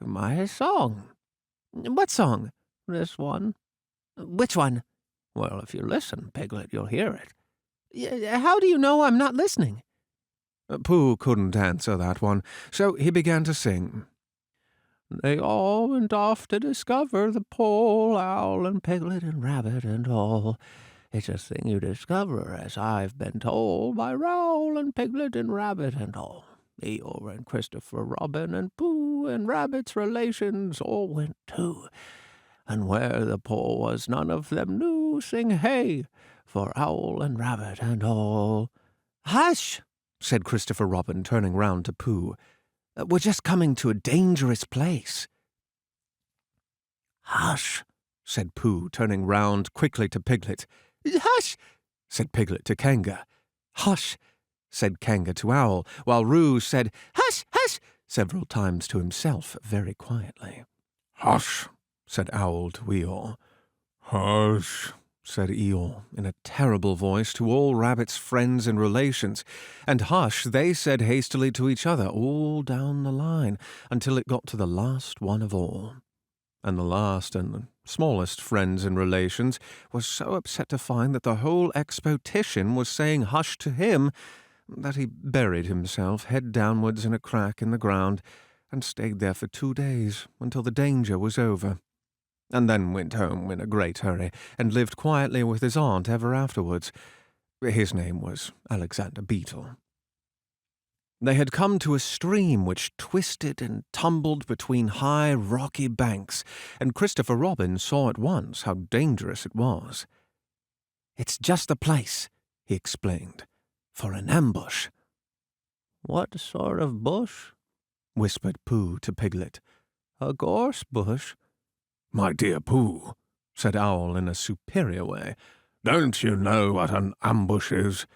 My song. What song? This one. Which one? Well, if you listen, Piglet, you'll hear it. How do you know I'm not listening? Pooh couldn't answer that one, so he began to sing. They all went off to discover the pole, Owl and Piglet and Rabbit and all. It's a thing you discover, as I've been told, by Owl and Piglet and Rabbit and all. Eeyore and Christopher Robin and Pooh and Rabbit's relations all went too. And where the pole was none of them knew, sing hey, for Owl and Rabbit and all. Hush, said Christopher Robin, turning round to Pooh. We're just coming to a dangerous place. Hush, said Pooh, turning round quickly to Piglet. Hush, said Piglet to Kanga. Hush, said Kanga to Owl, while Roo said, hush, hush, several times to himself very quietly. Hush, said Owl to Eeyore. Hush, said Eeyore in a terrible voice to all Rabbit's friends and relations, and hush they said hastily to each other all down the line until it got to the last one of all. And the last and the smallest friends and relations was so upset to find that the whole expedition was saying hush to him that he buried himself head downwards in a crack in the ground and stayed there for 2 days until the danger was over, and then went home in a great hurry and lived quietly with his aunt ever afterwards. His name was Alexander Beetle. They had come to a stream which twisted and tumbled between high rocky banks, and Christopher Robin saw at once how dangerous it was. It's just the place, he explained, for an ambush. What sort of bush? Whispered Pooh to Piglet. A gorse bush. My dear Pooh, said Owl in a superior way. Don't you know what an ambush is?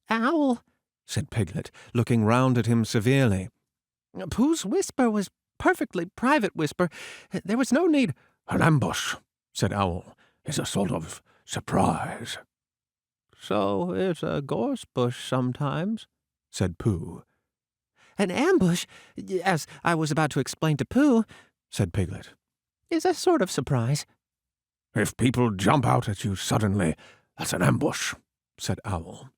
Owl, said Piglet, looking round at him severely. Pooh's whisper was perfectly private whisper. There was no need. An ambush, said Owl, is a sort of surprise. So it's a gorse bush sometimes, said Pooh. An ambush, as I was about to explain to Pooh, said Piglet, is a sort of surprise. If people jump out at you suddenly, that's an ambush, said Owl.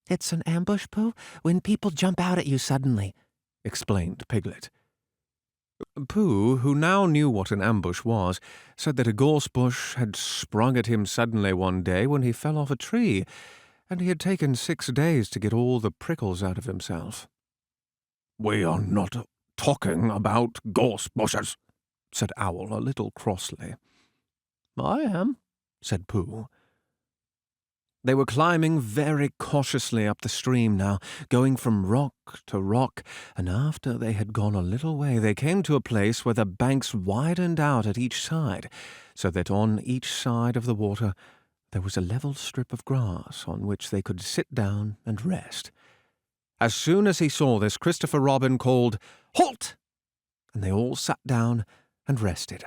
It's an ambush, Pooh, when people jump out at you suddenly, explained Piglet. Pooh, who now knew what an ambush was, said that a gorse bush had sprung at him suddenly one day when he fell off a tree, and he had taken 6 days to get all the prickles out of himself. We are not talking about gorse bushes, said Owl a little crossly. I am, said Pooh. They were climbing very cautiously up the stream now, going from rock to rock, and after they had gone a little way they came to a place where the banks widened out at each side, so that on each side of the water there was a level strip of grass on which they could sit down and rest. As soon as he saw this, Christopher Robin called, "Halt!" and they all sat down and rested.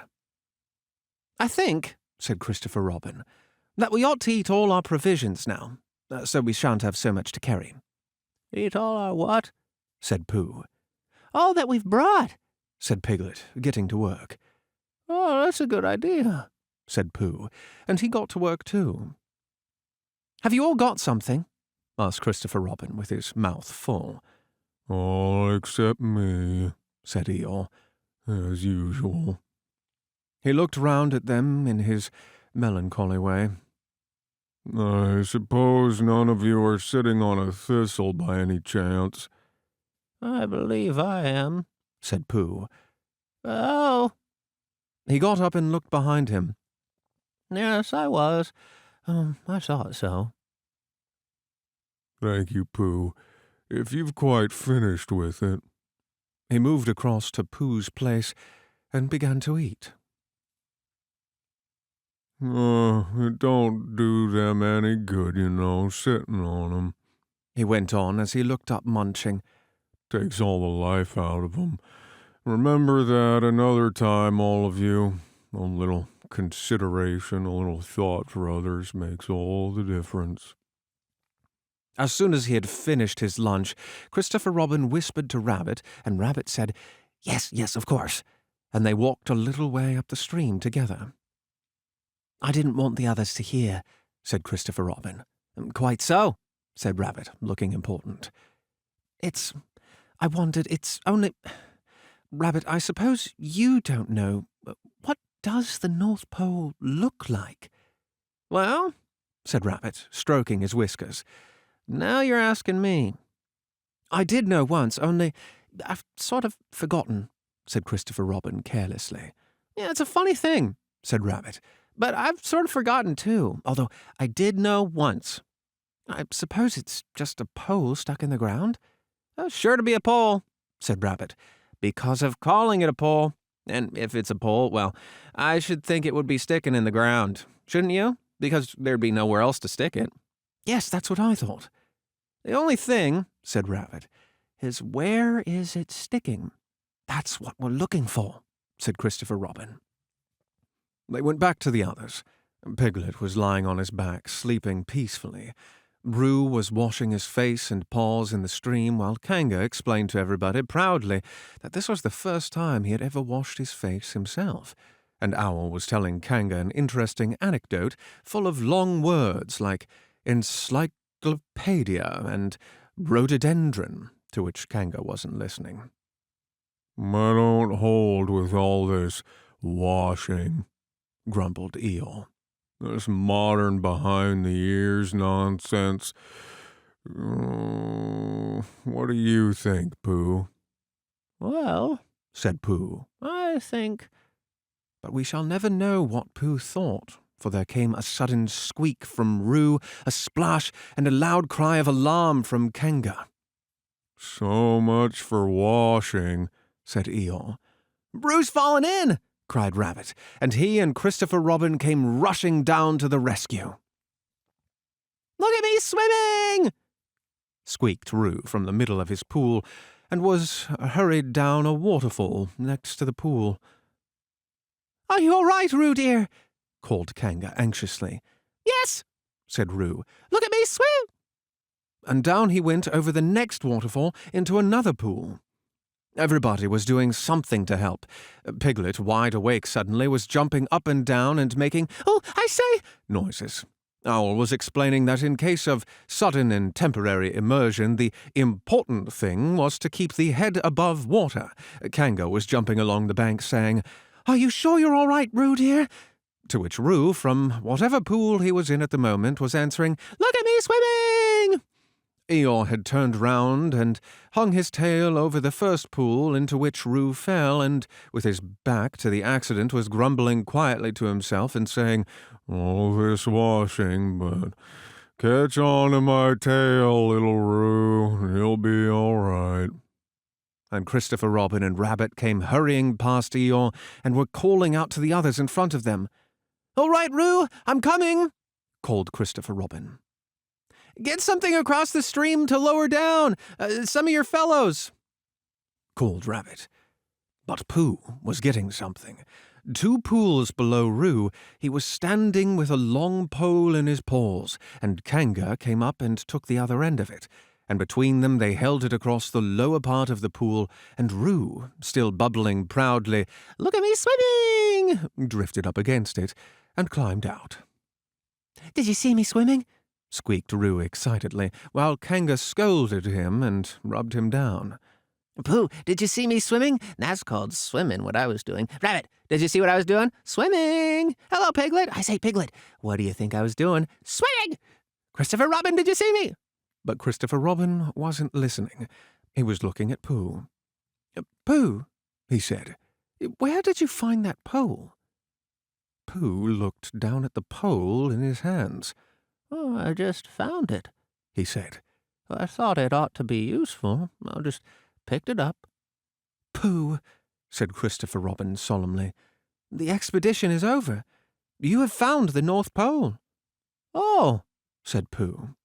"I think," said Christopher Robin, "that we ought to eat all our provisions now, so we shan't have so much to carry." "Eat all our what?" said Pooh. "All that we've brought," said Piglet, getting to work. "Oh, that's a good idea," said Pooh, and he got to work too. "Have you all got something?" asked Christopher Robin, with his mouth full. "All except me," said Eeyore, "as usual." He looked round at them in his melancholy way. "I suppose none of you are sitting on a thistle by any chance?" "I believe I am," said Pooh. "Oh, He got up and looked behind him. yes, I was. I thought so." "Thank you, Pooh. If you've quite finished with it." He moved across to Pooh's place and began to eat. It don't do them any good, sitting on 'em," he went on as he looked up, munching. "Takes all the life out of 'em. Remember that another time, all of you. A little consideration, a little thought for others makes all the difference." As soon as he had finished his lunch, Christopher Robin whispered to Rabbit, and Rabbit said, "Yes, yes, of course," and they walked a little way up the stream together. "I didn't want the others to hear," said Christopher Robin. "Quite so," said Rabbit, looking important. I wondered, it's only... Rabbit, I suppose you don't know. What does the North Pole look like?" "Well," said Rabbit, stroking his whiskers, now you're asking me. "I did know once, only I've sort of forgotten," said Christopher Robin carelessly. "Yeah, it's a funny thing," said Rabbit. "but I've sort of forgotten too, although I did know once." "I suppose it's just a pole stuck in the ground?" "Sure to be a pole," said Rabbit. "because of calling it a pole. And if it's a pole, well, I should think it would be sticking in the ground, shouldn't you? Because there'd be nowhere else to stick it." "Yes, that's what I thought." "The only thing," said Rabbit, "is where is it sticking?" "That's what we're looking for," said Christopher Robin. They went back to the others. Piglet was lying on his back, sleeping peacefully. Roo was washing his face and paws in the stream, while Kanga explained to everybody proudly that this was the first time he had ever washed his face himself, and Owl was telling Kanga an interesting anecdote full of long words like encyclopedia and rhododendron, to which Kanga wasn't listening. "I don't hold with all this washing," grumbled Eeyore. "This modern behind-the-ears nonsense. What do you think, Pooh?" "Well," said Pooh. "I think—" But we shall never know what Pooh thought, for there came a sudden squeak from Roo, a splash, and a loud cry of alarm from Kanga. "So much for washing," said Eeyore. "Roo's fallen in!" cried Rabbit, and he and Christopher Robin came rushing down to the rescue. "Look at me swimming!" squeaked Roo from the middle of his pool, and was hurried down a waterfall next to the pool. "Are you all right, Roo dear?" called Kanga anxiously. "Yes," said Roo. "Look at me swim!" And down he went over the next waterfall into another pool. Everybody was doing something to help. Piglet, wide awake suddenly, was jumping up and down and making, "Oh, I say," noises. Owl was explaining that in case of sudden and temporary immersion, the important thing was to keep the head above water. Kanga was jumping along the bank saying, "Are you sure you're all right, Roo dear?" To which Roo, from whatever pool he was in at the moment, was answering, "Look at me swimming!" Eeyore had turned round and hung his tail over the first pool into which Roo fell, and, with his back to the accident, was grumbling quietly to himself and saying, "All this washing, but catch on to my tail, little Roo, and you'll be all right." And Christopher Robin and Rabbit came hurrying past Eeyore and were calling out to the others in front of them. "All right, Roo, I'm coming!" called Christopher Robin. Get something across the stream to lower down. Some of your fellows, called Rabbit. But Pooh was getting something. 2 pools below Roo, he was standing with a long pole in his paws, and Kanga came up and took the other end of it, and between them they held it across the lower part of the pool, and Roo, still bubbling proudly, "Look at me swimming!" drifted up against it and climbed out. Did you see me swimming? Squeaked Roo excitedly, while Kanga scolded him and rubbed him down. Pooh, did you see me swimming? That's called swimming, what I was doing. Rabbit, did you see what I was doing? Swimming! Hello, Piglet. I say, Piglet, what do you think I was doing? Swimming! Christopher Robin, did you see me? But Christopher Robin wasn't listening. He was looking at Pooh. "Pooh," he said, "where did you find that pole?" Pooh looked down at the pole in his hands. "Oh, I just found it," he said. "I thought it ought to be useful. I just picked it up." "Pooh," said Christopher Robin solemnly, "the expedition is over. You have found the North Pole." "Oh," said Pooh.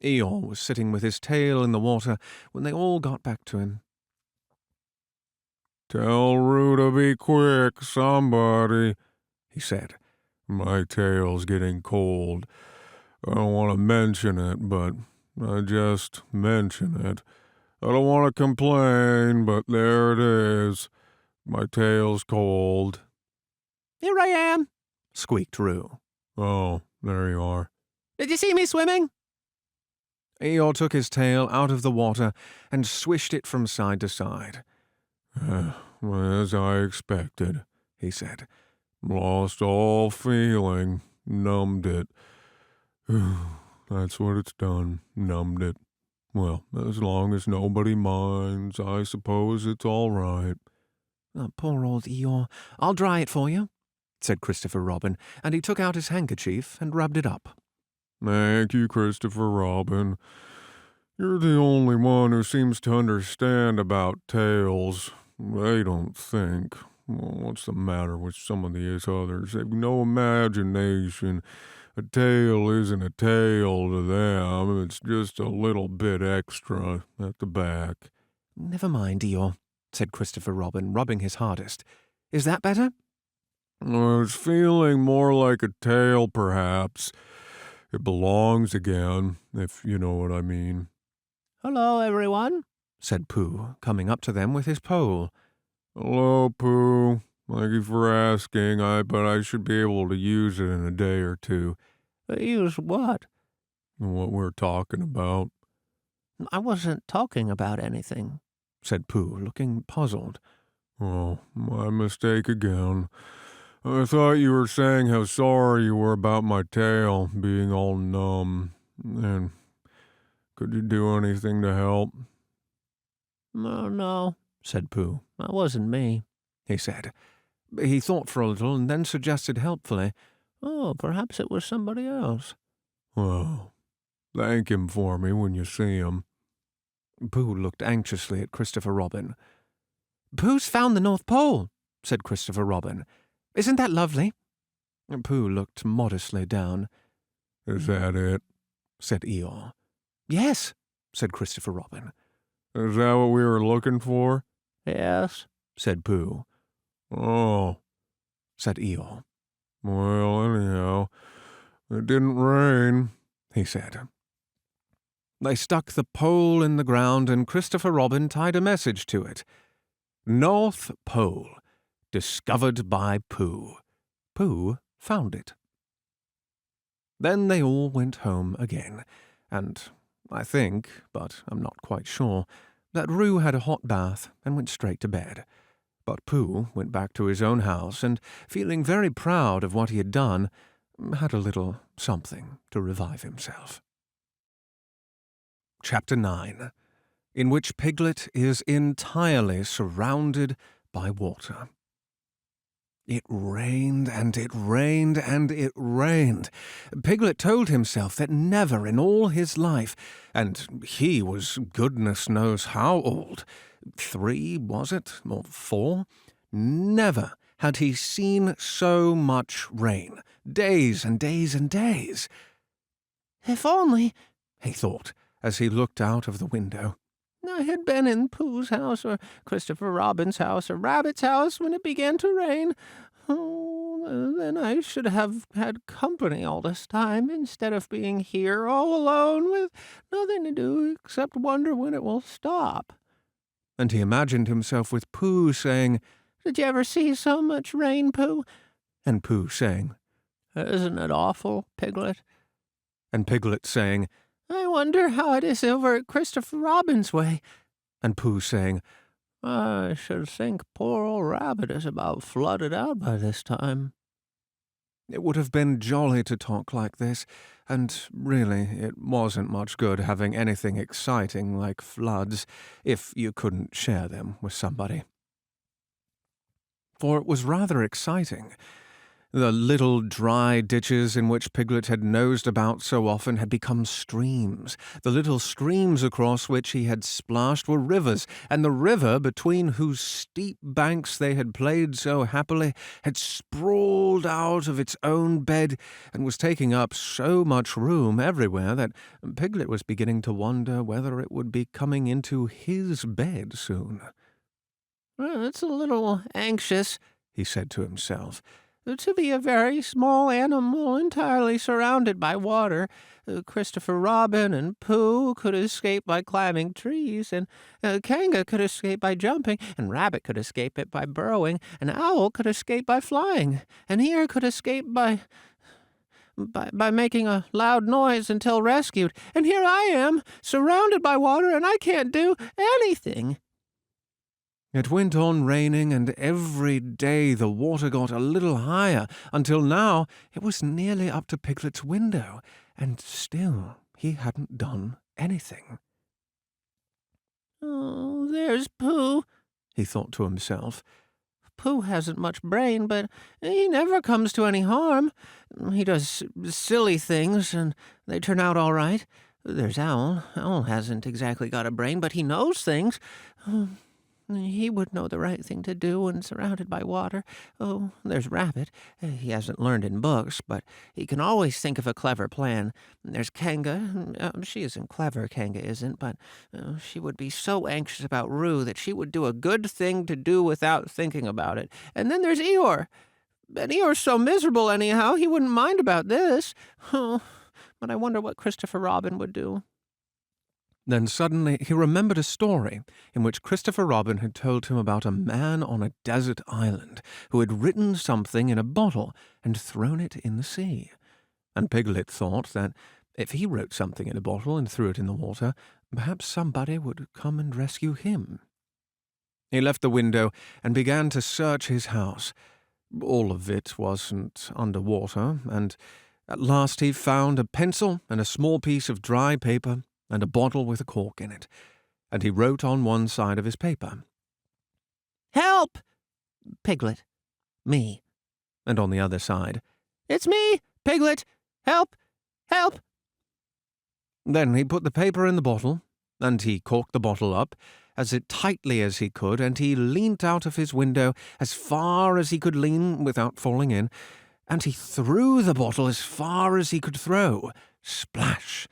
Eeyore was sitting with his tail in the water when they all got back to him. "Tell Roo to be quick, somebody," he said. "My tail's getting cold. I don't want to mention it, but I just mention it. I don't want to complain, but there it is. My tail's cold." Here I am, squeaked Roo. "Oh, there you are." "Did you see me swimming?" Eeyore took his tail out of the water and swished it from side to side. "As I expected," he said. "Lost all feeling. Numbed it. That's what it's done. Numbed it. Well, as long as nobody minds, I suppose it's all right." "Oh, poor old Eeyore. I'll dry it for you," said Christopher Robin, and he took out his handkerchief and rubbed it up. "Thank you, Christopher Robin. You're the only one who seems to understand about tails. They don't think. Well, what's the matter with some of these others? They've no imagination. A tail isn't a tail to them. It's just a little bit extra at the back." "Never mind, Eeyore," said Christopher Robin, rubbing his hardest. "Is that better?" "It's feeling more like a tail, perhaps. It belongs again, if you know what I mean." "Hello, everyone," said Pooh, coming up to them with his pole. "Hello, Pooh. Thank you for asking. But I should be able to use it in a day or 2. "Use what?" What we're talking about." "I wasn't talking about anything," said Pooh, looking puzzled. "Oh, my mistake again. I thought you were saying how sorry you were about my tail being all numb. And could you do anything to help?" No, said Pooh. that wasn't me," he said. He thought for a little and then suggested helpfully, "Oh, perhaps it was somebody else." "Well, thank him for me when you see him." Pooh looked anxiously at Christopher Robin. "Pooh's found the North Pole," said Christopher Robin. "Isn't that lovely?" Pooh looked modestly down. "Is that it?" said Eeyore. "Yes," said Christopher Robin. "Is that what we were looking for?" "Yes," said Pooh. "Oh," said Eeyore. "Well, anyhow, it didn't rain," he said. They stuck the pole in the ground and Christopher Robin tied a message to it. "North Pole. Discovered by Pooh. Pooh found it." Then they all went home again, and I think, but I'm not quite sure, that Roo had a hot bath and went straight to bed. But Pooh went back to his own house and, feeling very proud of what he had done, had a little something to revive himself. Chapter 9, in which Piglet is entirely surrounded by water. It rained and it rained and it rained. Piglet told himself that never in all his life, and he was goodness knows how old, 3, was it, or 4? Never had he seen so much rain? Days and days and days. If only, he thought, as he looked out of the window, I had been in Pooh's house or Christopher Robin's house or Rabbit's house when it began to rain. Oh, then I should have had company all this time instead of being here all alone with nothing to do except wonder when it will stop. And he imagined himself with Pooh saying, Did you ever see so much rain, Pooh? And Pooh saying, Isn't it awful, Piglet? And Piglet saying, I wonder how it is over at Christopher Robin's way. And Pooh saying, I should think poor old Rabbit is about flooded out by this time. It would have been jolly to talk like this, and really it wasn't much good having anything exciting like floods if you couldn't share them with somebody. For it was rather exciting. The little dry ditches in which Piglet had nosed about so often had become streams. The little streams across which he had splashed were rivers, and the river between whose steep banks they had played so happily had sprawled out of its own bed and was taking up so much room everywhere that Piglet was beginning to wonder whether it would be coming into his bed soon. Well, it's a little anxious, he said to himself, to be a very small animal entirely surrounded by water. Christopher Robin and Pooh could escape by climbing trees, and Kanga could escape by jumping, and Rabbit could escape it by burrowing, and Owl could escape by flying, and Ear could escape by making a loud noise until rescued. And here I am, surrounded by water, and I can't do anything. It went on raining, and every day the water got a little higher, until now it was nearly up to Piglet's window, and still he hadn't done anything. Oh, there's Pooh, he thought to himself. Pooh hasn't much brain, but he never comes to any harm. He does silly things, and they turn out all right. There's Owl. Owl hasn't exactly got a brain, but he knows things. He would know the right thing to do when surrounded by water. Oh, there's Rabbit. He hasn't learned in books, but he can always think of a clever plan. There's Kanga. She isn't clever, Kanga isn't, but she would be so anxious about Roo that she would do a good thing to do without thinking about it. And then there's Eeyore. And Eeyore's so miserable anyhow, he wouldn't mind about this. Oh, but I wonder what Christopher Robin would do. Then suddenly he remembered a story in which Christopher Robin had told him about a man on a desert island who had written something in a bottle and thrown it in the sea. And Piglet thought that if he wrote something in a bottle and threw it in the water, perhaps somebody would come and rescue him. He left the window and began to search his house. All of it wasn't under water, and at last he found a pencil and a small piece of dry paper and a bottle with a cork in it, and he wrote on one side of his paper, Help! Piglet. Me. And on the other side, It's me, Piglet. Help! Help! Then he put the paper in the bottle, and he corked the bottle up as tightly as he could, and he leant out of his window as far as he could lean without falling in, and he threw the bottle as far as he could throw. Splash!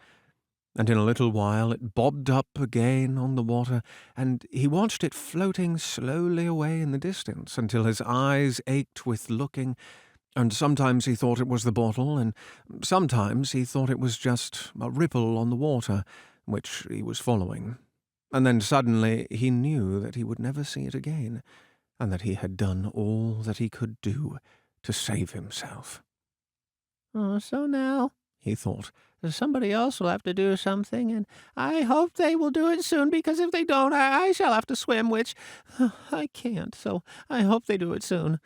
And in a little while it bobbed up again on the water, and he watched it floating slowly away in the distance until his eyes ached with looking, and sometimes he thought it was the bottle, and sometimes he thought it was just a ripple on the water, which he was following. And then suddenly he knew that he would never see it again, and that he had done all that he could do to save himself. Oh, so now, he thought, somebody else will have to do something, and I hope they will do it soon, because if they don't, I shall have to swim, which I can't, so I hope they do it soon.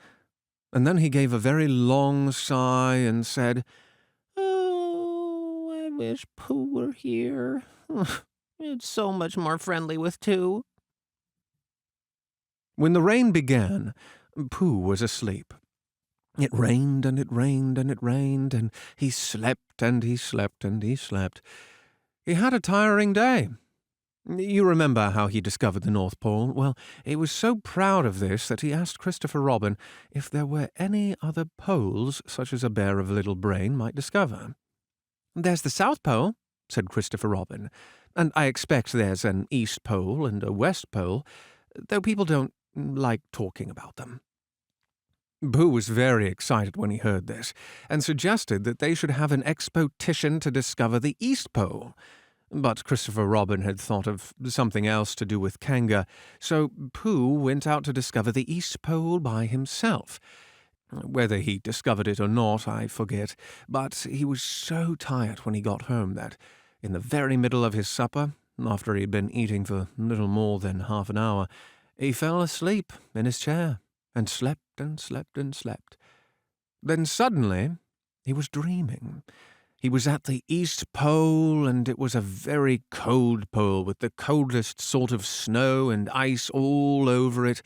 And then he gave a very long sigh and said, Oh, I wish Pooh were here. It's so much more friendly with two. When the rain began, Pooh was asleep. It rained and it rained and it rained, and he slept and he slept and he slept. He had a tiring day. You remember how he discovered the North Pole? Well, he was so proud of this that he asked Christopher Robin if there were any other poles such as a bear of little brain might discover. "There's the South Pole," said Christopher Robin, "and I expect there's an East Pole and a West Pole, though people don't like talking about them." Pooh was very excited when he heard this, and suggested that they should have an expedition to discover the East Pole. But Christopher Robin had thought of something else to do with Kanga, so Pooh went out to discover the East Pole by himself. Whether he discovered it or not, I forget, but he was so tired when he got home that, in the very middle of his supper, after he had been eating for little more than half an hour, he fell asleep in his chair, and slept and slept and slept. Then suddenly he was dreaming. He was at the East Pole, and it was a very cold pole with the coldest sort of snow and ice all over it.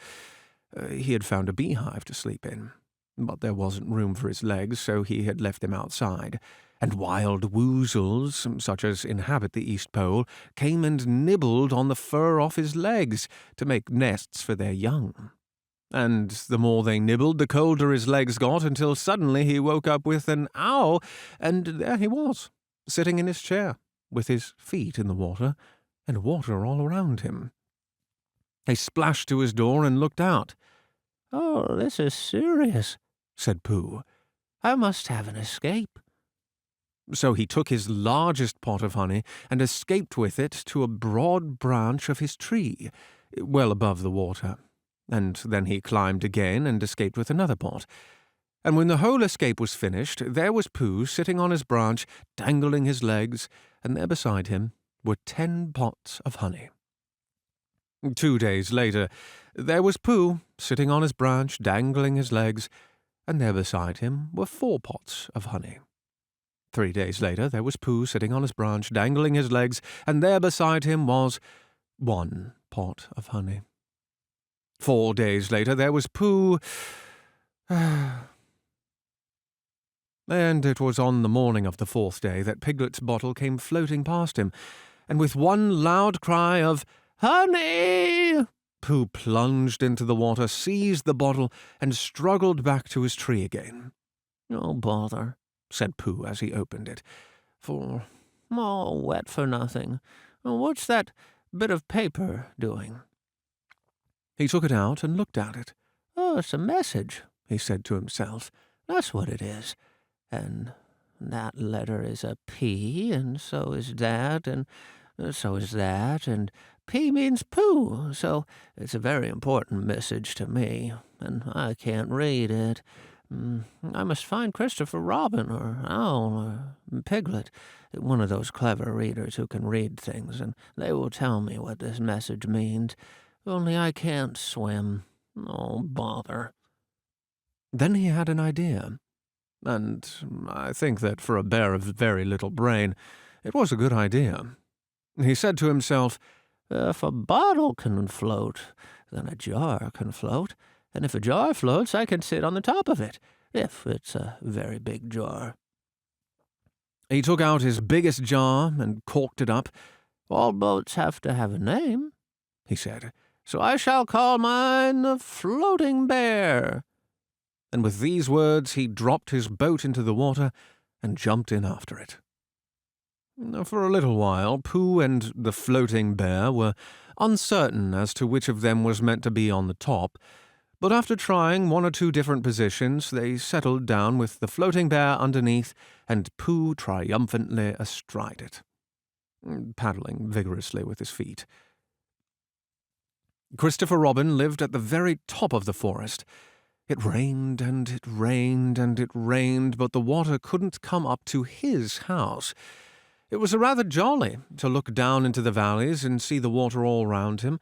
He had found a beehive to sleep in, but there wasn't room for his legs, so he had left them outside. And wild woozles, such as inhabit the East Pole, came and nibbled on the fur off his legs to make nests for their young. And the more they nibbled, the colder his legs got, until suddenly he woke up with an ow, and there he was, sitting in his chair, with his feet in the water, and water all around him. He splashed to his door and looked out. "Oh, this is serious," said Pooh. "I must have an escape." So he took his largest pot of honey and escaped with it to a broad branch of his tree, well above the water. And then he climbed again and escaped with another pot. And when the whole escape was finished, there was Pooh sitting on his branch, dangling his legs, and there beside him were 10 pots of honey. 2 days later, there was Pooh sitting on his branch, dangling his legs, and there beside him were 4 pots of honey. 3 days later, there was Pooh sitting on his branch, dangling his legs, and there beside him was 1 pot of honey. 4 days later, there was Pooh. And it was on the morning of the 4th day that Piglet's bottle came floating past him, and with one loud cry of "Honey!" Pooh plunged into the water, seized the bottle, and struggled back to his tree again. "Oh, bother," said Pooh as he opened it. Oh, wet for nothing. What's that bit of paper doing?" He took it out and looked at it. "Oh, it's a message," he said to himself. "That's what it is. And that letter is a P, and so is that, and so is that, and P means Pooh, so it's a very important message to me, and I can't read it. I must find Christopher Robin or Owl or Piglet, one of those clever readers who can read things, and they will tell me what this message means. Only I can't swim. Oh, bother." Then he had an idea, and I think that for a bear of very little brain, it was a good idea. He said to himself, "If a bottle can float, then a jar can float, and if a jar floats, I can sit on the top of it, if it's a very big jar." He took out his biggest jar and corked it up. "All boats have to have a name," he said, "so I shall call mine the Floating Bear." And with these words he dropped his boat into the water and jumped in after it. For a little while, Pooh and the Floating Bear were uncertain as to which of them was meant to be on the top, but after trying 1 or 2 different positions, they settled down with the Floating Bear underneath and Pooh triumphantly astride it, paddling vigorously with his feet. Christopher Robin lived at the very top of the forest. It rained and it rained and it rained, but the water couldn't come up to his house. It was rather jolly to look down into the valleys and see the water all round him,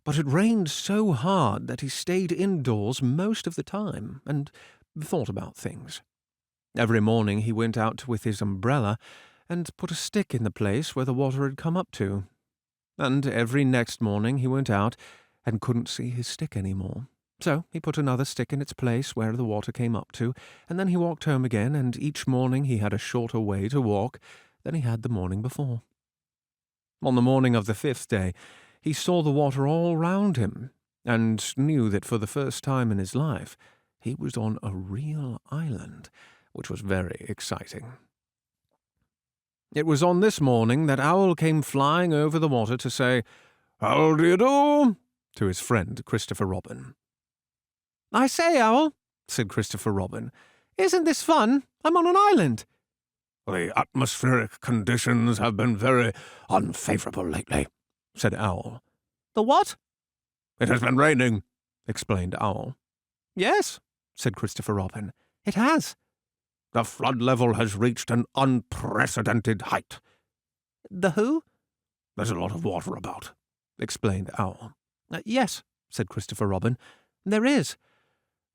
but it rained so hard that he stayed indoors most of the time and thought about things. Every morning he went out with his umbrella and put a stick in the place where the water had come up to. And every next morning he went out and couldn't see his stick any more. So he put another stick in its place where the water came up to, and then he walked home again, and each morning he had a shorter way to walk than he had the morning before. On the morning of the 5th day, he saw the water all round him, and knew that for the first time in his life he was on a real island, which was very exciting. It was on this morning that Owl came flying over the water to say, "How do you do?" to his friend Christopher Robin. "I say, Owl," said Christopher Robin, "isn't this fun? I'm on an island." "The atmospheric conditions have been very unfavorable lately," said Owl. "The what?" "It has been raining," explained Owl. "Yes," said Christopher Robin, "it has." "The flood level has reached an unprecedented height." "The who?" "There's a lot of water about," explained Owl. "Yes," said Christopher Robin, "there is."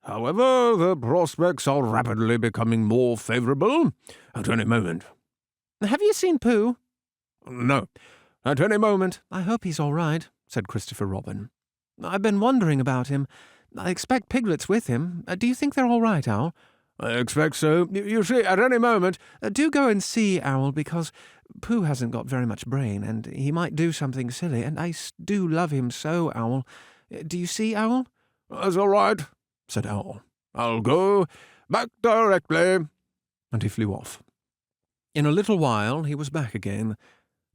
"However, the prospects are rapidly becoming more favorable. At any moment." "Have you seen Pooh?" "No. At any moment." "I hope he's all right," said Christopher Robin. "I've been wondering about him. I expect Piglet's with him. Do you think they're all right, Owl?" "I expect so. You see, at any moment." Do go and see, Owl, because Pooh hasn't got very much brain, and he might do something silly, and I do love him so, Owl. Do you see, Owl?" "That's all right," said Owl. "I'll go back directly." And he flew off. In a little while he was back again.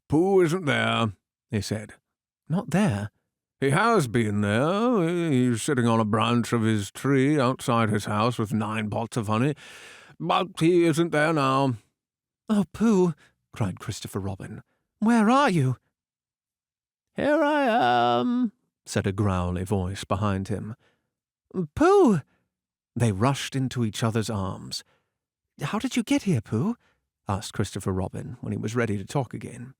"Pooh isn't there," he said. "Not there?" "He has been there. He's sitting on a branch of his tree outside his house with 9 pots of honey. But he isn't there now." "Oh, Pooh," cried Christopher Robin, "where are you?" "Here I am," said a growly voice behind him. "Pooh!" They rushed into each other's arms. "How did you get here, Pooh?" asked Christopher Robin when he was ready to talk again.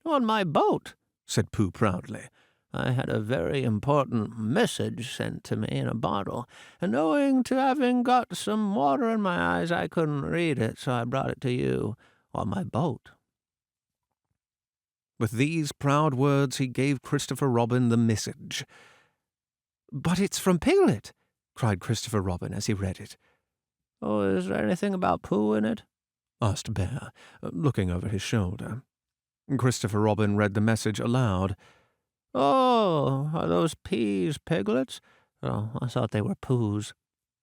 "On my boat," said Pooh proudly. "I had a very important message sent to me in a bottle, and owing to having got some water in my eyes, I couldn't read it, so I brought it to you on my boat." With these proud words he gave Christopher Robin the message. "But it's from Piglet," cried Christopher Robin as he read it. "Oh, is there anything about Pooh in it?" asked Bear, looking over his shoulder. Christopher Robin read the message aloud. "Oh, are those peas Piglets? Oh, I thought they were Poohs."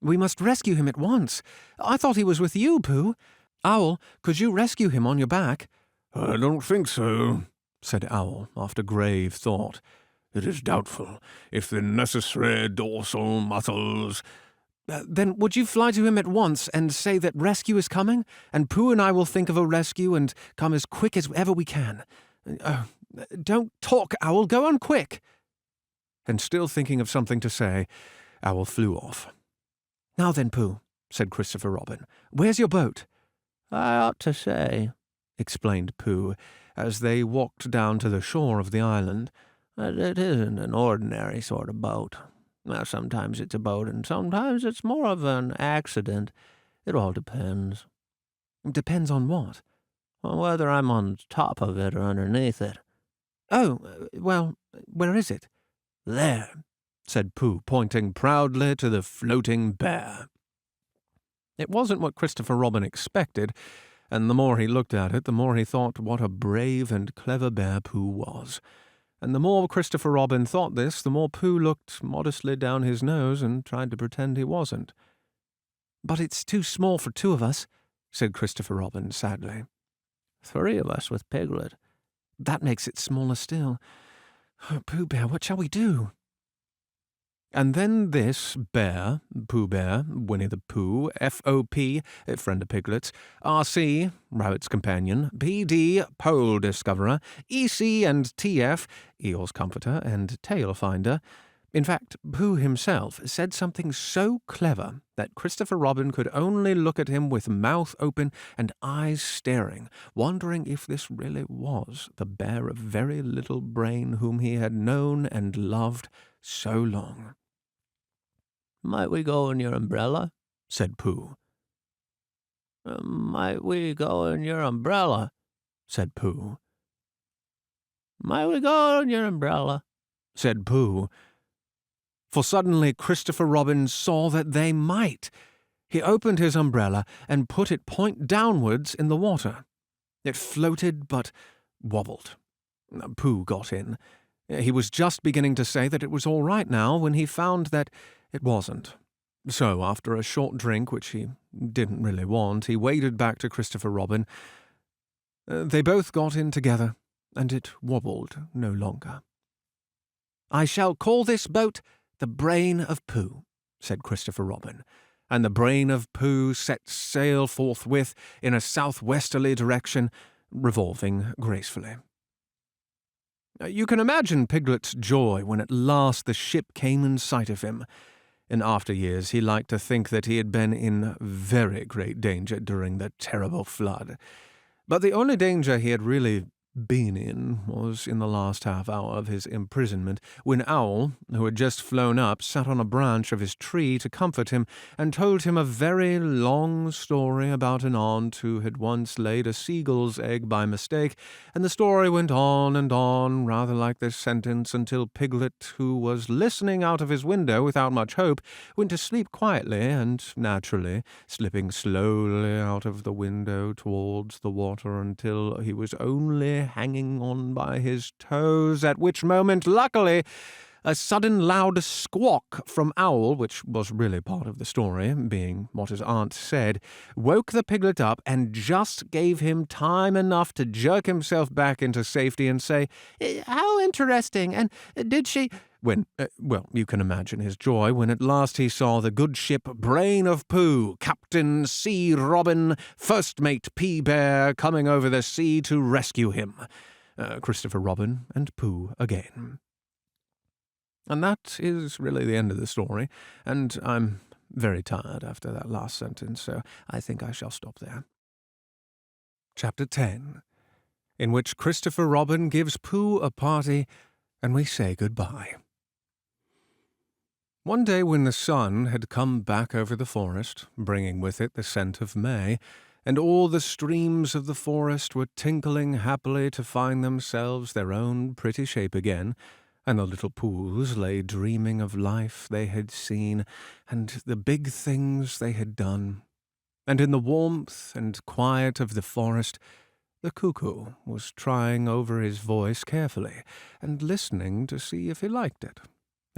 "We must rescue him at once. I thought he was with you, Pooh. Owl, could you rescue him on your back?" "I don't think so," said Owl, after grave thought. "It is doubtful if the necessary dorsal muscles—" "Then would you fly to him at once and say that rescue is coming, and Pooh and I will think of a rescue and come as quick as ever we can? Don't talk, Owl. Go on quick." And still thinking of something to say, Owl flew off. "Now then, Pooh," said Christopher Robin, "where's your boat?" "I ought to say," explained Pooh, as they walked down to the shore of the island, "that it isn't an ordinary sort of boat. Now, sometimes it's a boat, and sometimes it's more of an accident. It all depends." "Depends on what?" "On whether I'm on top of it or underneath it." "Oh, well, where is it?" "There," said Pooh, pointing proudly to the floating bear. It wasn't what Christopher Robin expected, and the more he looked at it, the more he thought what a brave and clever bear Pooh was. And the more Christopher Robin thought this, the more Pooh looked modestly down his nose and tried to pretend he wasn't. "But it's too small for 2 of us," said Christopher Robin sadly. 3 of us with Piglet." "That makes it smaller still. Oh, Pooh Bear, what shall we do?" And then this bear, Pooh Bear, Winnie the Pooh, FOP, friend of Piglet's, RC, Rabbit's companion, PD, Pole Discoverer, EC and TF, Eel's Comforter and Tail Finder. In fact, Pooh himself said something so clever that Christopher Robin could only look at him with mouth open and eyes staring, wondering if this really was the bear of very little brain whom he had known and loved so long. "Might we go in your umbrella?" said Pooh. "Might we go in your umbrella?" said Pooh. "Might we go in your umbrella?" said Pooh. For suddenly Christopher Robin saw that they might. He opened his umbrella and put it point downwards in the water. It floated but wobbled. Pooh got in. He was just beginning to say that it was all right now when he found that it wasn't. So, after a short drink, which he didn't really want, he waded back to Christopher Robin. They both got in together, and it wobbled no longer. "I shall call this boat the Brain of Pooh," said Christopher Robin, and the Brain of Pooh set sail forthwith in a southwesterly direction, revolving gracefully. You can imagine Piglet's joy when at last the ship came in sight of him. In after years he liked to think that he had been in very great danger during the terrible flood. But the only danger he had really been in was in the last half-hour of his imprisonment, when Owl, who had just flown up, sat on a branch of his tree to comfort him, and told him a very long story about an aunt who had once laid a seagull's egg by mistake, and the story went on and on, rather like this sentence, until Piglet, who was listening out of his window without much hope, went to sleep quietly and naturally, slipping slowly out of the window towards the water until he was only hanging on by his toes, at which moment, luckily, a sudden loud squawk from Owl, which was really part of the story, being what his aunt said, woke the Piglet up and just gave him time enough to jerk himself back into safety and say, "How interesting, and did she—" Well, you can imagine his joy when at last he saw the good ship Brain of Pooh, Captain C. Robin, First Mate P. Bear, coming over the sea to rescue him. Christopher Robin and Pooh again. And that is really the end of the story, and I'm very tired after that last sentence, so I think I shall stop there. Chapter 10, in which Christopher Robin gives Pooh a party, and we say goodbye. One day when the sun had come back over the forest, bringing with it the scent of May, and all the streams of the forest were tinkling happily to find themselves their own pretty shape again, and the little Poohs lay dreaming of life they had seen, and the big things they had done, and in the warmth and quiet of the forest, the cuckoo was trying over his voice carefully, and listening to see if he liked it.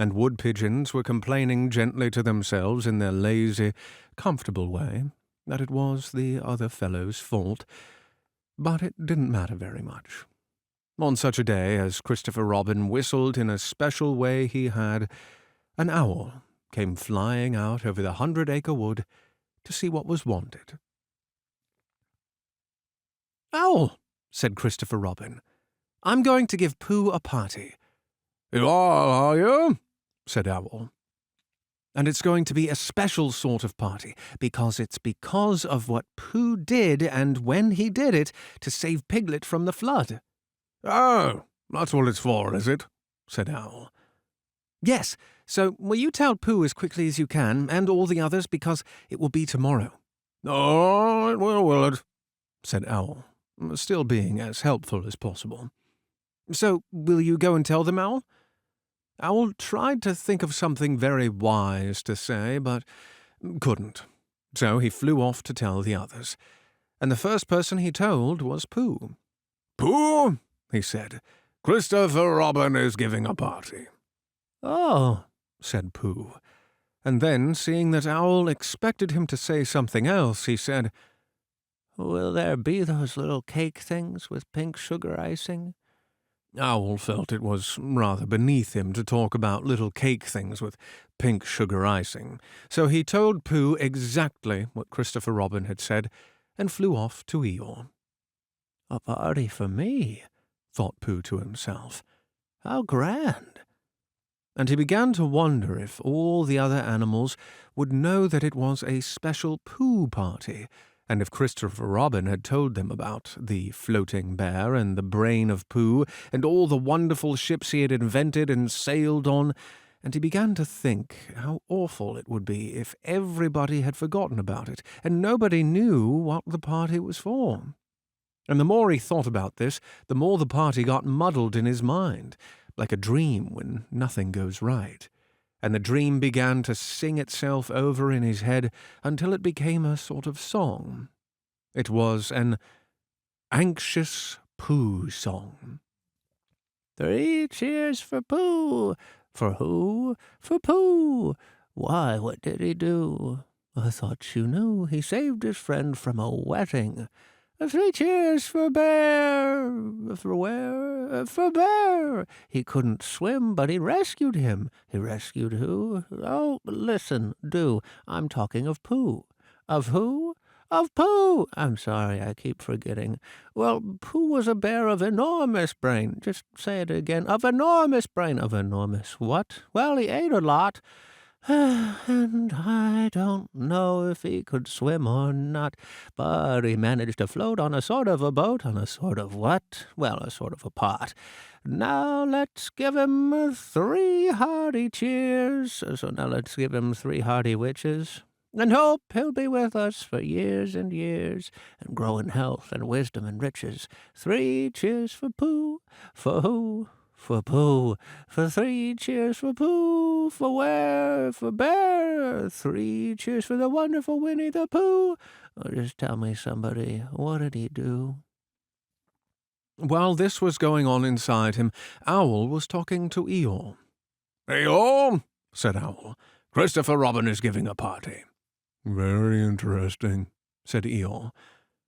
And wood-pigeons were complaining gently to themselves in their lazy, comfortable way that it was the other fellow's fault. But it didn't matter very much. On such a day as Christopher Robin whistled in a special way he had, an owl came flying out over the 100-acre wood to see what was wanted. "Owl," said Christopher Robin, "I'm going to give Pooh a party." "You are you?" said Owl. "And it's going to be a special sort of party, because it's because of what Pooh did and when he did it to save Piglet from the flood." "Oh, that's what it's for, is it?" said Owl. "Yes, so will you tell Pooh as quickly as you can, and all the others, because it will be tomorrow." "Oh, it will it?" said Owl, still being as helpful as possible. "So will you go and tell them, Owl?" Owl tried to think of something very wise to say, but couldn't. So he flew off to tell the others. And the first person he told was Pooh. "Pooh," he said, "Christopher Robin is giving a party." "Oh," said Pooh. And then, seeing that Owl expected him to say something else, he said, "Will there be those little cake things with pink sugar icing?" Owl felt it was rather beneath him to talk about little cake things with pink sugar icing, so he told Pooh exactly what Christopher Robin had said, and flew off to Eeyore. "A party for me," thought Pooh to himself. "How grand!" And he began to wonder if all the other animals would know that it was a special Pooh party, and if Christopher Robin had told them about the floating bear and the brain of Pooh and all the wonderful ships he had invented and sailed on, and he began to think how awful it would be if everybody had forgotten about it and nobody knew what the party was for. And the more he thought about this, the more the party got muddled in his mind, like a dream when nothing goes right. And the dream began to sing itself over in his head until it became a sort of song. It was an anxious Pooh song. 3 cheers for Pooh. For who? For Pooh. Why, what did he do? I thought you knew. He saved his friend from a wetting. 3 cheers for Bear. For where? For Bear. He couldn't swim, but he rescued him. He rescued who? Oh, listen, do. I'm talking of Pooh. Of who? Of Pooh! I'm sorry, I keep forgetting. Well, Pooh was a bear of enormous brain. Just say it again. Of enormous brain. Of enormous what? Well, he ate a lot. And I don't know if he could swim or not, but he managed to float on a sort of a boat, on a sort of what? Well, a sort of a pot. Now let's give him 3 hearty cheers. So now let's give him 3 hearty witches, and hope he'll be with us for years and years, and grow in health and wisdom and riches. 3 cheers for Pooh. For who? For Pooh. For 3 cheers for Pooh. For where? For Bear. 3 cheers for the wonderful Winnie the Pooh. Oh, just tell me, somebody, what did he do? While this was going on inside him, Owl was talking to Eeyore. Eeyore, Said Owl. Christopher Robin is giving a party. Very interesting, said Eeyore.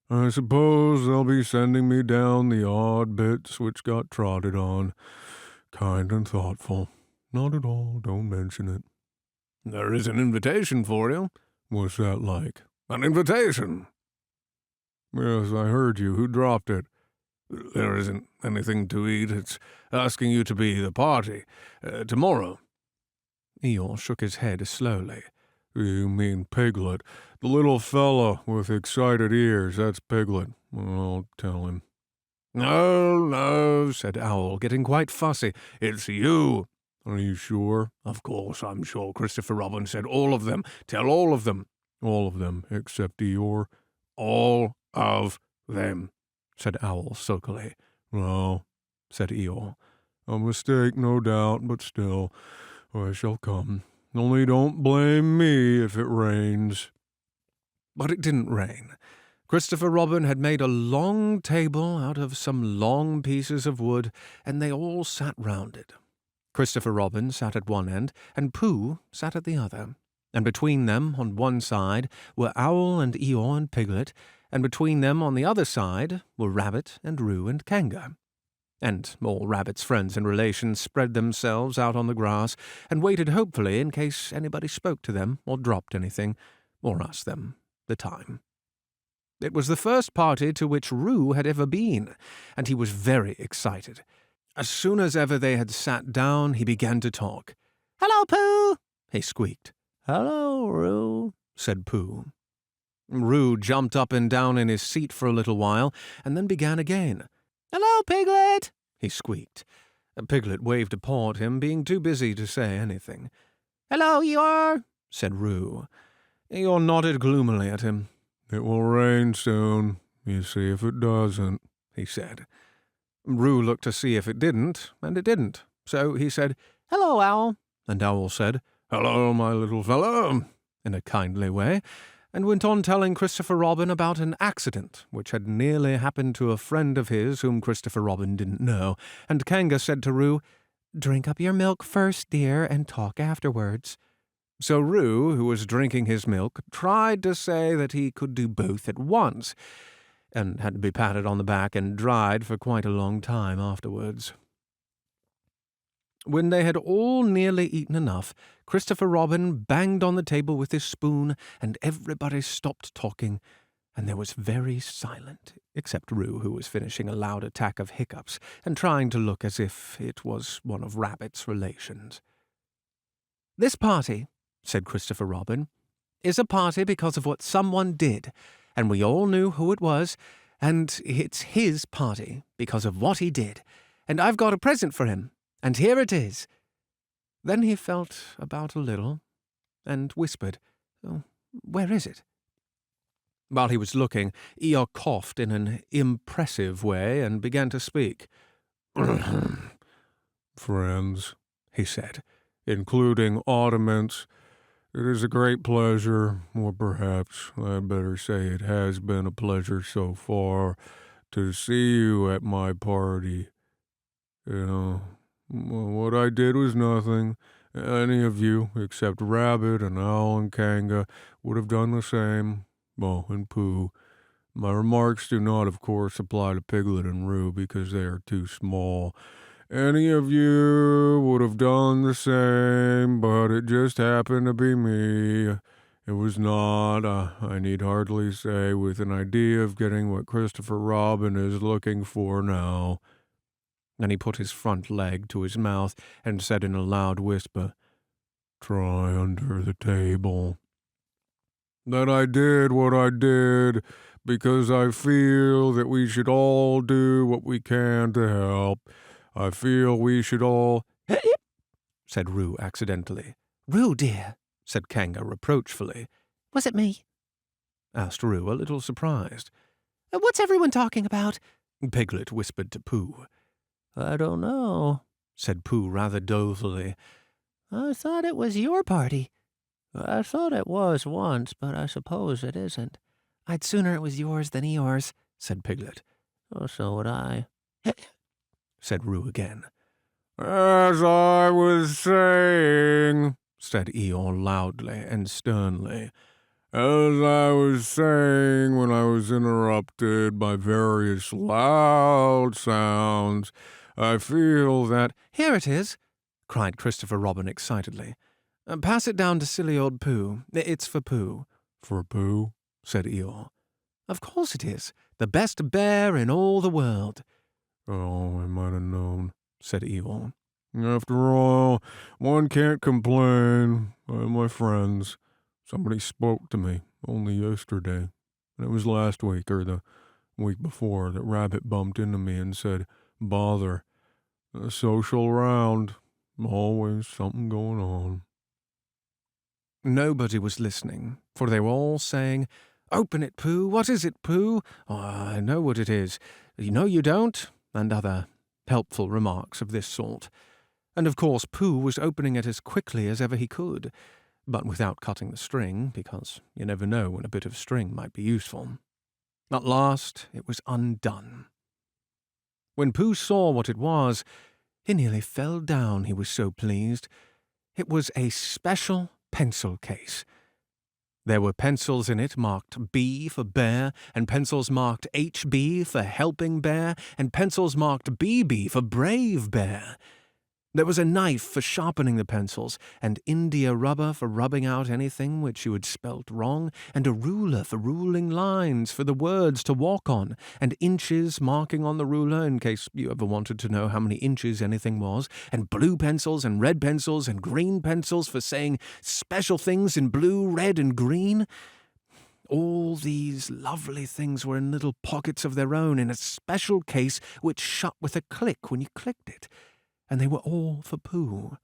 I suppose they'll be sending me down the odd bits which got trotted on. Kind and thoughtful. Not at all, don't mention it. There is an invitation for you. What's that like? An invitation? Yes, I heard you. Who dropped it? There isn't anything to eat. It's asking you to be the party. Tomorrow. Eeyore shook his head slowly. You mean Piglet. The little fella with excited ears, that's Piglet. I'll tell him. No, said Owl, getting quite fussy. It's you. Are you sure? Of course I'm sure. Christopher Robin said all of them. Tell all of them. All of them, except Eeyore? All of them, said Owl sulkily. No, said Eeyore. A mistake, no doubt, but still, I shall come. Only don't blame me if it rains. But it didn't rain. Christopher Robin had made a long table out of some long pieces of wood, and they all sat round it. Christopher Robin sat at one end, and Pooh sat at the other. And between them, on one side, were Owl and Eeyore and Piglet, and between them on the other side were Rabbit and Roo and Kanga. And all Rabbit's friends and relations spread themselves out on the grass and waited hopefully in case anybody spoke to them or dropped anything or asked them the time. It was the first party to which Roo had ever been, and he was very excited. As soon as ever they had sat down, he began to talk. Hello, Pooh, he squeaked. Hello, Roo, said Pooh. Roo jumped up and down in his seat for a little while, and then began again. Hello, Piglet, he squeaked. Piglet waved a paw at him, being too busy to say anything. Hello, Eeyore, said Roo. Eeyore nodded gloomily at him. It will rain soon. You see if it doesn't, he said. Roo looked to see if it didn't, and it didn't. So he said, Hello, Owl. And Owl said, Hello, my little fellow, in a kindly way, and went on telling Christopher Robin about an accident which had nearly happened to a friend of his whom Christopher Robin didn't know, and Kanga said to Roo, Drink up your milk first, dear, and talk afterwards. So Roo, who was drinking his milk, tried to say that he could do both at once, and had to be patted on the back and dried for quite a long time afterwards. When they had all nearly eaten enough, Christopher Robin banged on the table with his spoon, and everybody stopped talking, and there was very silent, except Roo, who was finishing a loud attack of hiccups, and trying to look as if it was one of Rabbit's relations. This party, said Christopher Robin, is a party because of what someone did, and we all knew who it was, and it's his party because of what he did, and I've got a present for him. And here it is. Then he felt about a little, and whispered, Oh, where is it? While he was looking, Eeyore coughed in an impressive way and began to speak. Friends, he said, including Ottomans, it is a great pleasure, or perhaps I'd better say it has been a pleasure so far, to see you at my party. What I did was nothing. Any of you, except Rabbit and Owl and Kanga, would have done the same. Oh, and Pooh. My remarks do not, of course, apply to Piglet and Roo because they are too small. Any of you would have done the same, but it just happened to be me. It was not, I need hardly say, with an idea of getting what Christopher Robin is looking for now. Then he put his front leg to his mouth and said in a loud whisper, "Try under the table." That I did what I did because I feel that we should all do what we can to help. I feel we should all, said Roo accidentally. Roo, dear, Said Kanga reproachfully. was it me? Asked Roo, a little surprised. What's everyone talking about? Piglet whispered to Pooh. I don't know, Said Pooh rather dolefully. I thought it was your party. I thought it was once, but I suppose it isn't. I'd sooner it was yours than Eeyore's, Said Piglet. Oh, so would I. Said Roo again. as I was saying, Said Eeyore loudly and sternly. as I was saying when I was interrupted by various loud sounds, I feel that, Here it is, cried Christopher Robin excitedly. Pass it down to silly old Pooh. It's for Pooh. For Pooh? Said Eeyore. Of course it is. The best bear in all the world. Oh, I might have known, said Eeyore. After all, one can't complain. I have my friends. Somebody spoke to me only yesterday, and it was last week or the week before that Rabbit bumped into me and said, "Bother. A social round. Always something going on." Nobody was listening, for they were all saying, Open it, Pooh. What is it, Pooh? Oh, I know what it is. No, you don't. And other helpful remarks of this sort. And of course Pooh was opening it as quickly as ever he could, but without cutting the string, because you never know when a bit of string might be useful. At last it was undone. When Pooh saw what it was, he nearly fell down, he was so pleased. It was a special pencil case. There were pencils in it marked B for bear, and pencils marked HB for helping bear, and pencils marked BB for brave bear. There was a knife for sharpening the pencils, and India rubber for rubbing out anything which you had spelt wrong, and a ruler for ruling lines for the words to walk on, and inches marking on the ruler in case you ever wanted to know how many inches anything was, and blue pencils and red pencils and green pencils for saying special things in blue, red, and green. All these lovely things were in little pockets of their own in a special case which shut with a click when you clicked it. And they were all for Pooh.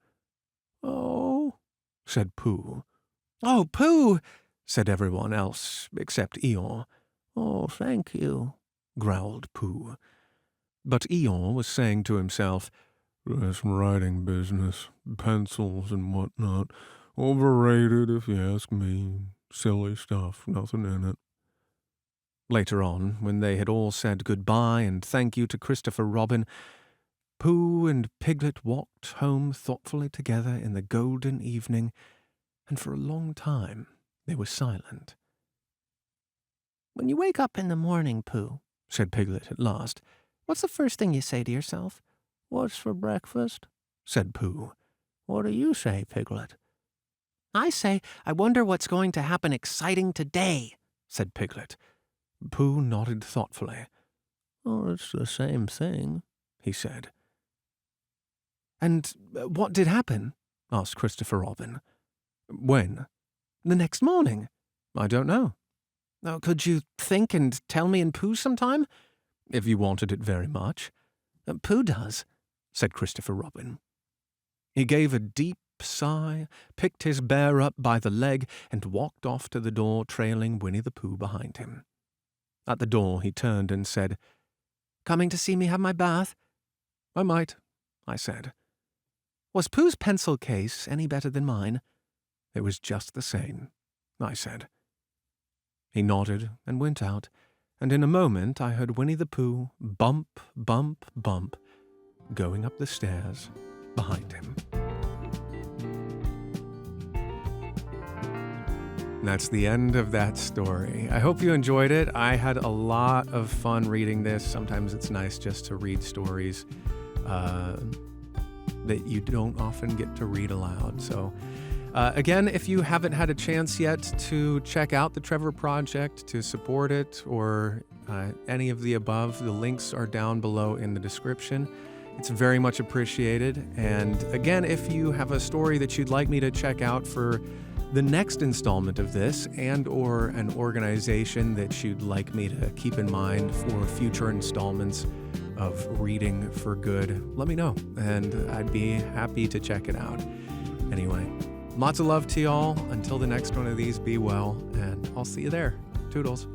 Oh, said Pooh. Oh, Pooh, said everyone else except Eeyore. Oh, thank you, growled Pooh. But Eeyore was saying to himself, This writing business, pencils and whatnot, overrated if you ask me. Silly stuff, nothing in it. Later on, when they had all said goodbye and thank you to Christopher Robin, Pooh and Piglet walked home thoughtfully together in the golden evening, and for a long time they were silent. When you wake up in the morning, Pooh, said Piglet at last, what's the first thing you say to yourself? What's for breakfast? said Pooh. What do you say, Piglet? I say, I wonder what's going to happen exciting today, said Piglet. Pooh nodded thoughtfully. Oh, it's the same thing, he said. And what did happen? Asked Christopher Robin. When? The next morning. I don't know. Could you think and tell me in Pooh sometime? If you wanted it very much. Pooh does, said Christopher Robin. He gave a deep sigh, picked his bear up by the leg, and walked off to the door, trailing Winnie the Pooh behind him. At the door he turned and said, Coming to see me have my bath? I might, I said. Was Pooh's pencil case any better than mine? It was just the same, I said. He nodded and went out, and in a moment I heard Winnie the Pooh bump, bump, bump, going up the stairs behind him. And that's the end of that story. I hope you enjoyed it. I had a lot of fun reading this. Sometimes it's nice just to read stories that you don't often get to read aloud. So again, if you haven't had a chance yet to check out the Trevor Project, to support it, or any of the above, the links are down below in the description. It's very much appreciated. And again, if you have a story that you'd like me to check out for the next installment of this, and or an organization that you'd like me to keep in mind for future installments of Reading for Good, let me know, and I'd be happy to check it out. Anyway, lots of love to y'all. Until the next one of these, be well, and I'll see you there. Toodles.